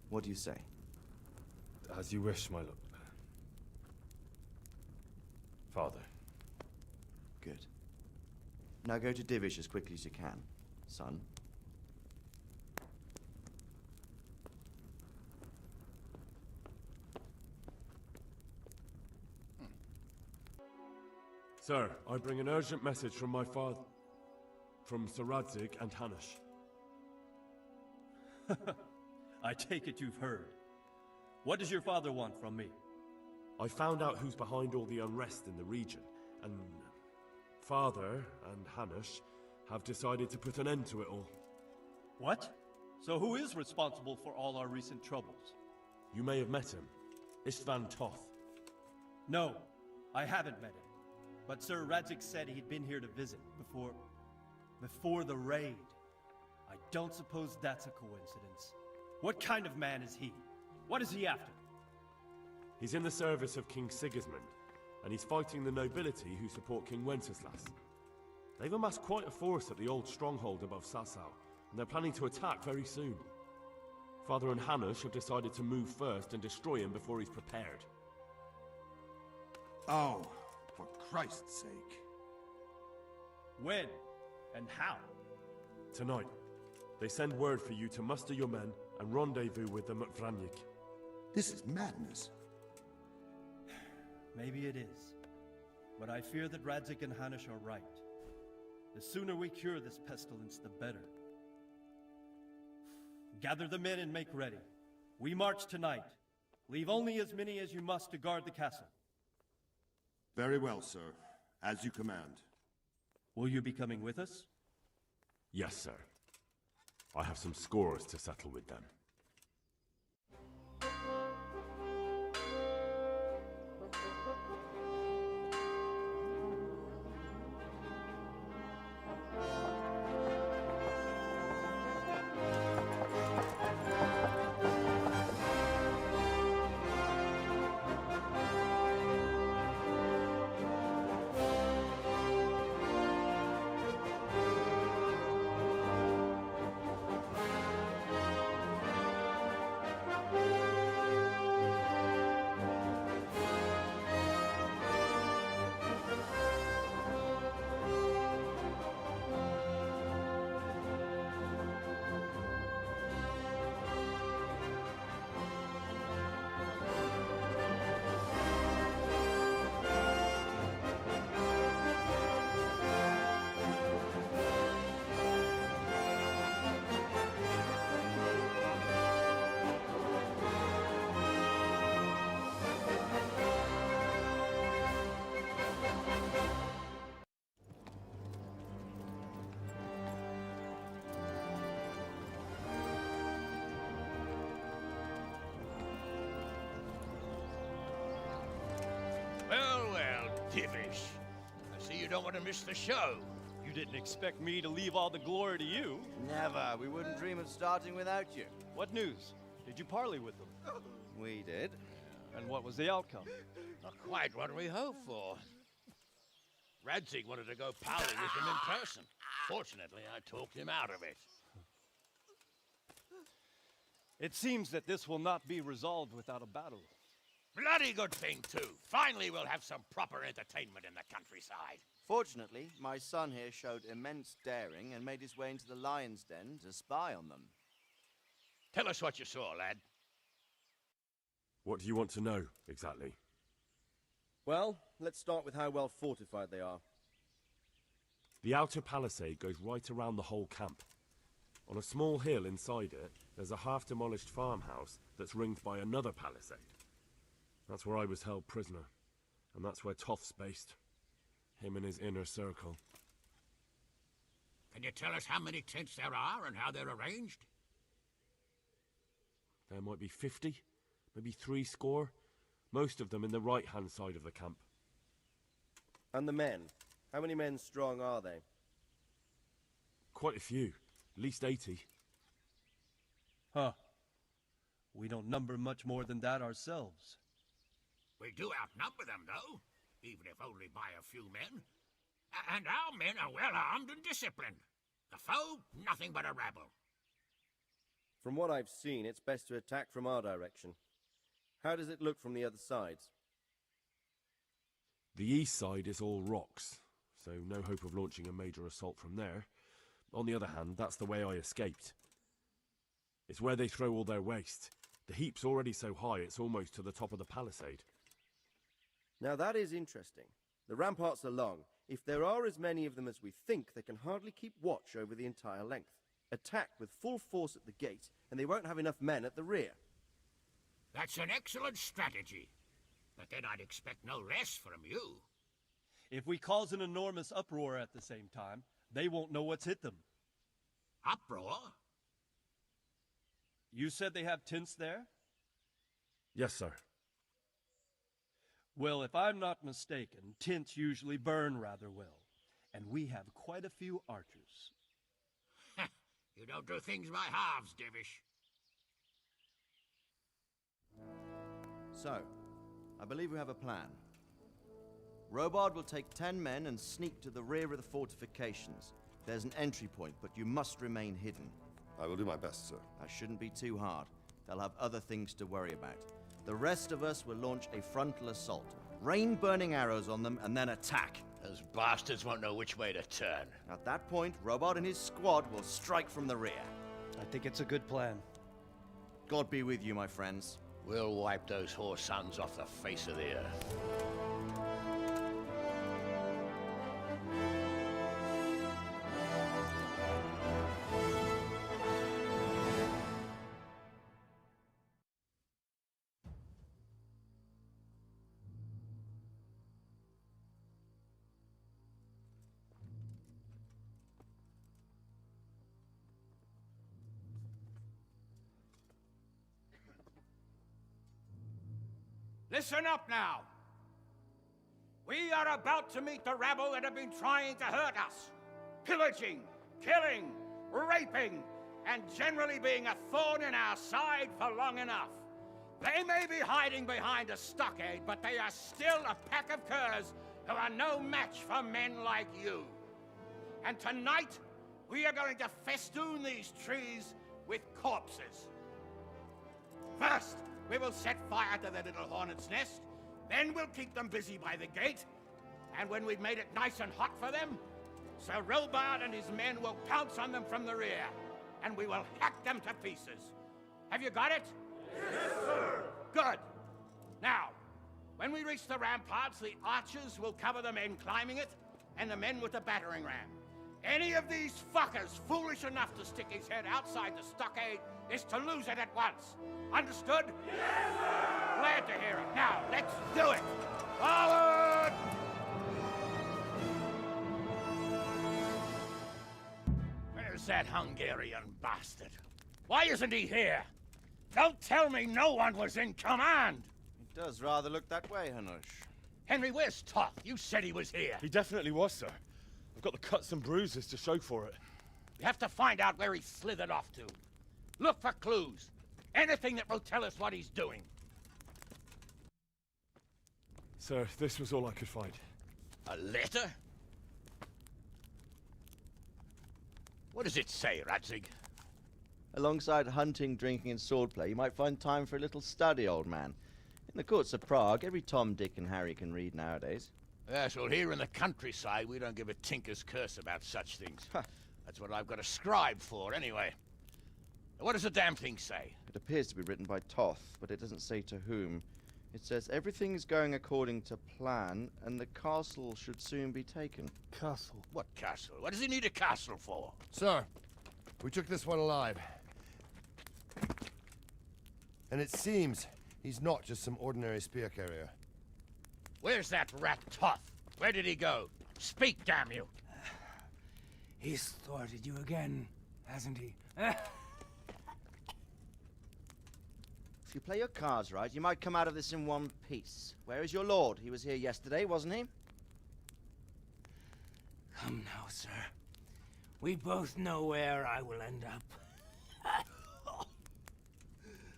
What do you say? As you wish, my lord. Father. Good. Now go to Divish as quickly as you can, son. Sir, I bring an urgent message from my father. From Sir Radzig and Hanush. I take it you've heard. What does your father want from me? I found out who's behind all the unrest in the region, and Father and Hanush have decided to put an end to it all. What? So who is responsible for all our recent troubles? You may have met him. Istvan Toth. No, I haven't met him. But Sir Radzig said he'd been here to visit before the raid. I don't suppose that's a coincidence. What kind of man is he? What is he after? He's in the service of King Sigismund, and he's fighting the nobility who support King Wenceslas. They've amassed quite a force at the old stronghold above Sasau, and they're planning to attack very soon. Father and Hanush have decided to move first and destroy him before he's prepared. Oh, for Christ's sake. When? And how? Tonight. They send word for you to muster your men and rendezvous with them at Vranik. This is madness. Maybe it is. But I fear that Radzig and Hanush are right. The sooner we cure this pestilence, the better. Gather the men and make ready. We march tonight. Leave only as many as you must to guard the castle. Very well, sir. As you command. Will you be coming with us? Yes, sir. I have some scores to settle with them. Well, Divish. I see you don't want to miss the show. You didn't expect me to leave all the glory to you. Never. We wouldn't dream of starting without you. What news? Did you parley with them? We did. And what was the outcome? Not quite what we hoped for. Radzig wanted to go parley with him in person. Fortunately, I talked him out of it. It seems that this will not be resolved without a battle. Bloody good thing, too. Finally, we'll have some proper entertainment in the countryside. Fortunately, my son here showed immense daring and made his way into the lion's den to spy on them. Tell us what you saw, lad. What do you want to know, exactly? Well, let's start with how well fortified they are. The outer palisade goes right around the whole camp. On a small hill inside it, there's a half-demolished farmhouse that's ringed by another palisade. That's where I was held prisoner, and that's where Toth's based. Him and his inner circle. Can you tell us how many tents there are and how they're arranged? There might be 50, maybe 60. Most of them in the right-hand side of the camp. And the men? How many men strong are they? Quite a few. At least 80. Huh. We don't number much more than that ourselves. We do outnumber them, though, even if only by a few men. And our men are well armed and disciplined. The foe, nothing but a rabble. From what I've seen, it's best to attack from our direction. How does it look from the other sides? The east side is all rocks, so no hope of launching a major assault from there. On the other hand, that's the way I escaped. It's where they throw all their waste. The heap's already so high it's almost to the top of the palisade. Now that is interesting. The ramparts are long. If there are as many of them as we think, they can hardly keep watch over the entire length. Attack with full force at the gate, and they won't have enough men at the rear. That's an excellent strategy. But then I'd expect no less from you. If we cause an enormous uproar at the same time, they won't know what's hit them. Uproar? You said they have tents there? Yes, sir. Well, if I'm not mistaken, tents usually burn rather well. And we have quite a few archers. You don't do things by halves, Divish. So, I believe we have a plan. Robard will take 10 men and sneak to the rear of the fortifications. There's an entry point, but you must remain hidden. I will do my best, sir. That shouldn't be too hard. They'll have other things to worry about. The rest of us will launch a frontal assault. Rain burning arrows on them and then attack. Those bastards won't know which way to turn. At that point, Robard and his squad will strike from the rear. I think it's a good plan. God be with you, my friends. We'll wipe those whore sons off the face of the earth. Listen up now. We are about to meet the rabble that have been trying to hurt us. Pillaging, killing, raping, and generally being a thorn in our side for long enough. They may be hiding behind a stockade, but they are still a pack of curs who are no match for men like you. And tonight, we are going to festoon these trees with corpses. First, we will set fire to the little hornet's nest. Then we'll keep them busy by the gate. And when we've made it nice and hot for them, Sir Robard and his men will pounce on them from the rear. And we will hack them to pieces. Have you got it? Yes, sir! Good. Now, when we reach the ramparts, the archers will cover the men climbing it, and the men with the battering ram. Any of these fuckers foolish enough to stick his head outside the stockade is to lose it at once. Understood? Yes, sir! Glad to hear it. Now, let's do it! Forward! Where's that Hungarian bastard? Why isn't he here? Don't tell me no one was in command! It does rather look that way, Hanush. Henry, where's Toth? You said he was here. He definitely was, sir. I've got the cuts and bruises to show for it. We have to find out where he slithered off to. Look for clues. Anything that will tell us what he's doing. Sir, this was all I could find. A letter? What does it say, Radzig? Alongside hunting, drinking, and swordplay, you might find time for a little study, old man. In the courts of Prague, every Tom, Dick, and Harry can read nowadays. Yes, well, here in the countryside, we don't give a tinker's curse about such things. That's what I've got a scribe for, anyway. What does the damn thing say? It appears to be written by Toth, but it doesn't say to whom. It says everything is going according to plan, and the castle should soon be taken. Castle? What castle? What does he need a castle for? Sir, we took this one alive. And it seems he's not just some ordinary spear carrier. Where's that rat Toth? Where did he go? Speak, damn you! He's thwarted you again, hasn't he? If you play your cards right, you might come out of this in one piece. Where is your lord? He was here yesterday, wasn't he? Come now, sir. We both know where I will end up.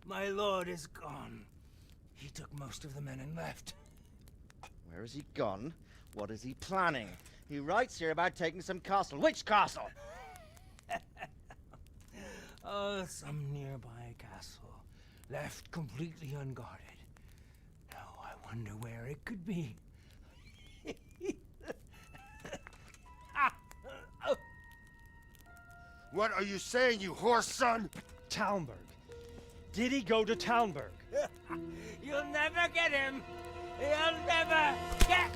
My lord is gone. He took most of the men and left. Where has he gone? What is he planning? He writes here about taking some castle. Which castle? Oh, some nearby castle. Left completely unguarded. Now I wonder where it could be. What are you saying, you horse son? Talmberg. Did he go to Talmberg? You'll never get him! You'll never get...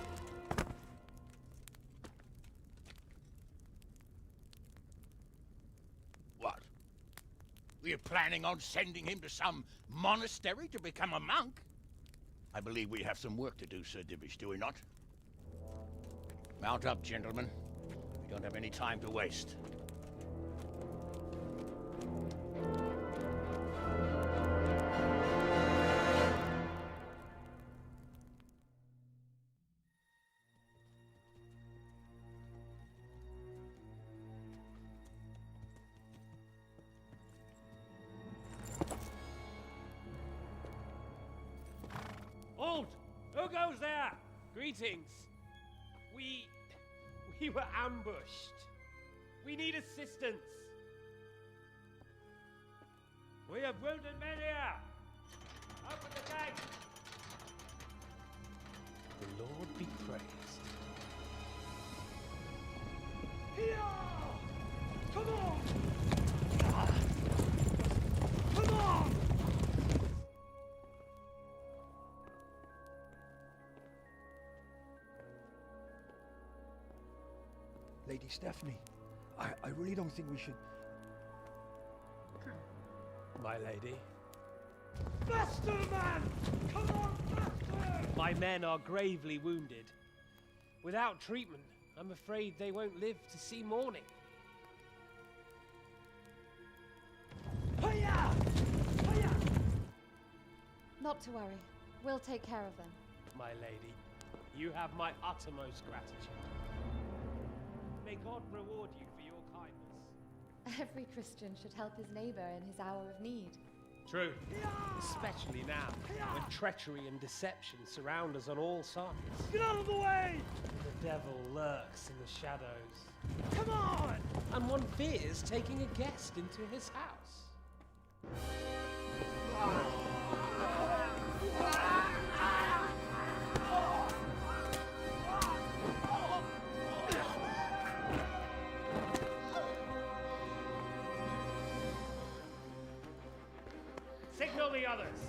What? Were you planning on sending him to some monastery to become a monk? I believe we have some work to do, Sir Divish, do we not? Mount up, gentlemen. We don't have any time to waste. Halt! Who goes there? Greetings. We were ambushed. We need assistance. We have wounded men here. Open the gate. The Lord be praised. Here! Come on! Come on! Lady Stephanie, I really don't think we should... My lady. Faster, man! Come on, faster! My men are gravely wounded. Without treatment, I'm afraid they won't live to see morning. Hiya! Hiya! Not to worry. We'll take care of them. My lady, you have my uttermost gratitude. May God reward you for your kindness. Every Christian should help his neighbor in his hour of need. True. Especially now, when treachery and deception surround us on all sides. Get out of the way! The devil lurks in the shadows. Come on! And one fears taking a guest into his house. Signal the others.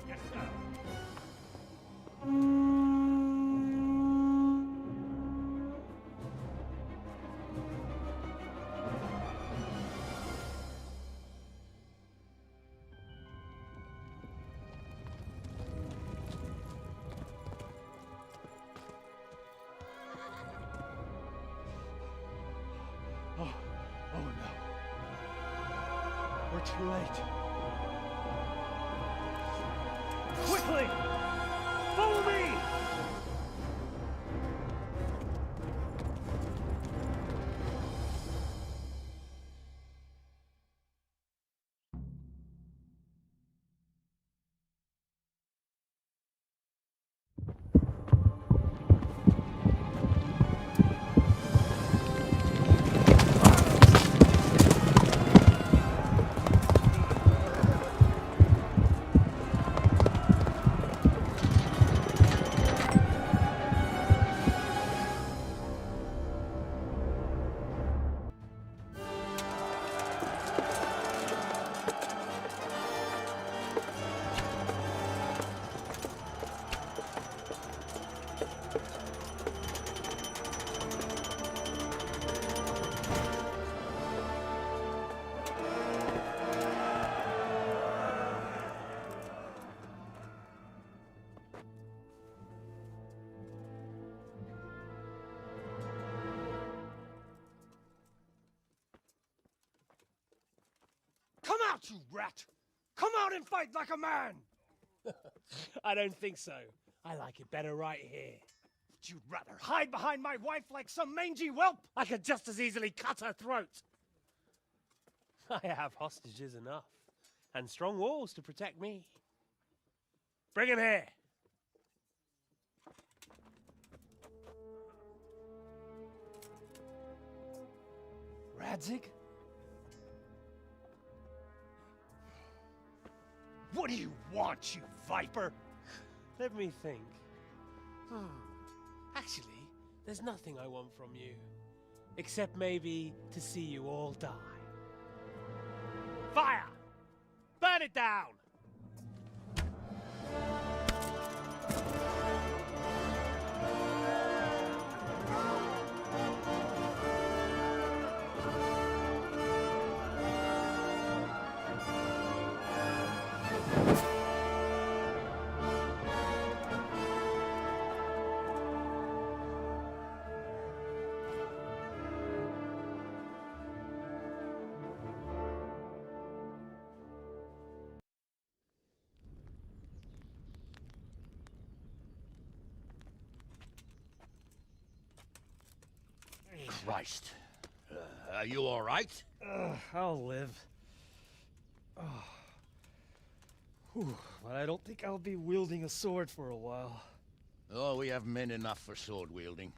Yes, sir. Oh no. We're too late. Quickly! Follow me! out, you rat! Come out and fight like a man! I don't think so. I like it better right here. Would you rather hide behind my wife like some mangy whelp? I could just as easily cut her throat. I have hostages enough, and strong walls to protect me. Bring him here. Radzig? What do you want, you viper? Let me think. Actually, there's nothing I want from you. Except maybe to see you all die. Fire! Burn it down! Christ. Are you all right? I'll live. Whew, but I don't think I'll be wielding a sword for a while. Oh, we have men enough for sword wielding.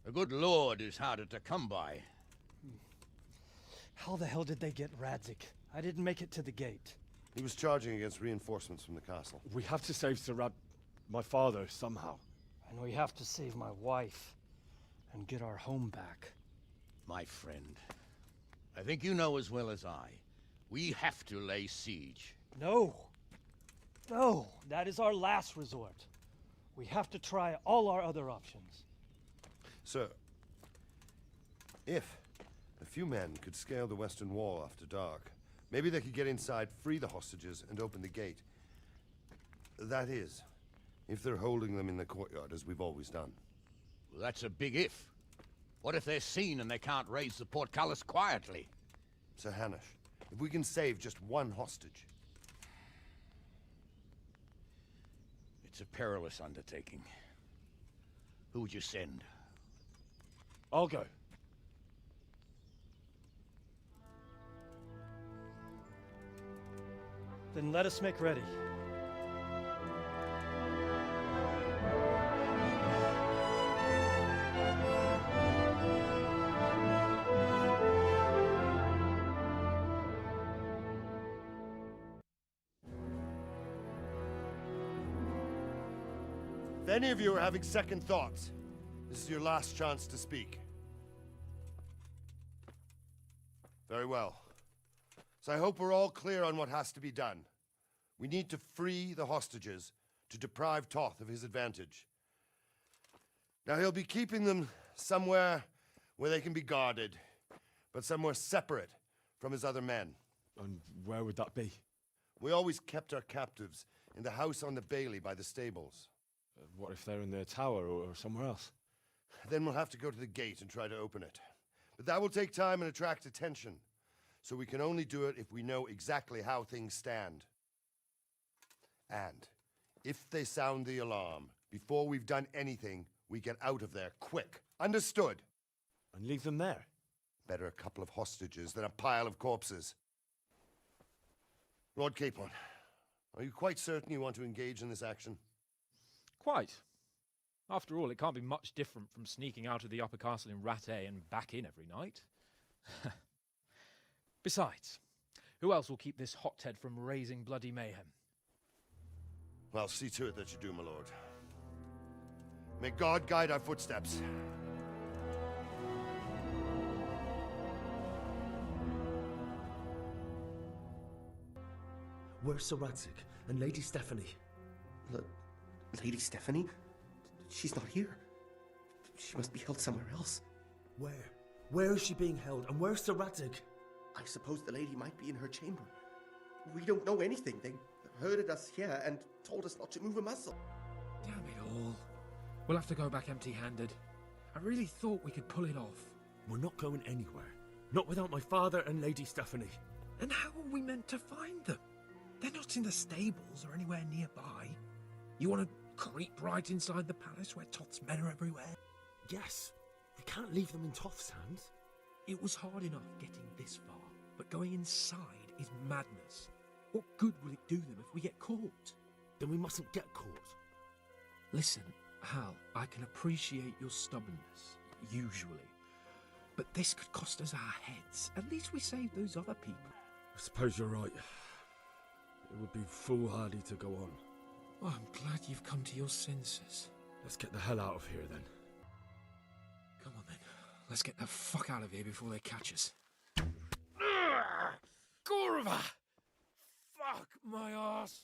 The good Lord is harder to come by. How the hell did they get Radzig? I didn't make it to the gate. He was charging against reinforcements from the castle. We have to save my father, somehow. And we have to save my wife and get our home back. My friend, I think you know as well as I. We have to lay siege. No. No, that is our last resort. We have to try all our other options. Sir, if a few men could scale the western wall after dark, maybe they could get inside, free the hostages, and open the gate. That is, if they're holding them in the courtyard, as we've always done. Well, that's a big if. What if they're seen and they can't raise the portcullis quietly? Sir Hanush, if we can save just one hostage... It's a perilous undertaking. Who would you send? I'll go. Then let us make ready. If any of you are having second thoughts, this is your last chance to speak. Very well. So I hope we're all clear on what has to be done. We need to free the hostages to deprive Toth of his advantage. Now he'll be keeping them somewhere where they can be guarded, but somewhere separate from his other men. And where would that be? We always kept our captives in the house on the bailey by the stables. What if they're in their tower or somewhere else? Then we'll have to go to the gate and try to open it. But that will take time and attract attention. So we can only do it if we know exactly how things stand. And if they sound the alarm, before we've done anything, we get out of there quick. Understood? And leave them there? Better a couple of hostages than a pile of corpses. Lord Capon, are you quite certain you want to engage in this action? Quite. After all, it can't be much different from sneaking out of the upper castle in Rattay and back in every night. Besides, who else will keep this hothead from raising bloody mayhem? Well, see to it that you do, my lord. May God guide our footsteps. Where's Sir Radzig and Lady Stephanie? Lady Stephanie? She's not here. She must be held somewhere else. Where? Where is she being held? And where's Sir Radzig? I suppose the lady might be in her chamber. We don't know anything. They herded us here and told us not to move a muscle. Damn it all. We'll have to go back empty-handed. I really thought we could pull it off. We're not going anywhere. Not without my father and Lady Stephanie. And how are we meant to find them? They're not in the stables or anywhere nearby. You want to creep right inside the palace where Toth's men are everywhere? Yes. We can't leave them in Toth's hands. It was hard enough getting this far, but going inside is madness. What good will it do them if we get caught? Then we mustn't get caught. Listen, Hal, I can appreciate your stubbornness, usually. But this could cost us our heads. At least we saved those other people. I suppose you're right. It would be foolhardy to go on. Well, I'm glad you've come to your senses. Let's get the hell out of here, then. Come on, then. Let's get the fuck out of here before they catch us. Gorva! Fuck my ass!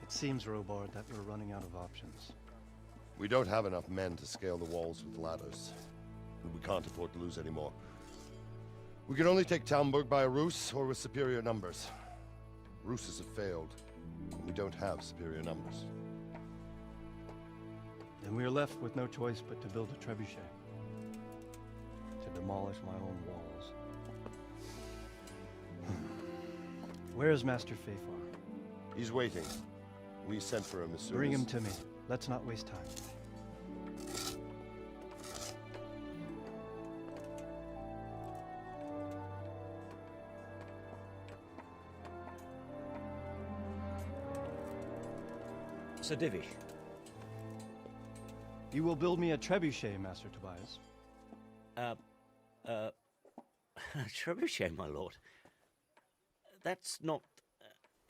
It seems, Robard, that we're running out of options. We don't have enough men to scale the walls with ladders. And we can't afford to lose any more. We can only take Talmberg by a ruse or with superior numbers. Ruses have failed, and we don't have superior numbers. Then we are left with no choice but to build a trebuchet. To demolish my own walls. Where is Master Fafar? He's waiting. We sent for him as soon Bring as... him to me. Let's not waste time. Sir Divish. You will build me a trebuchet, Master Tobias. Trebuchet, my lord. That's not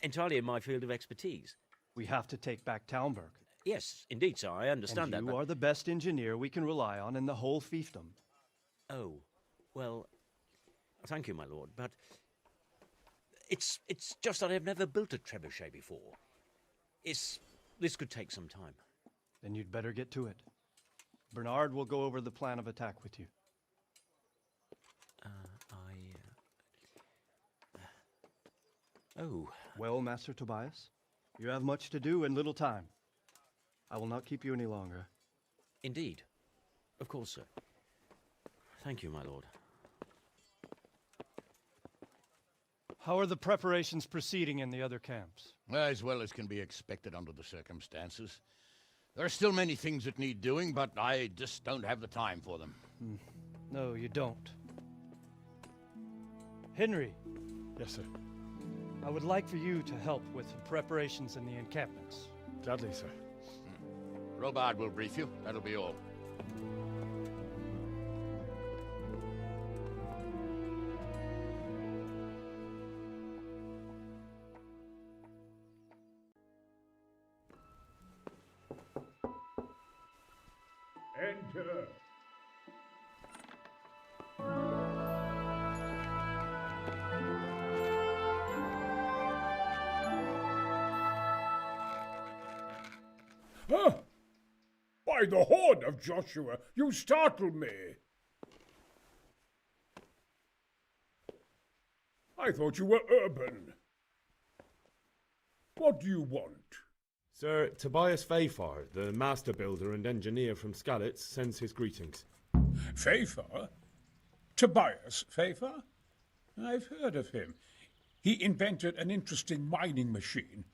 entirely in my field of expertise. We have to take back Talmberg. Yes, indeed, sir. I understand that. And you are the best engineer we can rely on in the whole fiefdom. Oh, well, thank you, my lord, but it's just that I've never built a trebuchet before. This could take some time. Then you'd better get to it. Bernard will go over the plan of attack with you. Oh. Well, Master Tobias, you have much to do and little time. I will not keep you any longer. Indeed. Of course, sir. Thank you, my lord. How are the preparations proceeding in the other camps? As well as can be expected under the circumstances. There are still many things that need doing, but I just don't have the time for them. No, you don't. Henry. Yes, sir. I would like for you to help with the preparations in the encampments. Gladly, sir. Robard will brief you. That'll be all. Enter. Huh? By the horn of Joshua, you startle me. I thought you were urban. What do you want? Sir, Tobias Fafar, the master builder and engineer from Skalitz, sends his greetings. Fafar? Tobias Fafar? I've heard of him. He invented an interesting mining machine.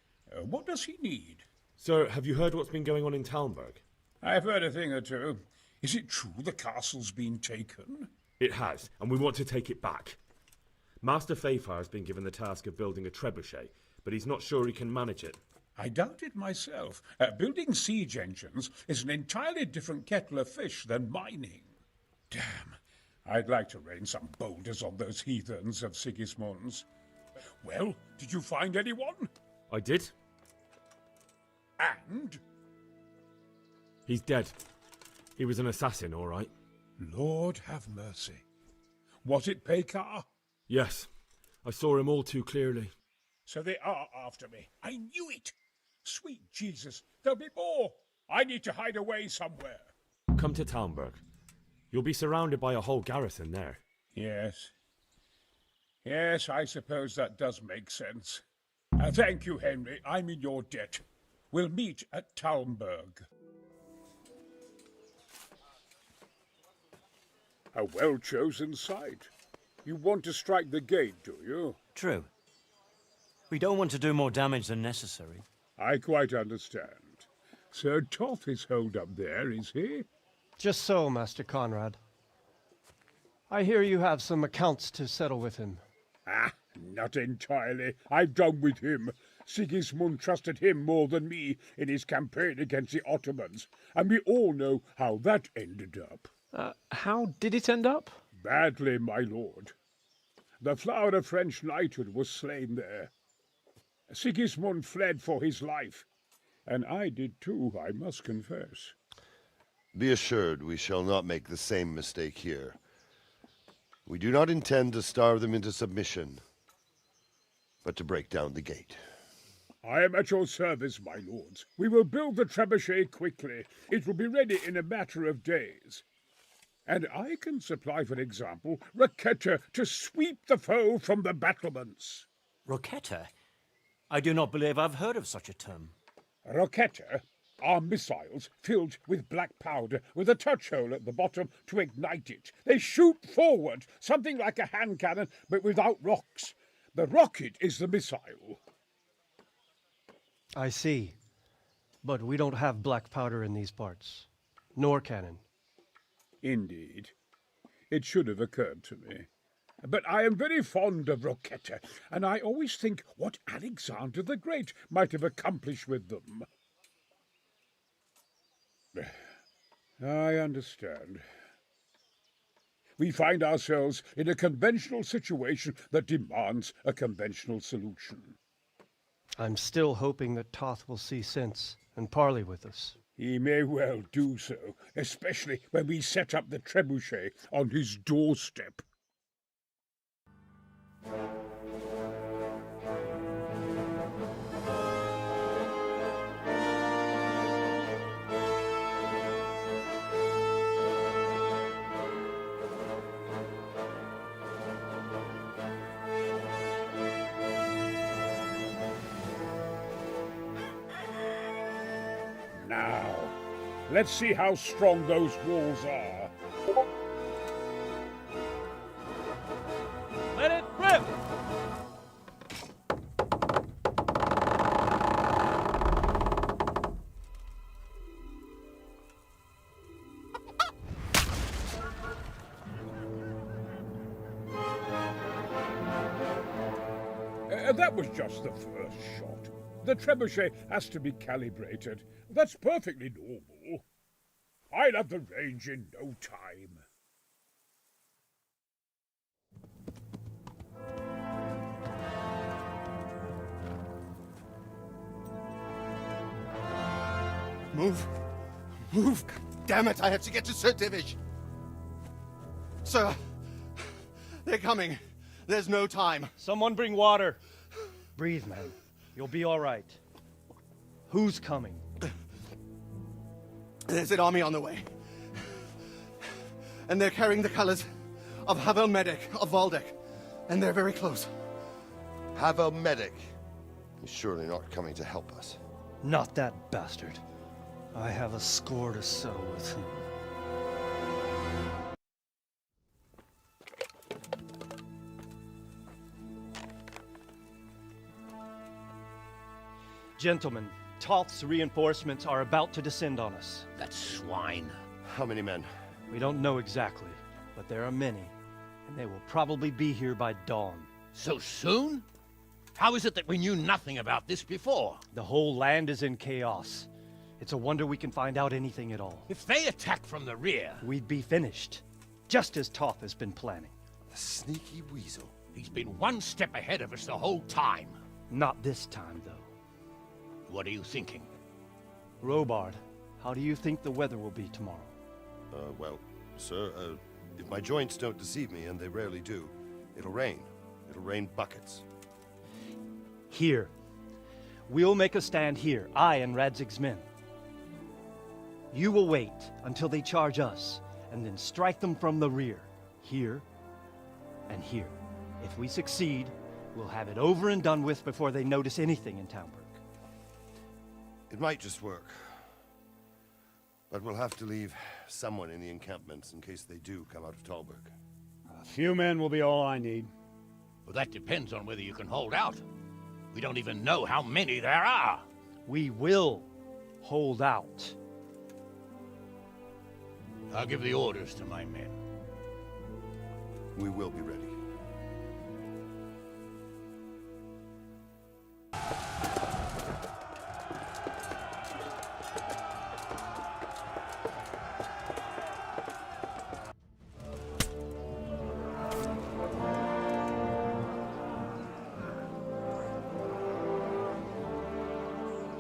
What does he need? Sir, have you heard what's been going on in Talmberg? I've heard a thing or two. Is it true the castle's been taken? It has, and we want to take it back. Master Fafar has been given the task of building a trebuchet, but he's not sure he can manage it. I doubt it myself. Building siege engines is an entirely different kettle of fish than mining. Damn, I'd like to rain some boulders on those heathens of Sigismund's. Well, did you find anyone? I did. And? He's dead. He was an assassin, all right. Lord have mercy. Was it Pekar? Yes. I saw him all too clearly. So they are after me. I knew it. Sweet Jesus, there'll be more. I need to hide away somewhere. Come to Talmberg. You'll be surrounded by a whole garrison there. Yes. Yes, I suppose that does make sense. Thank you, Henry. I'm in your debt. We'll meet at Talmberg. A well-chosen site. You want to strike the gate, do you? True. We don't want to do more damage than necessary. I quite understand. Sir Toth is holed up there, is he? Just so, Master Conrad. I hear you have some accounts to settle with him. Ah, not entirely. I've done with him. Sigismund trusted him more than me in his campaign against the Ottomans, and we all know how that ended up. How did it end up? Badly, my lord. The flower of French knighthood was slain there. Sigismund fled for his life, and I did too, I must confess. Be assured we shall not make the same mistake here. We do not intend to starve them into submission, but to break down the gate. I am at your service, my lords. We will build the trebuchet quickly. It will be ready in a matter of days. And I can supply, for example, Roquetta to sweep the foe from the battlements. Roquetta? I do not believe I've heard of such a term. Roquetta are missiles filled with black powder with a touch hole at the bottom to ignite it. They shoot forward, something like a hand cannon, but without rocks. The rocket is the missile. I see. But we don't have black powder in these parts. Nor cannon. Indeed. It should have occurred to me. But I am very fond of Roquetta, and I always think what Alexander the Great might have accomplished with them. I understand. We find ourselves in a conventional situation that demands a conventional solution. I'm still hoping that Toth will see sense and parley with us. He may well do so, especially when we set up the trebuchet on his doorstep. Now, let's see how strong those walls are. Let it rip! That was just the first shot. The trebuchet has to be calibrated. That's perfectly normal. I'll have the range in no time. Move! Move! Damn it, I have to get to Sir Divish! Sir! They're coming! There's no time! Someone bring water! Breathe, man. You'll be all right. Who's coming? There's an army on the way. And they're carrying the colors of Havel Medic of Waldeck. And they're very close. Havel Medic? He's surely not coming to help us. Not that bastard. I have a score to settle with him. Gentlemen, Toth's reinforcements are about to descend on us. That swine. How many men? We don't know exactly, but there are many, and they will probably be here by dawn. So soon? How is it that we knew nothing about this before? The whole land is in chaos. It's a wonder we can find out anything at all. If they attack from the rear... We'd be finished, just as Toth has been planning. The sneaky weasel. He's been one step ahead of us the whole time. Not this time, though. What are you thinking? Robard, how do you think the weather will be tomorrow? Well, sir, if my joints don't deceive me, and they rarely do, it'll rain. It'll rain buckets. Here. We'll make a stand here, I and Radzig's men. You will wait until they charge us, and then strike them from the rear, here and here. If we succeed, we'll have it over and done with before they notice anything in Townburg. It might just work. But we'll have to leave someone in the encampments in case they do come out of Talberg. A few men will be all I need. Well, that depends on whether you can hold out. We don't even know how many there are. We will hold out. I'll give the orders to my men. We will be ready.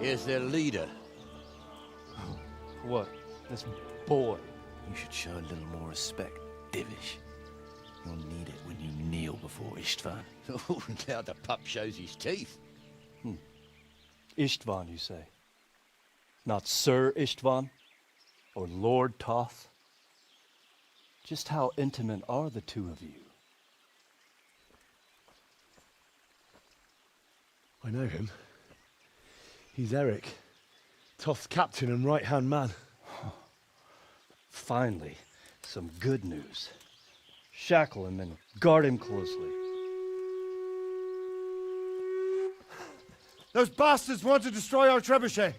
Here's their leader. What? This boy? You should show a little more respect, Divish. You'll need it when you kneel before Istvan. Oh, now the pup shows his teeth. Istvan, you say? Not Sir Istvan? Or Lord Toth? Just how intimate are the two of you? I know him. He's Eric, Toth's captain and right-hand man. Finally, some good news. Shackle him and guard him closely. Those bastards want to destroy our trebuchet.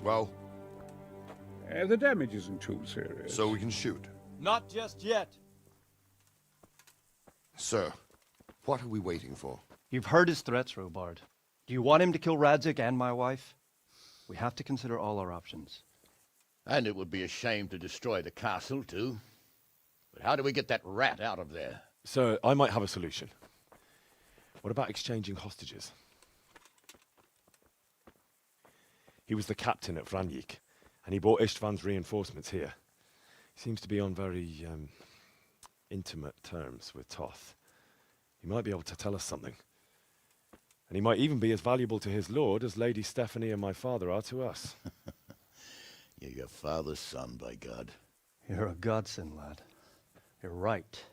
Well? The damage isn't too serious. So we can shoot. Not just yet. Sir, what are we waiting for? You've heard his threats, Robard. Do you want him to kill Radzik and my wife? We have to consider all our options. And it would be a shame to destroy the castle, too. But how do we get that rat out of there? So, I might have a solution. What about exchanging hostages? He was the captain at Vranjik, and he brought Istvan's reinforcements here. He seems to be on very intimate terms with Toth. He might be able to tell us something. And he might even be as valuable to his lord as Lady Stephanie and my father are to us. You're your father's son, by God. You're a godsend, lad. You're right.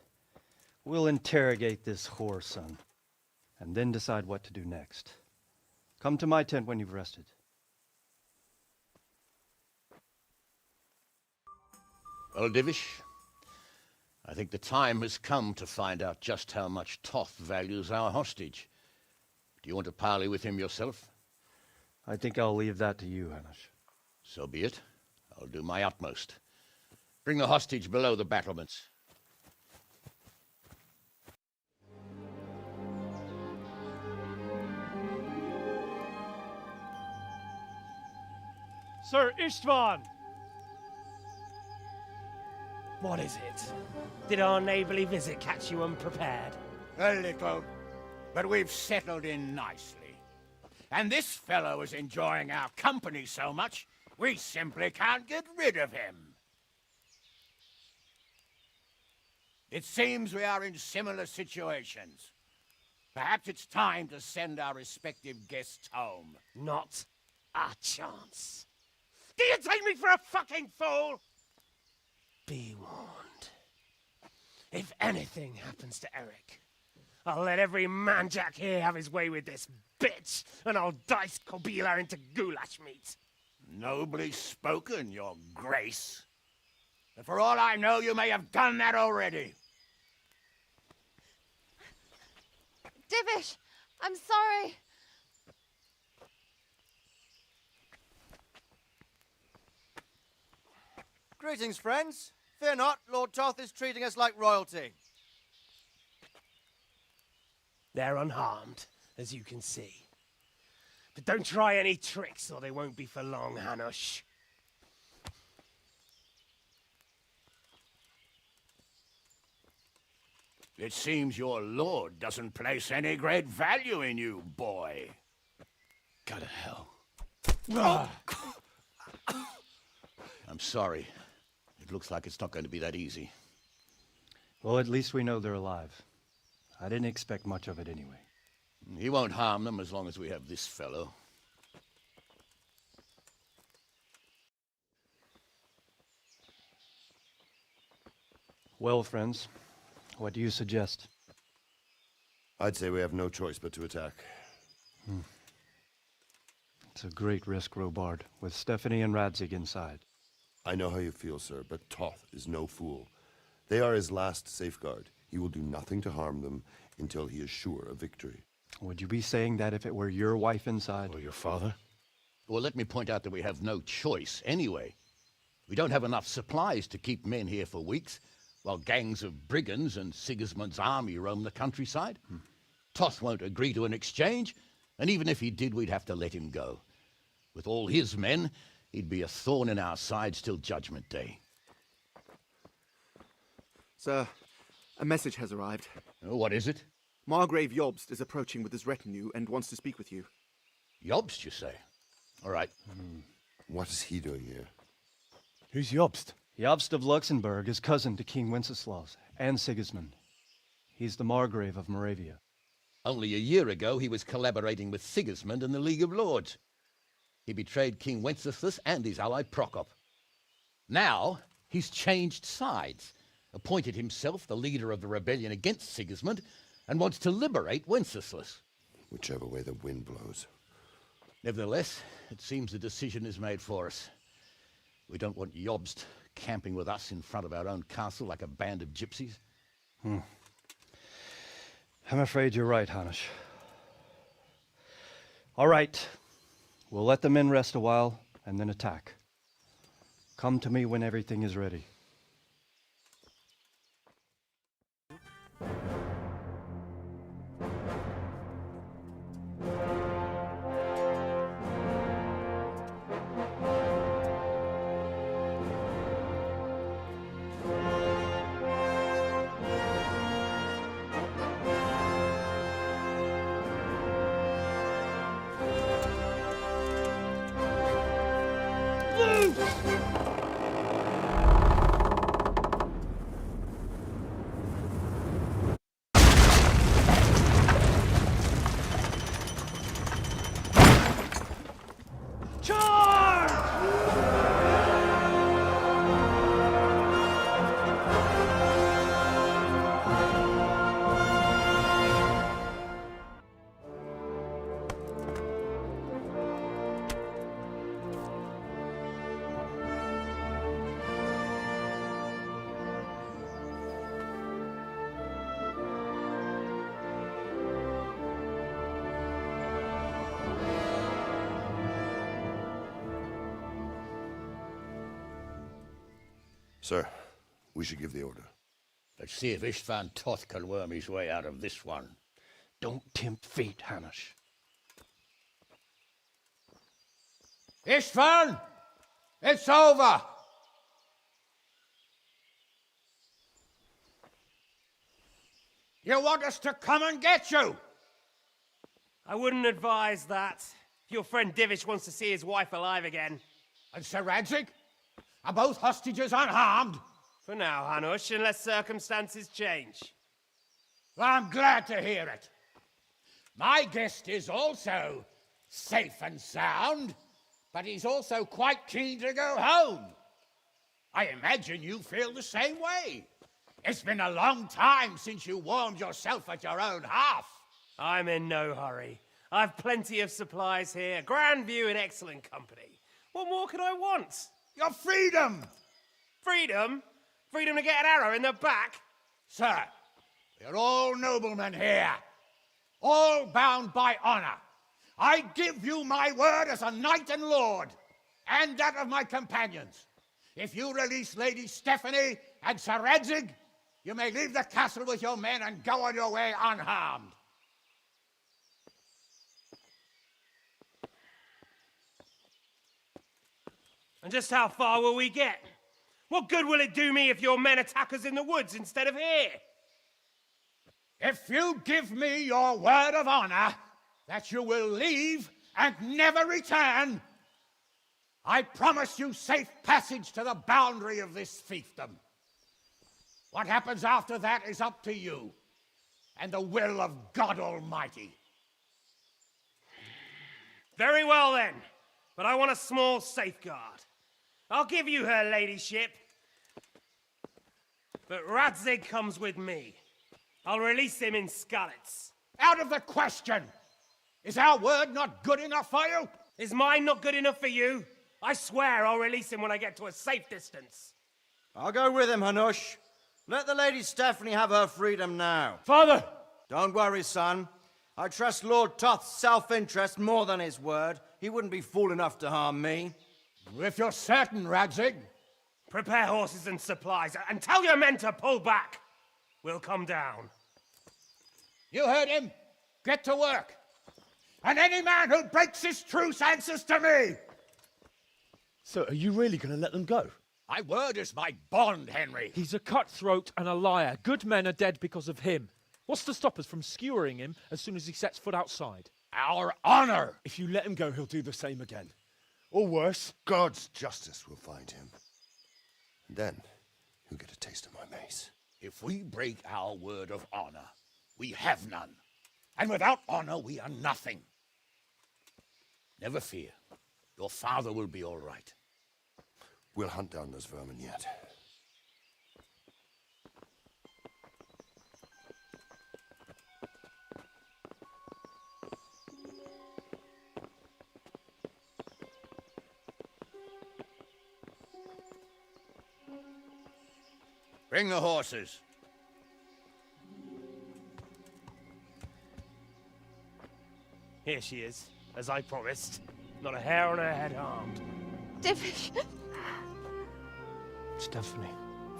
We'll interrogate this whore son, and then decide what to do next. Come to my tent when you've rested. Well, Divish, I think the time has come to find out just how much Toth values our hostage. Do you want to parley with him yourself? I think I'll leave that to you, Hanush. So be it. I'll do my utmost. Bring the hostage below the battlements. Sir Istvan! What is it? Did our neighborly visit catch you unprepared? A little, but we've settled in nicely. And this fellow is enjoying our company so much, we simply can't get rid of him. It seems we are in similar situations. Perhaps it's time to send our respective guests home. Not a chance. Do you take me for a fucking fool? Be warned. If anything happens to Eric, I'll let every manjack here have his way with this bitch, and I'll dice Kobila into goulash meat. Nobly spoken, your grace. But for all I know, you may have done that already. Divish, I'm sorry. Greetings, friends. Fear not, Lord Toth is treating us like royalty. They're unharmed, as you can see. But don't try any tricks, or they won't be for long, Hanush. It seems your lord doesn't place any great value in you, boy. Go to hell. I'm sorry. It looks like it's not going to be that easy. Well, at least we know they're alive. I didn't expect much of it anyway. He won't harm them as long as we have this fellow. Well, friends, what do you suggest? I'd say we have no choice but to attack. It's a great risk, Robard, with Stephanie and Radzig inside. I know how you feel, sir, but Toth is no fool. They are his last safeguard. He will do nothing to harm them until he is sure of victory. Would you be saying that if it were your wife inside? Or your father? Well, let me point out that we have no choice anyway. We don't have enough supplies to keep men here for weeks, while gangs of brigands and Sigismund's army roam the countryside. Toth won't agree to an exchange, and even if he did, we'd have to let him go. With all his men, he'd be a thorn in our sides till Judgment Day. Sir, a message has arrived. What is it? Margrave Jobst is approaching with his retinue and wants to speak with you. Jobst, you say? All right. What is he doing here? Who's Jobst? Jobst of Luxembourg is cousin to King Wenceslaus and Sigismund. He's the Margrave of Moravia. Only a year ago, he was collaborating with Sigismund and the League of Lords. He betrayed King Wenceslas and his ally Prokop. Now, he's changed sides, appointed himself the leader of the rebellion against Sigismund, and wants to liberate Wenceslas. Whichever way the wind blows. Nevertheless, it seems the decision is made for us. We don't want Jobst camping with us in front of our own castle like a band of gypsies. I'm afraid you're right, Hanish. All right. We'll let the men rest a while and then attack. Come to me when everything is ready. Sir, we should give the order. Let's see if Istvan Toth can worm his way out of this one. Don't tempt fate, Hanish. Istvan! It's over! You want us to come and get you? I wouldn't advise that. Your friend Divish wants to see his wife alive again. And Sir Radzig? Are both hostages unharmed? For now, Hanush, unless circumstances change. Well, I'm glad to hear it. My guest is also safe and sound, but he's also quite keen to go home. I imagine you feel the same way. It's been a long time since you warmed yourself at your own hearth. I'm in no hurry. I've plenty of supplies here, grand view and excellent company. What more could I want? Your freedom! Freedom? Freedom to get an arrow in the back? Sir, we're all noblemen here, all bound by honor. I give you my word as a knight and lord, and that of my companions. If you release Lady Stephanie and Sir Radzig, you may leave the castle with your men and go on your way unharmed. And just how far will we get? What good will it do me if your men attack us in the woods instead of here? If you give me your word of honor that you will leave and never return, I promise you safe passage to the boundary of this fiefdom. What happens after that is up to you and the will of God Almighty. Very well then, but I want a small safeguard. I'll give you her ladyship, but Radzig comes with me. I'll release him in Skalitz. Out of the question! Is our word not good enough for you? Is mine not good enough for you? I swear I'll release him when I get to a safe distance. I'll go with him, Hanush. Let the Lady Stephanie have her freedom now. Father! Don't worry, son. I trust Lord Toth's self-interest more than his word. He wouldn't be fool enough to harm me. If you're certain, Radzig. Prepare horses and supplies, and tell your men to pull back. We'll come down. You heard him. Get to work. And any man who breaks his truce answers to me. So, are you really going to let them go? My word is my bond, Henry. He's a cutthroat and a liar. Good men are dead because of him. What's to stop us from skewering him as soon as he sets foot outside? Our honor! If you let him go, he'll do the same again. Or worse. God's justice will find him. And then, he'll get a taste of my mace. If we break our word of honor, we have none. And without honor, we are nothing. Never fear. Your father will be all right. We'll hunt down those vermin yet. Bring the horses. Here she is, as I promised. Not a hair on her head harmed. Divish! Stephanie.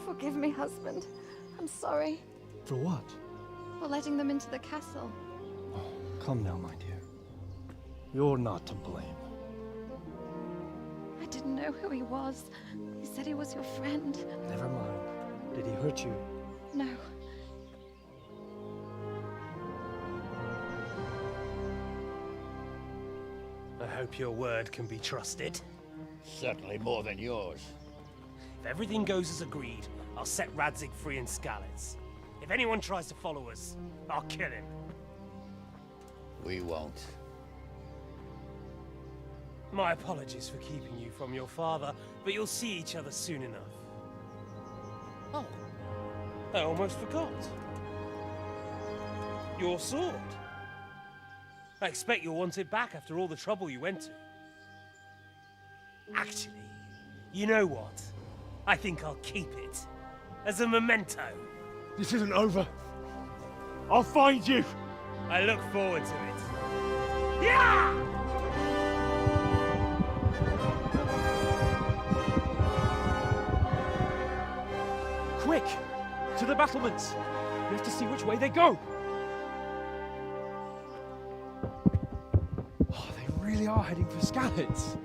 Forgive me, husband. I'm sorry For what? for letting them into the castle. Come now, my dear. You're not to blame. I didn't know who he was. He said he was your friend. Never mind. Did he hurt you? No. I hope your word can be trusted. Certainly more than yours. If everything goes as agreed, I'll set Radzig free in Skalitz. If anyone tries to follow us, I'll kill him. We won't. My apologies for keeping you from your father, but you'll see each other soon enough. Oh, I almost forgot. Your sword. I expect you'll want it back after all the trouble you went to. Actually, you know what? I think I'll keep it. As a memento. This isn't over. I'll find you. I look forward to it. Yeah! Quick! To the battlements! We have to see which way they go! Oh, they really are heading for Skalitz.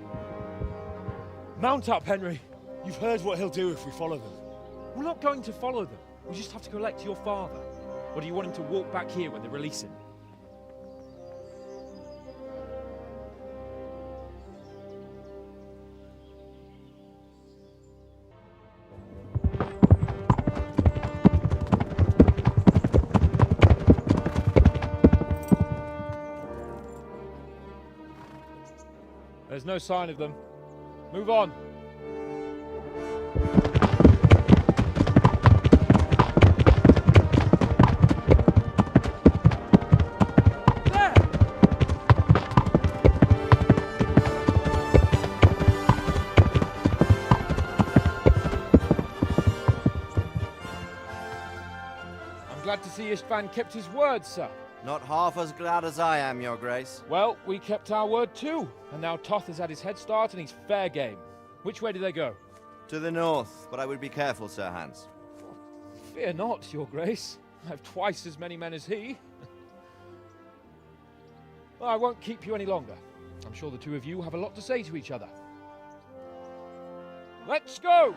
Mount up, Henry. You've heard what he'll do if we follow them. We're not going to follow them. We just have to collect your father. Or do you want him to walk back here when they release him? There's no sign of them. Move on. Glad to see Istvan kept his word, sir. Not half as glad as I am, Your Grace. Well, we kept our word too, and now Toth has had his head start and he's fair game. Which way do they go? To the north, but I would be careful, Sir Hans. Fear not, Your Grace. I have twice as many men as he. Well, I won't keep you any longer. I'm sure the two of you have a lot to say to each other. Let's go!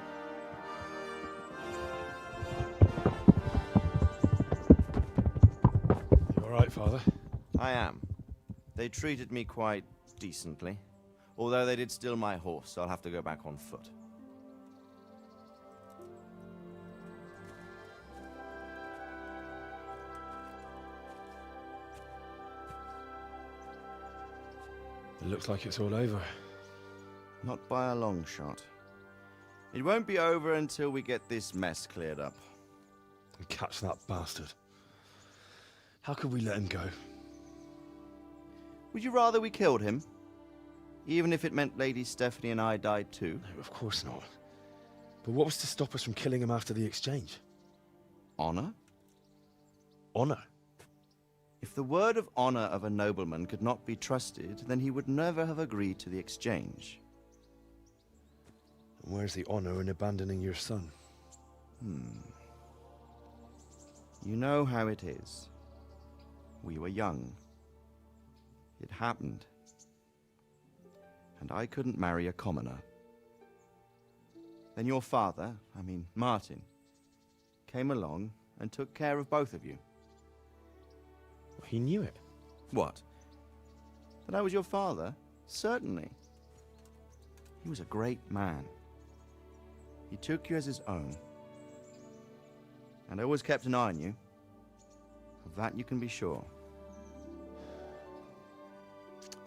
right, Father? I am. They treated me quite decently. Although they did steal my horse, so I'll have to go back on foot. It looks like it's all over. Not by a long shot. It won't be over until we get this mess cleared up. And catch that bastard. How could we let him go? Would you rather we killed him? Even if it meant Lady Stephanie and I died too? No, of course not. But what was to stop us from killing him after the exchange? Honor? Honor? If the word of honor of a nobleman could not be trusted, then he would never have agreed to the exchange. And where's the honor in abandoning your son? You know how it is. We were young. It happened. And I couldn't marry a commoner. Then your father, Martin, came along and took care of both of you. He knew it. What? That I was your father? Certainly. He was a great man. He took you as his own. And always kept an eye on you. Of that you can be sure.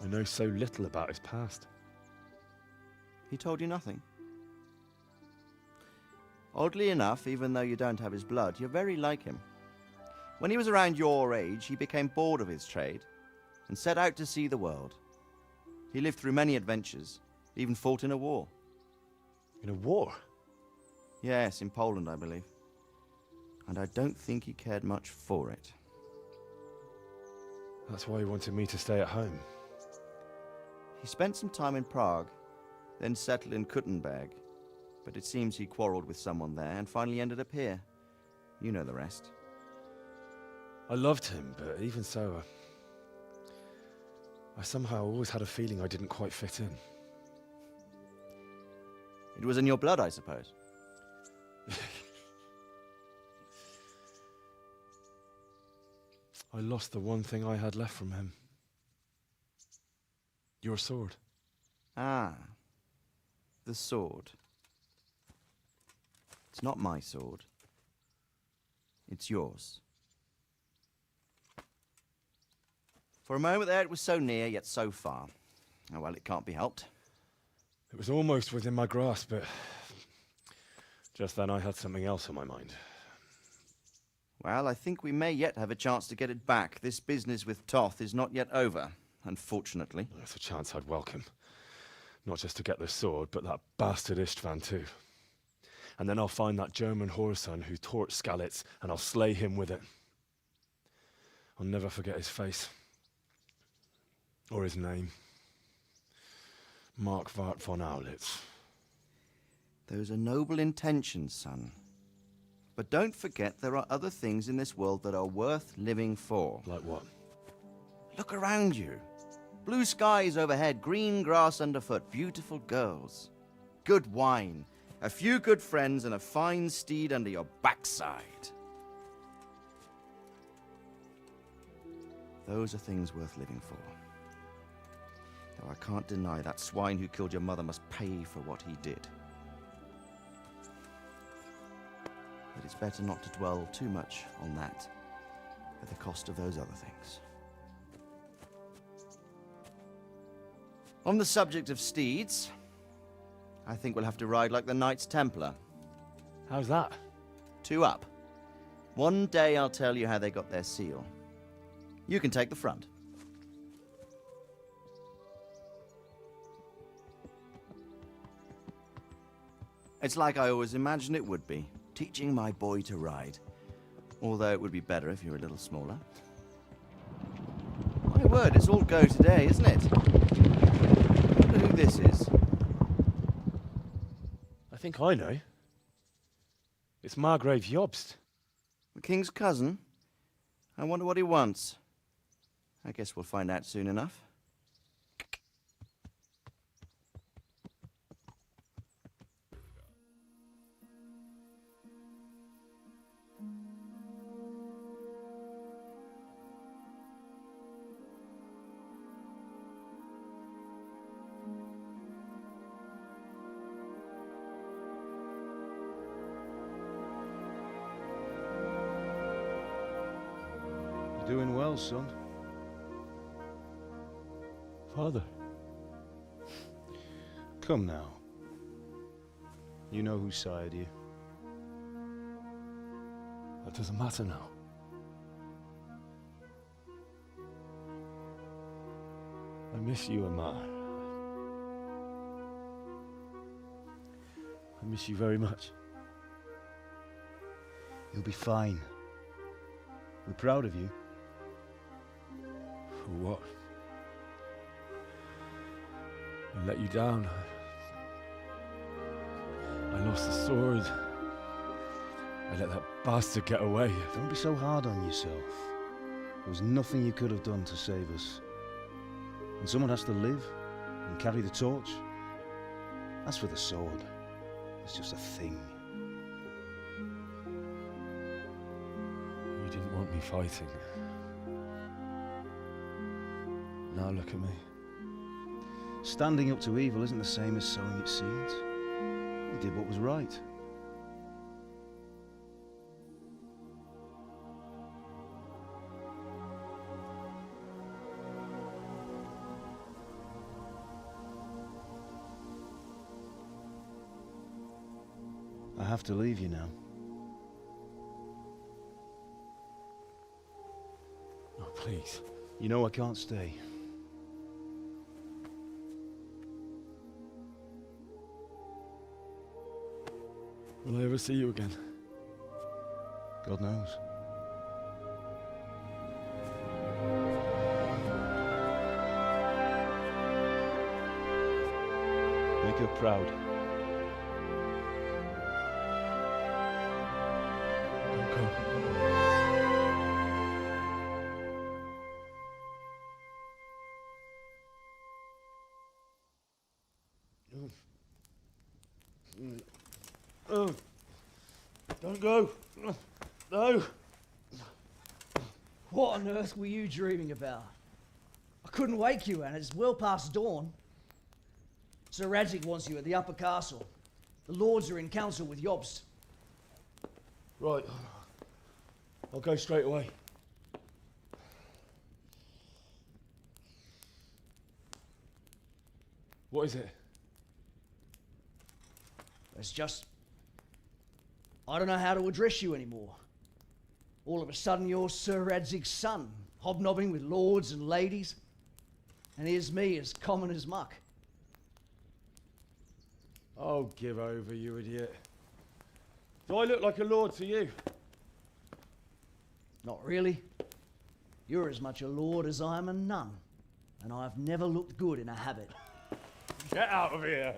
I know so little about his past. He told you nothing? Oddly enough, even though you don't have his blood, you're very like him. When he was around your age, he became bored of his trade and set out to see the world. He lived through many adventures, even fought in a war. In a war? Yes, in Poland, I believe. And I don't think he cared much for it. That's why he wanted me to stay at home. He spent some time in Prague, then settled in Kuttenberg. But it seems he quarreled with someone there and finally ended up here. You know the rest. I loved him, but even so, I somehow always had a feeling I didn't quite fit in. It was in your blood, I suppose. I lost the one thing I had left from him. Your sword. Ah. The sword. It's not my sword. It's yours. For a moment there, it was so near, yet so far. Oh, well, it can't be helped. It was almost within my grasp, but just then I had something else on my mind. Well, I think we may yet have a chance to get it back. This business with Toth is not yet over, unfortunately. That's a chance I'd welcome. Not just to get the sword, but that bastard Istvan too. And then I'll find that German whoreson who torched Skalitz, and I'll slay him with it. I'll never forget his face. Or his name. Mark Vart von Aulitz. Those are noble intentions, son. But don't forget there are other things in this world that are worth living for. Like what? Look around you. Blue skies overhead, green grass underfoot, beautiful girls. Good wine, a few good friends, and a fine steed under your backside. Those are things worth living for. Though I can't deny that swine who killed your mother must pay for what he did. But it's better not to dwell too much on that at the cost of those other things. On the subject of steeds, I think we'll have to ride like the Knights Templar. How's that? 2 up. One day I'll tell you how they got their seal. You can take the front. It's like I always imagined it would be, teaching my boy to ride. Although it would be better if you were a little smaller. My word, it's all go today, isn't it? I wonder who this is. I think I know. It's Margrave Jobst. The king's cousin? I wonder what he wants. I guess we'll find out soon enough. doing well, son. Father. Come now. You know who sired you. That doesn't matter now. I miss you, Amar. I miss you very much. You'll be fine. We're proud of you. For what? I let you down. I lost the sword. I let that bastard get away. Don't be so hard on yourself. There was nothing you could have done to save us. And someone has to live and carry the torch. As for the sword, it's just a thing. You didn't want me fighting. Now look at me. Standing up to evil isn't the same as sowing its seeds. You did what was right. I have to leave you now. Oh, please. You know I can't stay. Will I ever see you again? God knows. Make her proud. Don't go. Oh, don't go. No. What on earth were you dreaming about? I couldn't wake you, and it's well past dawn. Sir Radzig wants you at the upper castle. The lords are in council with Jobst. Right. I'll go straight away. What is it? It's just... I don't know how to address you anymore. All of a sudden you're Sir Radzig's son, hobnobbing with lords and ladies. And here's me, as common as muck. Oh, give over, you idiot. Do I look like a lord to you? Not really. You're as much a lord as I am a nun. And I've never looked good in a habit. Get out of here!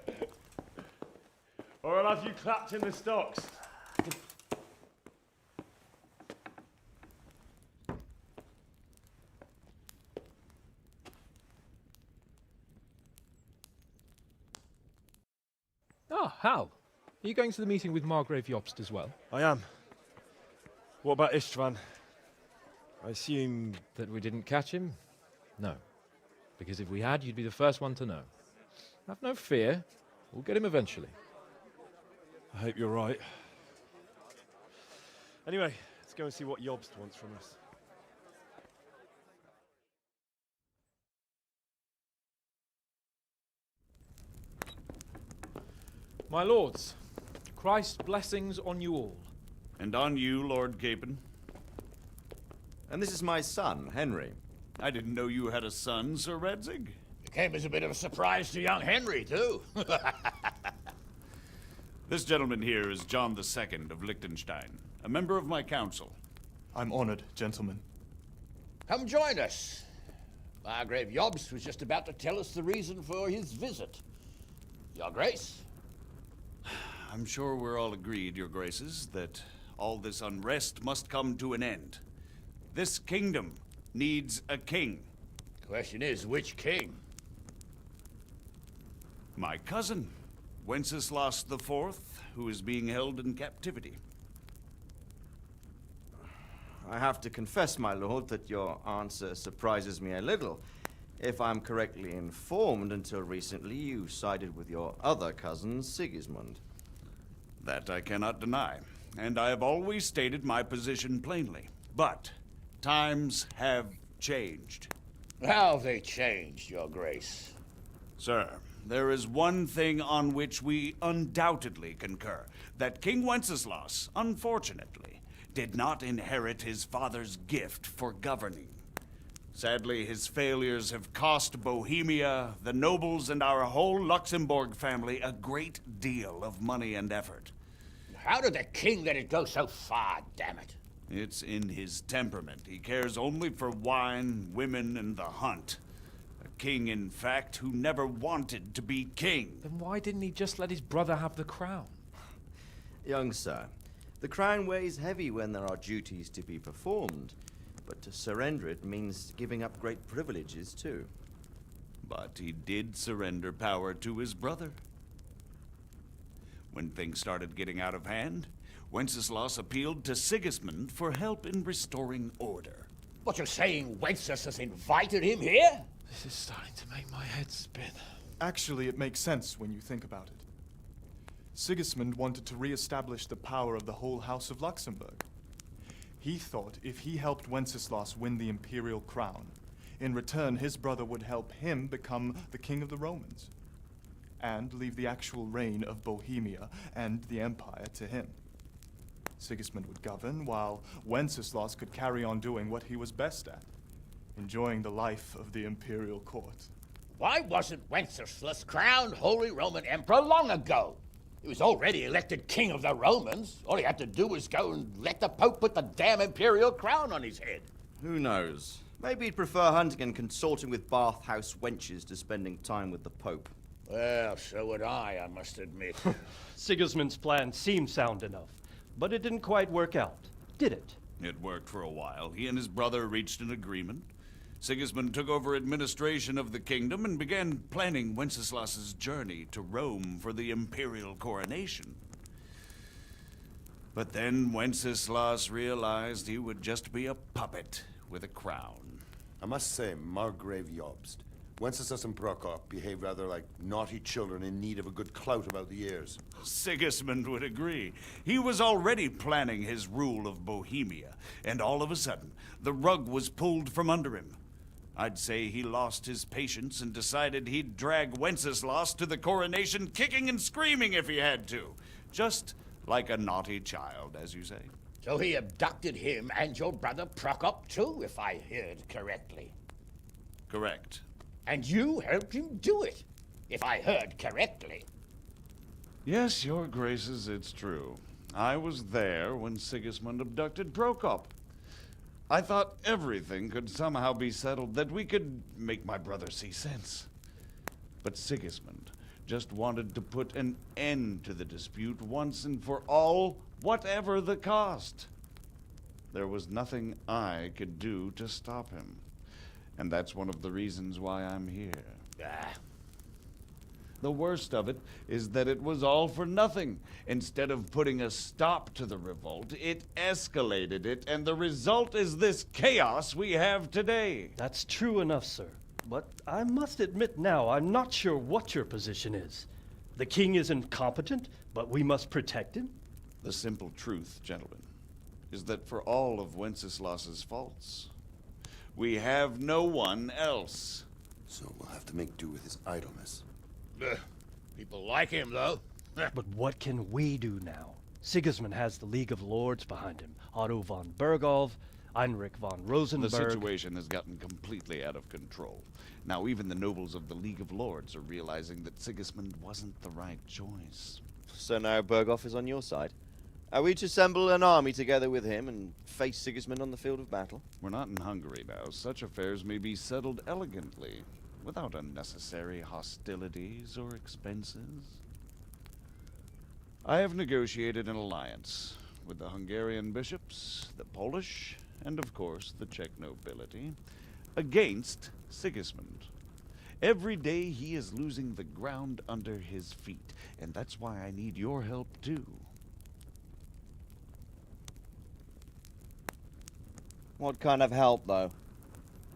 Or I'll have you clapped in the stocks. Ah, Hal. Are you going to the meeting with Margrave Jobst as well? I am. What about Istvan? I assume... That we didn't catch him? No. Because if we had, you'd be the first one to know. Have no fear. We'll get him eventually. I hope you're right. Anyway, let's go and see what Jobst wants from us. My lords, Christ's blessings on you all. And on you, Lord Gapen. And this is my son, Henry. I didn't know you had a son, Sir Radzig. It came as a bit of a surprise to young Henry, too. This gentleman here is John II of Liechtenstein, a member of my council. I'm honored, gentlemen. Come join us. Margrave Jobst was just about to tell us the reason for his visit. Your Grace? I'm sure we're all agreed, Your Graces, that all this unrest must come to an end. This kingdom needs a king. Question is, which king? My cousin, Wenceslas IV, who is being held in captivity. I have to confess, my lord, that your answer surprises me a little. If I'm correctly informed, until recently you sided with your other cousin, Sigismund. That I cannot deny, and I have always stated my position plainly. But Times have changed. How have they changed, Your Grace? Sir, there is one thing on which we undoubtedly concur. That King Wenceslas, unfortunately, did not inherit his father's gift for governing. Sadly, his failures have cost Bohemia, the nobles, and our whole Luxembourg family a great deal of money and effort. How did the king let it go so far, damn it? It's in his temperament. He cares only for wine, women, and the hunt. A king, in fact, who never wanted to be king. Then why didn't he just let his brother have the crown? Young sir, the crown weighs heavy when there are duties to be performed, but to surrender it means giving up great privileges too. But he did surrender power to his brother. When things started getting out of hand, Wenceslas appealed to Sigismund for help in restoring order. What, you're saying Wenceslas has invited him here? This is starting to make my head spin. Actually, it makes sense when you think about it. Sigismund wanted to re-establish the power of the whole House of Luxembourg. He thought if he helped Wenceslas win the imperial crown, in return his brother would help him become the king of the Romans, and leave the actual reign of Bohemia and the empire to him. Sigismund would govern, while Wenceslas could carry on doing what he was best at, enjoying the life of the imperial court. Why wasn't Wenceslas crowned Holy Roman Emperor long ago? He was already elected king of the Romans. All he had to do was go and let the Pope put the damn imperial crown on his head. Who knows? Maybe he'd prefer hunting and consorting with bathhouse wenches to spending time with the Pope. Well, so would I must admit. Sigismund's plan seemed sound enough, but it didn't quite work out, did it? It worked for a while. He and his brother reached an agreement. Sigismund took over administration of the kingdom and began planning Wenceslas's journey to Rome for the imperial coronation. But then Wenceslas realized he would just be a puppet with a crown. I must say, Margrave Jobst, Wenceslas and Prokop behave rather like naughty children in need of a good clout about the ears. Sigismund would agree. He was already planning his rule of Bohemia, and all of a sudden, the rug was pulled from under him. I'd say he lost his patience and decided he'd drag Wenceslas to the coronation kicking and screaming if he had to. Just like a naughty child, as you say. So he abducted him and your brother Prokop too, if I heard correctly. Correct. And you helped him do it, if I heard correctly. Yes, your graces, it's true. I was there when Sigismund abducted Prokop. I thought everything could somehow be settled, that we could make my brother see sense. But Sigismund just wanted to put an end to the dispute once and for all, whatever the cost. There was nothing I could do to stop him. And that's one of the reasons why I'm here. The worst of it is that it was all for nothing. Instead of putting a stop to the revolt, it escalated it, and the result is this chaos we have today. That's true enough, sir. But I must admit now, I'm not sure what your position is. The king is incompetent, but we must protect him? The simple truth, gentlemen, is that for all of Wenceslas's faults, we have no one else. So we'll have to make do with his idleness. People like him, though. But what can we do now? Sigismund has the League of Lords behind him. Otto von Bergholf, Heinrich von Rosenberg. The situation has gotten completely out of control. Now even the nobles of the League of Lords are realizing that Sigismund wasn't the right choice. So now Bergholf is on your side. Are we to assemble an army together with him and face Sigismund on the field of battle? We're not in Hungary now. Such affairs may be settled elegantly, without unnecessary hostilities or expenses. I have negotiated an alliance with the Hungarian bishops, the Polish, and of course the Czech nobility, against Sigismund. Every day he is losing the ground under his feet, and that's why I need your help too. What kind of help, though?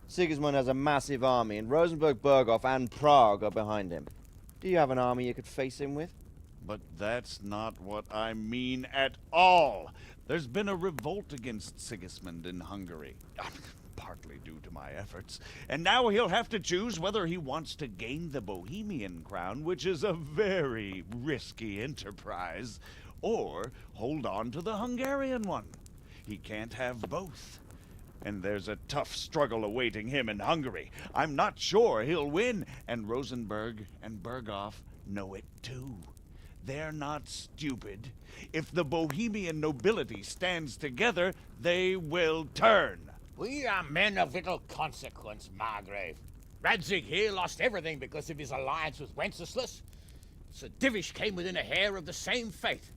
Sigismund has a massive army, and Rosenberg, Berghof, and Prague are behind him. Do you have an army you could face him with? But that's not what I mean at all. There's been a revolt against Sigismund in Hungary, partly due to my efforts, and now he'll have to choose whether he wants to gain the Bohemian crown, which is a very risky enterprise, or hold on to the Hungarian one. He can't have both. And there's a tough struggle awaiting him in Hungary. I'm not sure he'll win, and Rosenberg and Berghoff know it too. They're not stupid. If the Bohemian nobility stands together, they will turn. We are men of little consequence, Margrave. Radzig here lost everything because of his alliance with Wenceslas. Sir Divish came within a hair of the same fate.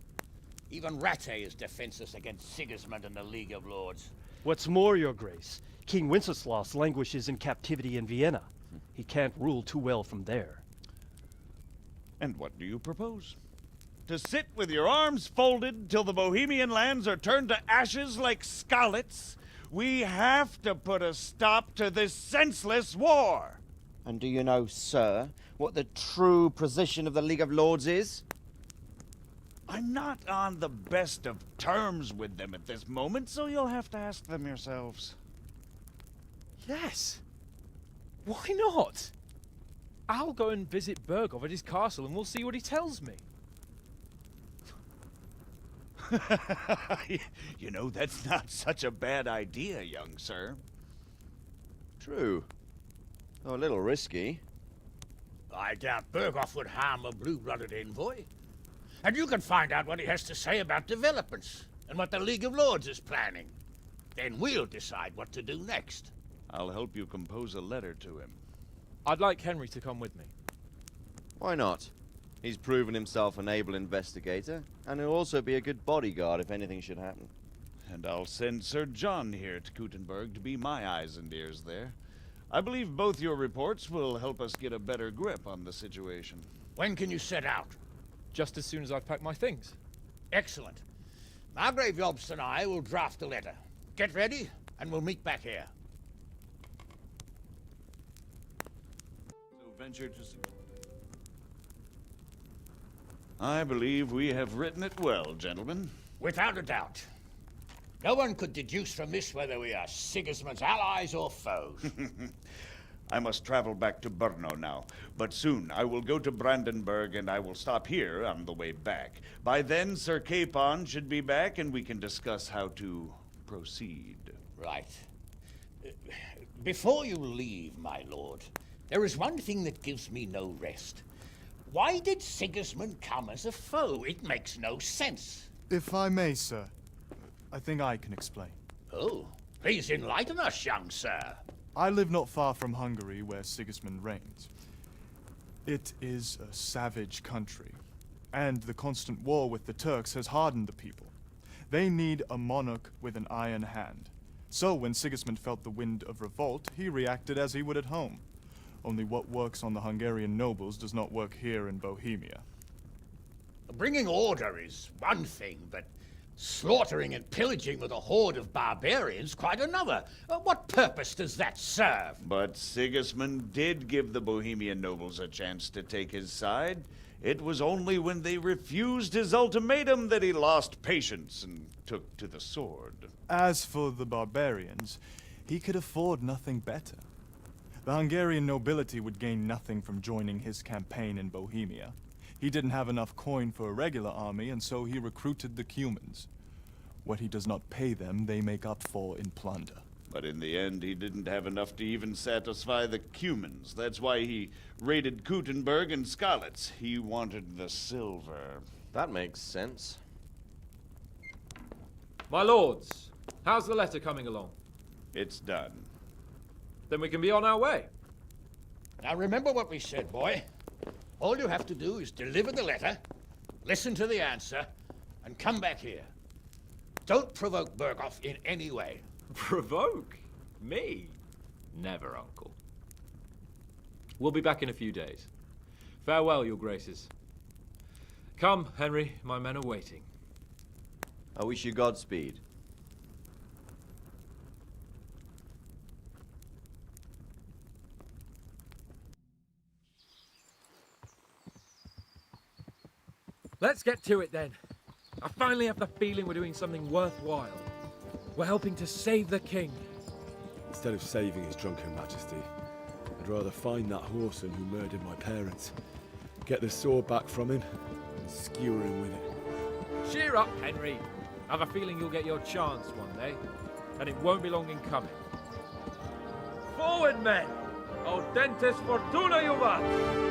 Even Rattay is defenseless against Sigismund and the League of Lords. What's more, Your Grace, King Wenceslas languishes in captivity in Vienna. He can't rule too well from there. And what do you propose? To sit with your arms folded till the Bohemian lands are turned to ashes like Skalitz? We have to put a stop to this senseless war! And do you know, sir, what the true position of the League of Lords is? I'm not on the best of terms with them at this moment, so you'll have to ask them yourselves. Yes. Why not? I'll go and visit Berghoff at his castle and we'll see what he tells me. You know, that's not such a bad idea, young sir. True. Though a little risky. I doubt Berghoff would harm a blue-blooded envoy. And you can find out what he has to say about developments and what the League of Lords is planning. Then we'll decide what to do next. I'll help you compose a letter to him. I'd like Henry to come with me. Why not? He's proven himself an able investigator, and he'll also be a good bodyguard if anything should happen. And I'll send Sir John here to Kuttenberg to be my eyes and ears there. I believe both your reports will help us get a better grip on the situation. When can you set out? Just as soon as I've packed my things. Excellent. Margrave Jobst and I will draft a letter. Get ready, and we'll meet back here. So venture to... I believe we have written it well, gentlemen. Without a doubt. No one could deduce from this whether we are Sigismund's allies or foes. I must travel back to Brno now, but soon I will go to Brandenburg and I will stop here on the way back. By then, Sir Capon should be back and we can discuss how to proceed. Right. Before you leave, my lord, there is one thing that gives me no rest. Why did Sigismund come as a foe? It makes no sense. If I may, sir, I think I can explain. Oh, please enlighten us, young sir. I live not far from Hungary, where Sigismund reigns. It is a savage country, and the constant war with the Turks has hardened the people. They need a monarch with an iron hand. So when Sigismund felt the wind of revolt, he reacted as he would at home. Only what works on the Hungarian nobles does not work here in Bohemia. Bringing order is one thing, but slaughtering and pillaging with a horde of barbarians quite another. What purpose does that serve? But Sigismund did give the Bohemian nobles a chance to take his side. It was only when they refused his ultimatum that he lost patience and took to the sword. As for the barbarians, he could afford nothing better. The Hungarian nobility would gain nothing from joining his campaign in Bohemia. He didn't have enough coin for a regular army, and so he recruited the Cumans. What he does not pay them, they make up for in plunder. But in the end, he didn't have enough to even satisfy the Cumans. That's why he raided Kuttenberg and Skalitz. He wanted the silver. That makes sense. My lords, how's the letter coming along? It's done. Then we can be on our way. Now remember what we said, boy. All you have to do is deliver the letter, listen to the answer, and come back here. Don't provoke Berghoff in any way. Provoke? Me? Never, Uncle. We'll be back in a few days. Farewell, your graces. Come, Henry, my men are waiting. I wish you Godspeed. Let's get to it then. I finally have the feeling we're doing something worthwhile. We're helping to save the king. Instead of saving his drunken majesty, I'd rather find that whoreson who murdered my parents, get the sword back from him, and skewer him with it. Cheer up, Henry. I have a feeling you'll get your chance one day, and it won't be long in coming. Forward, men! Audentes fortuna juvat!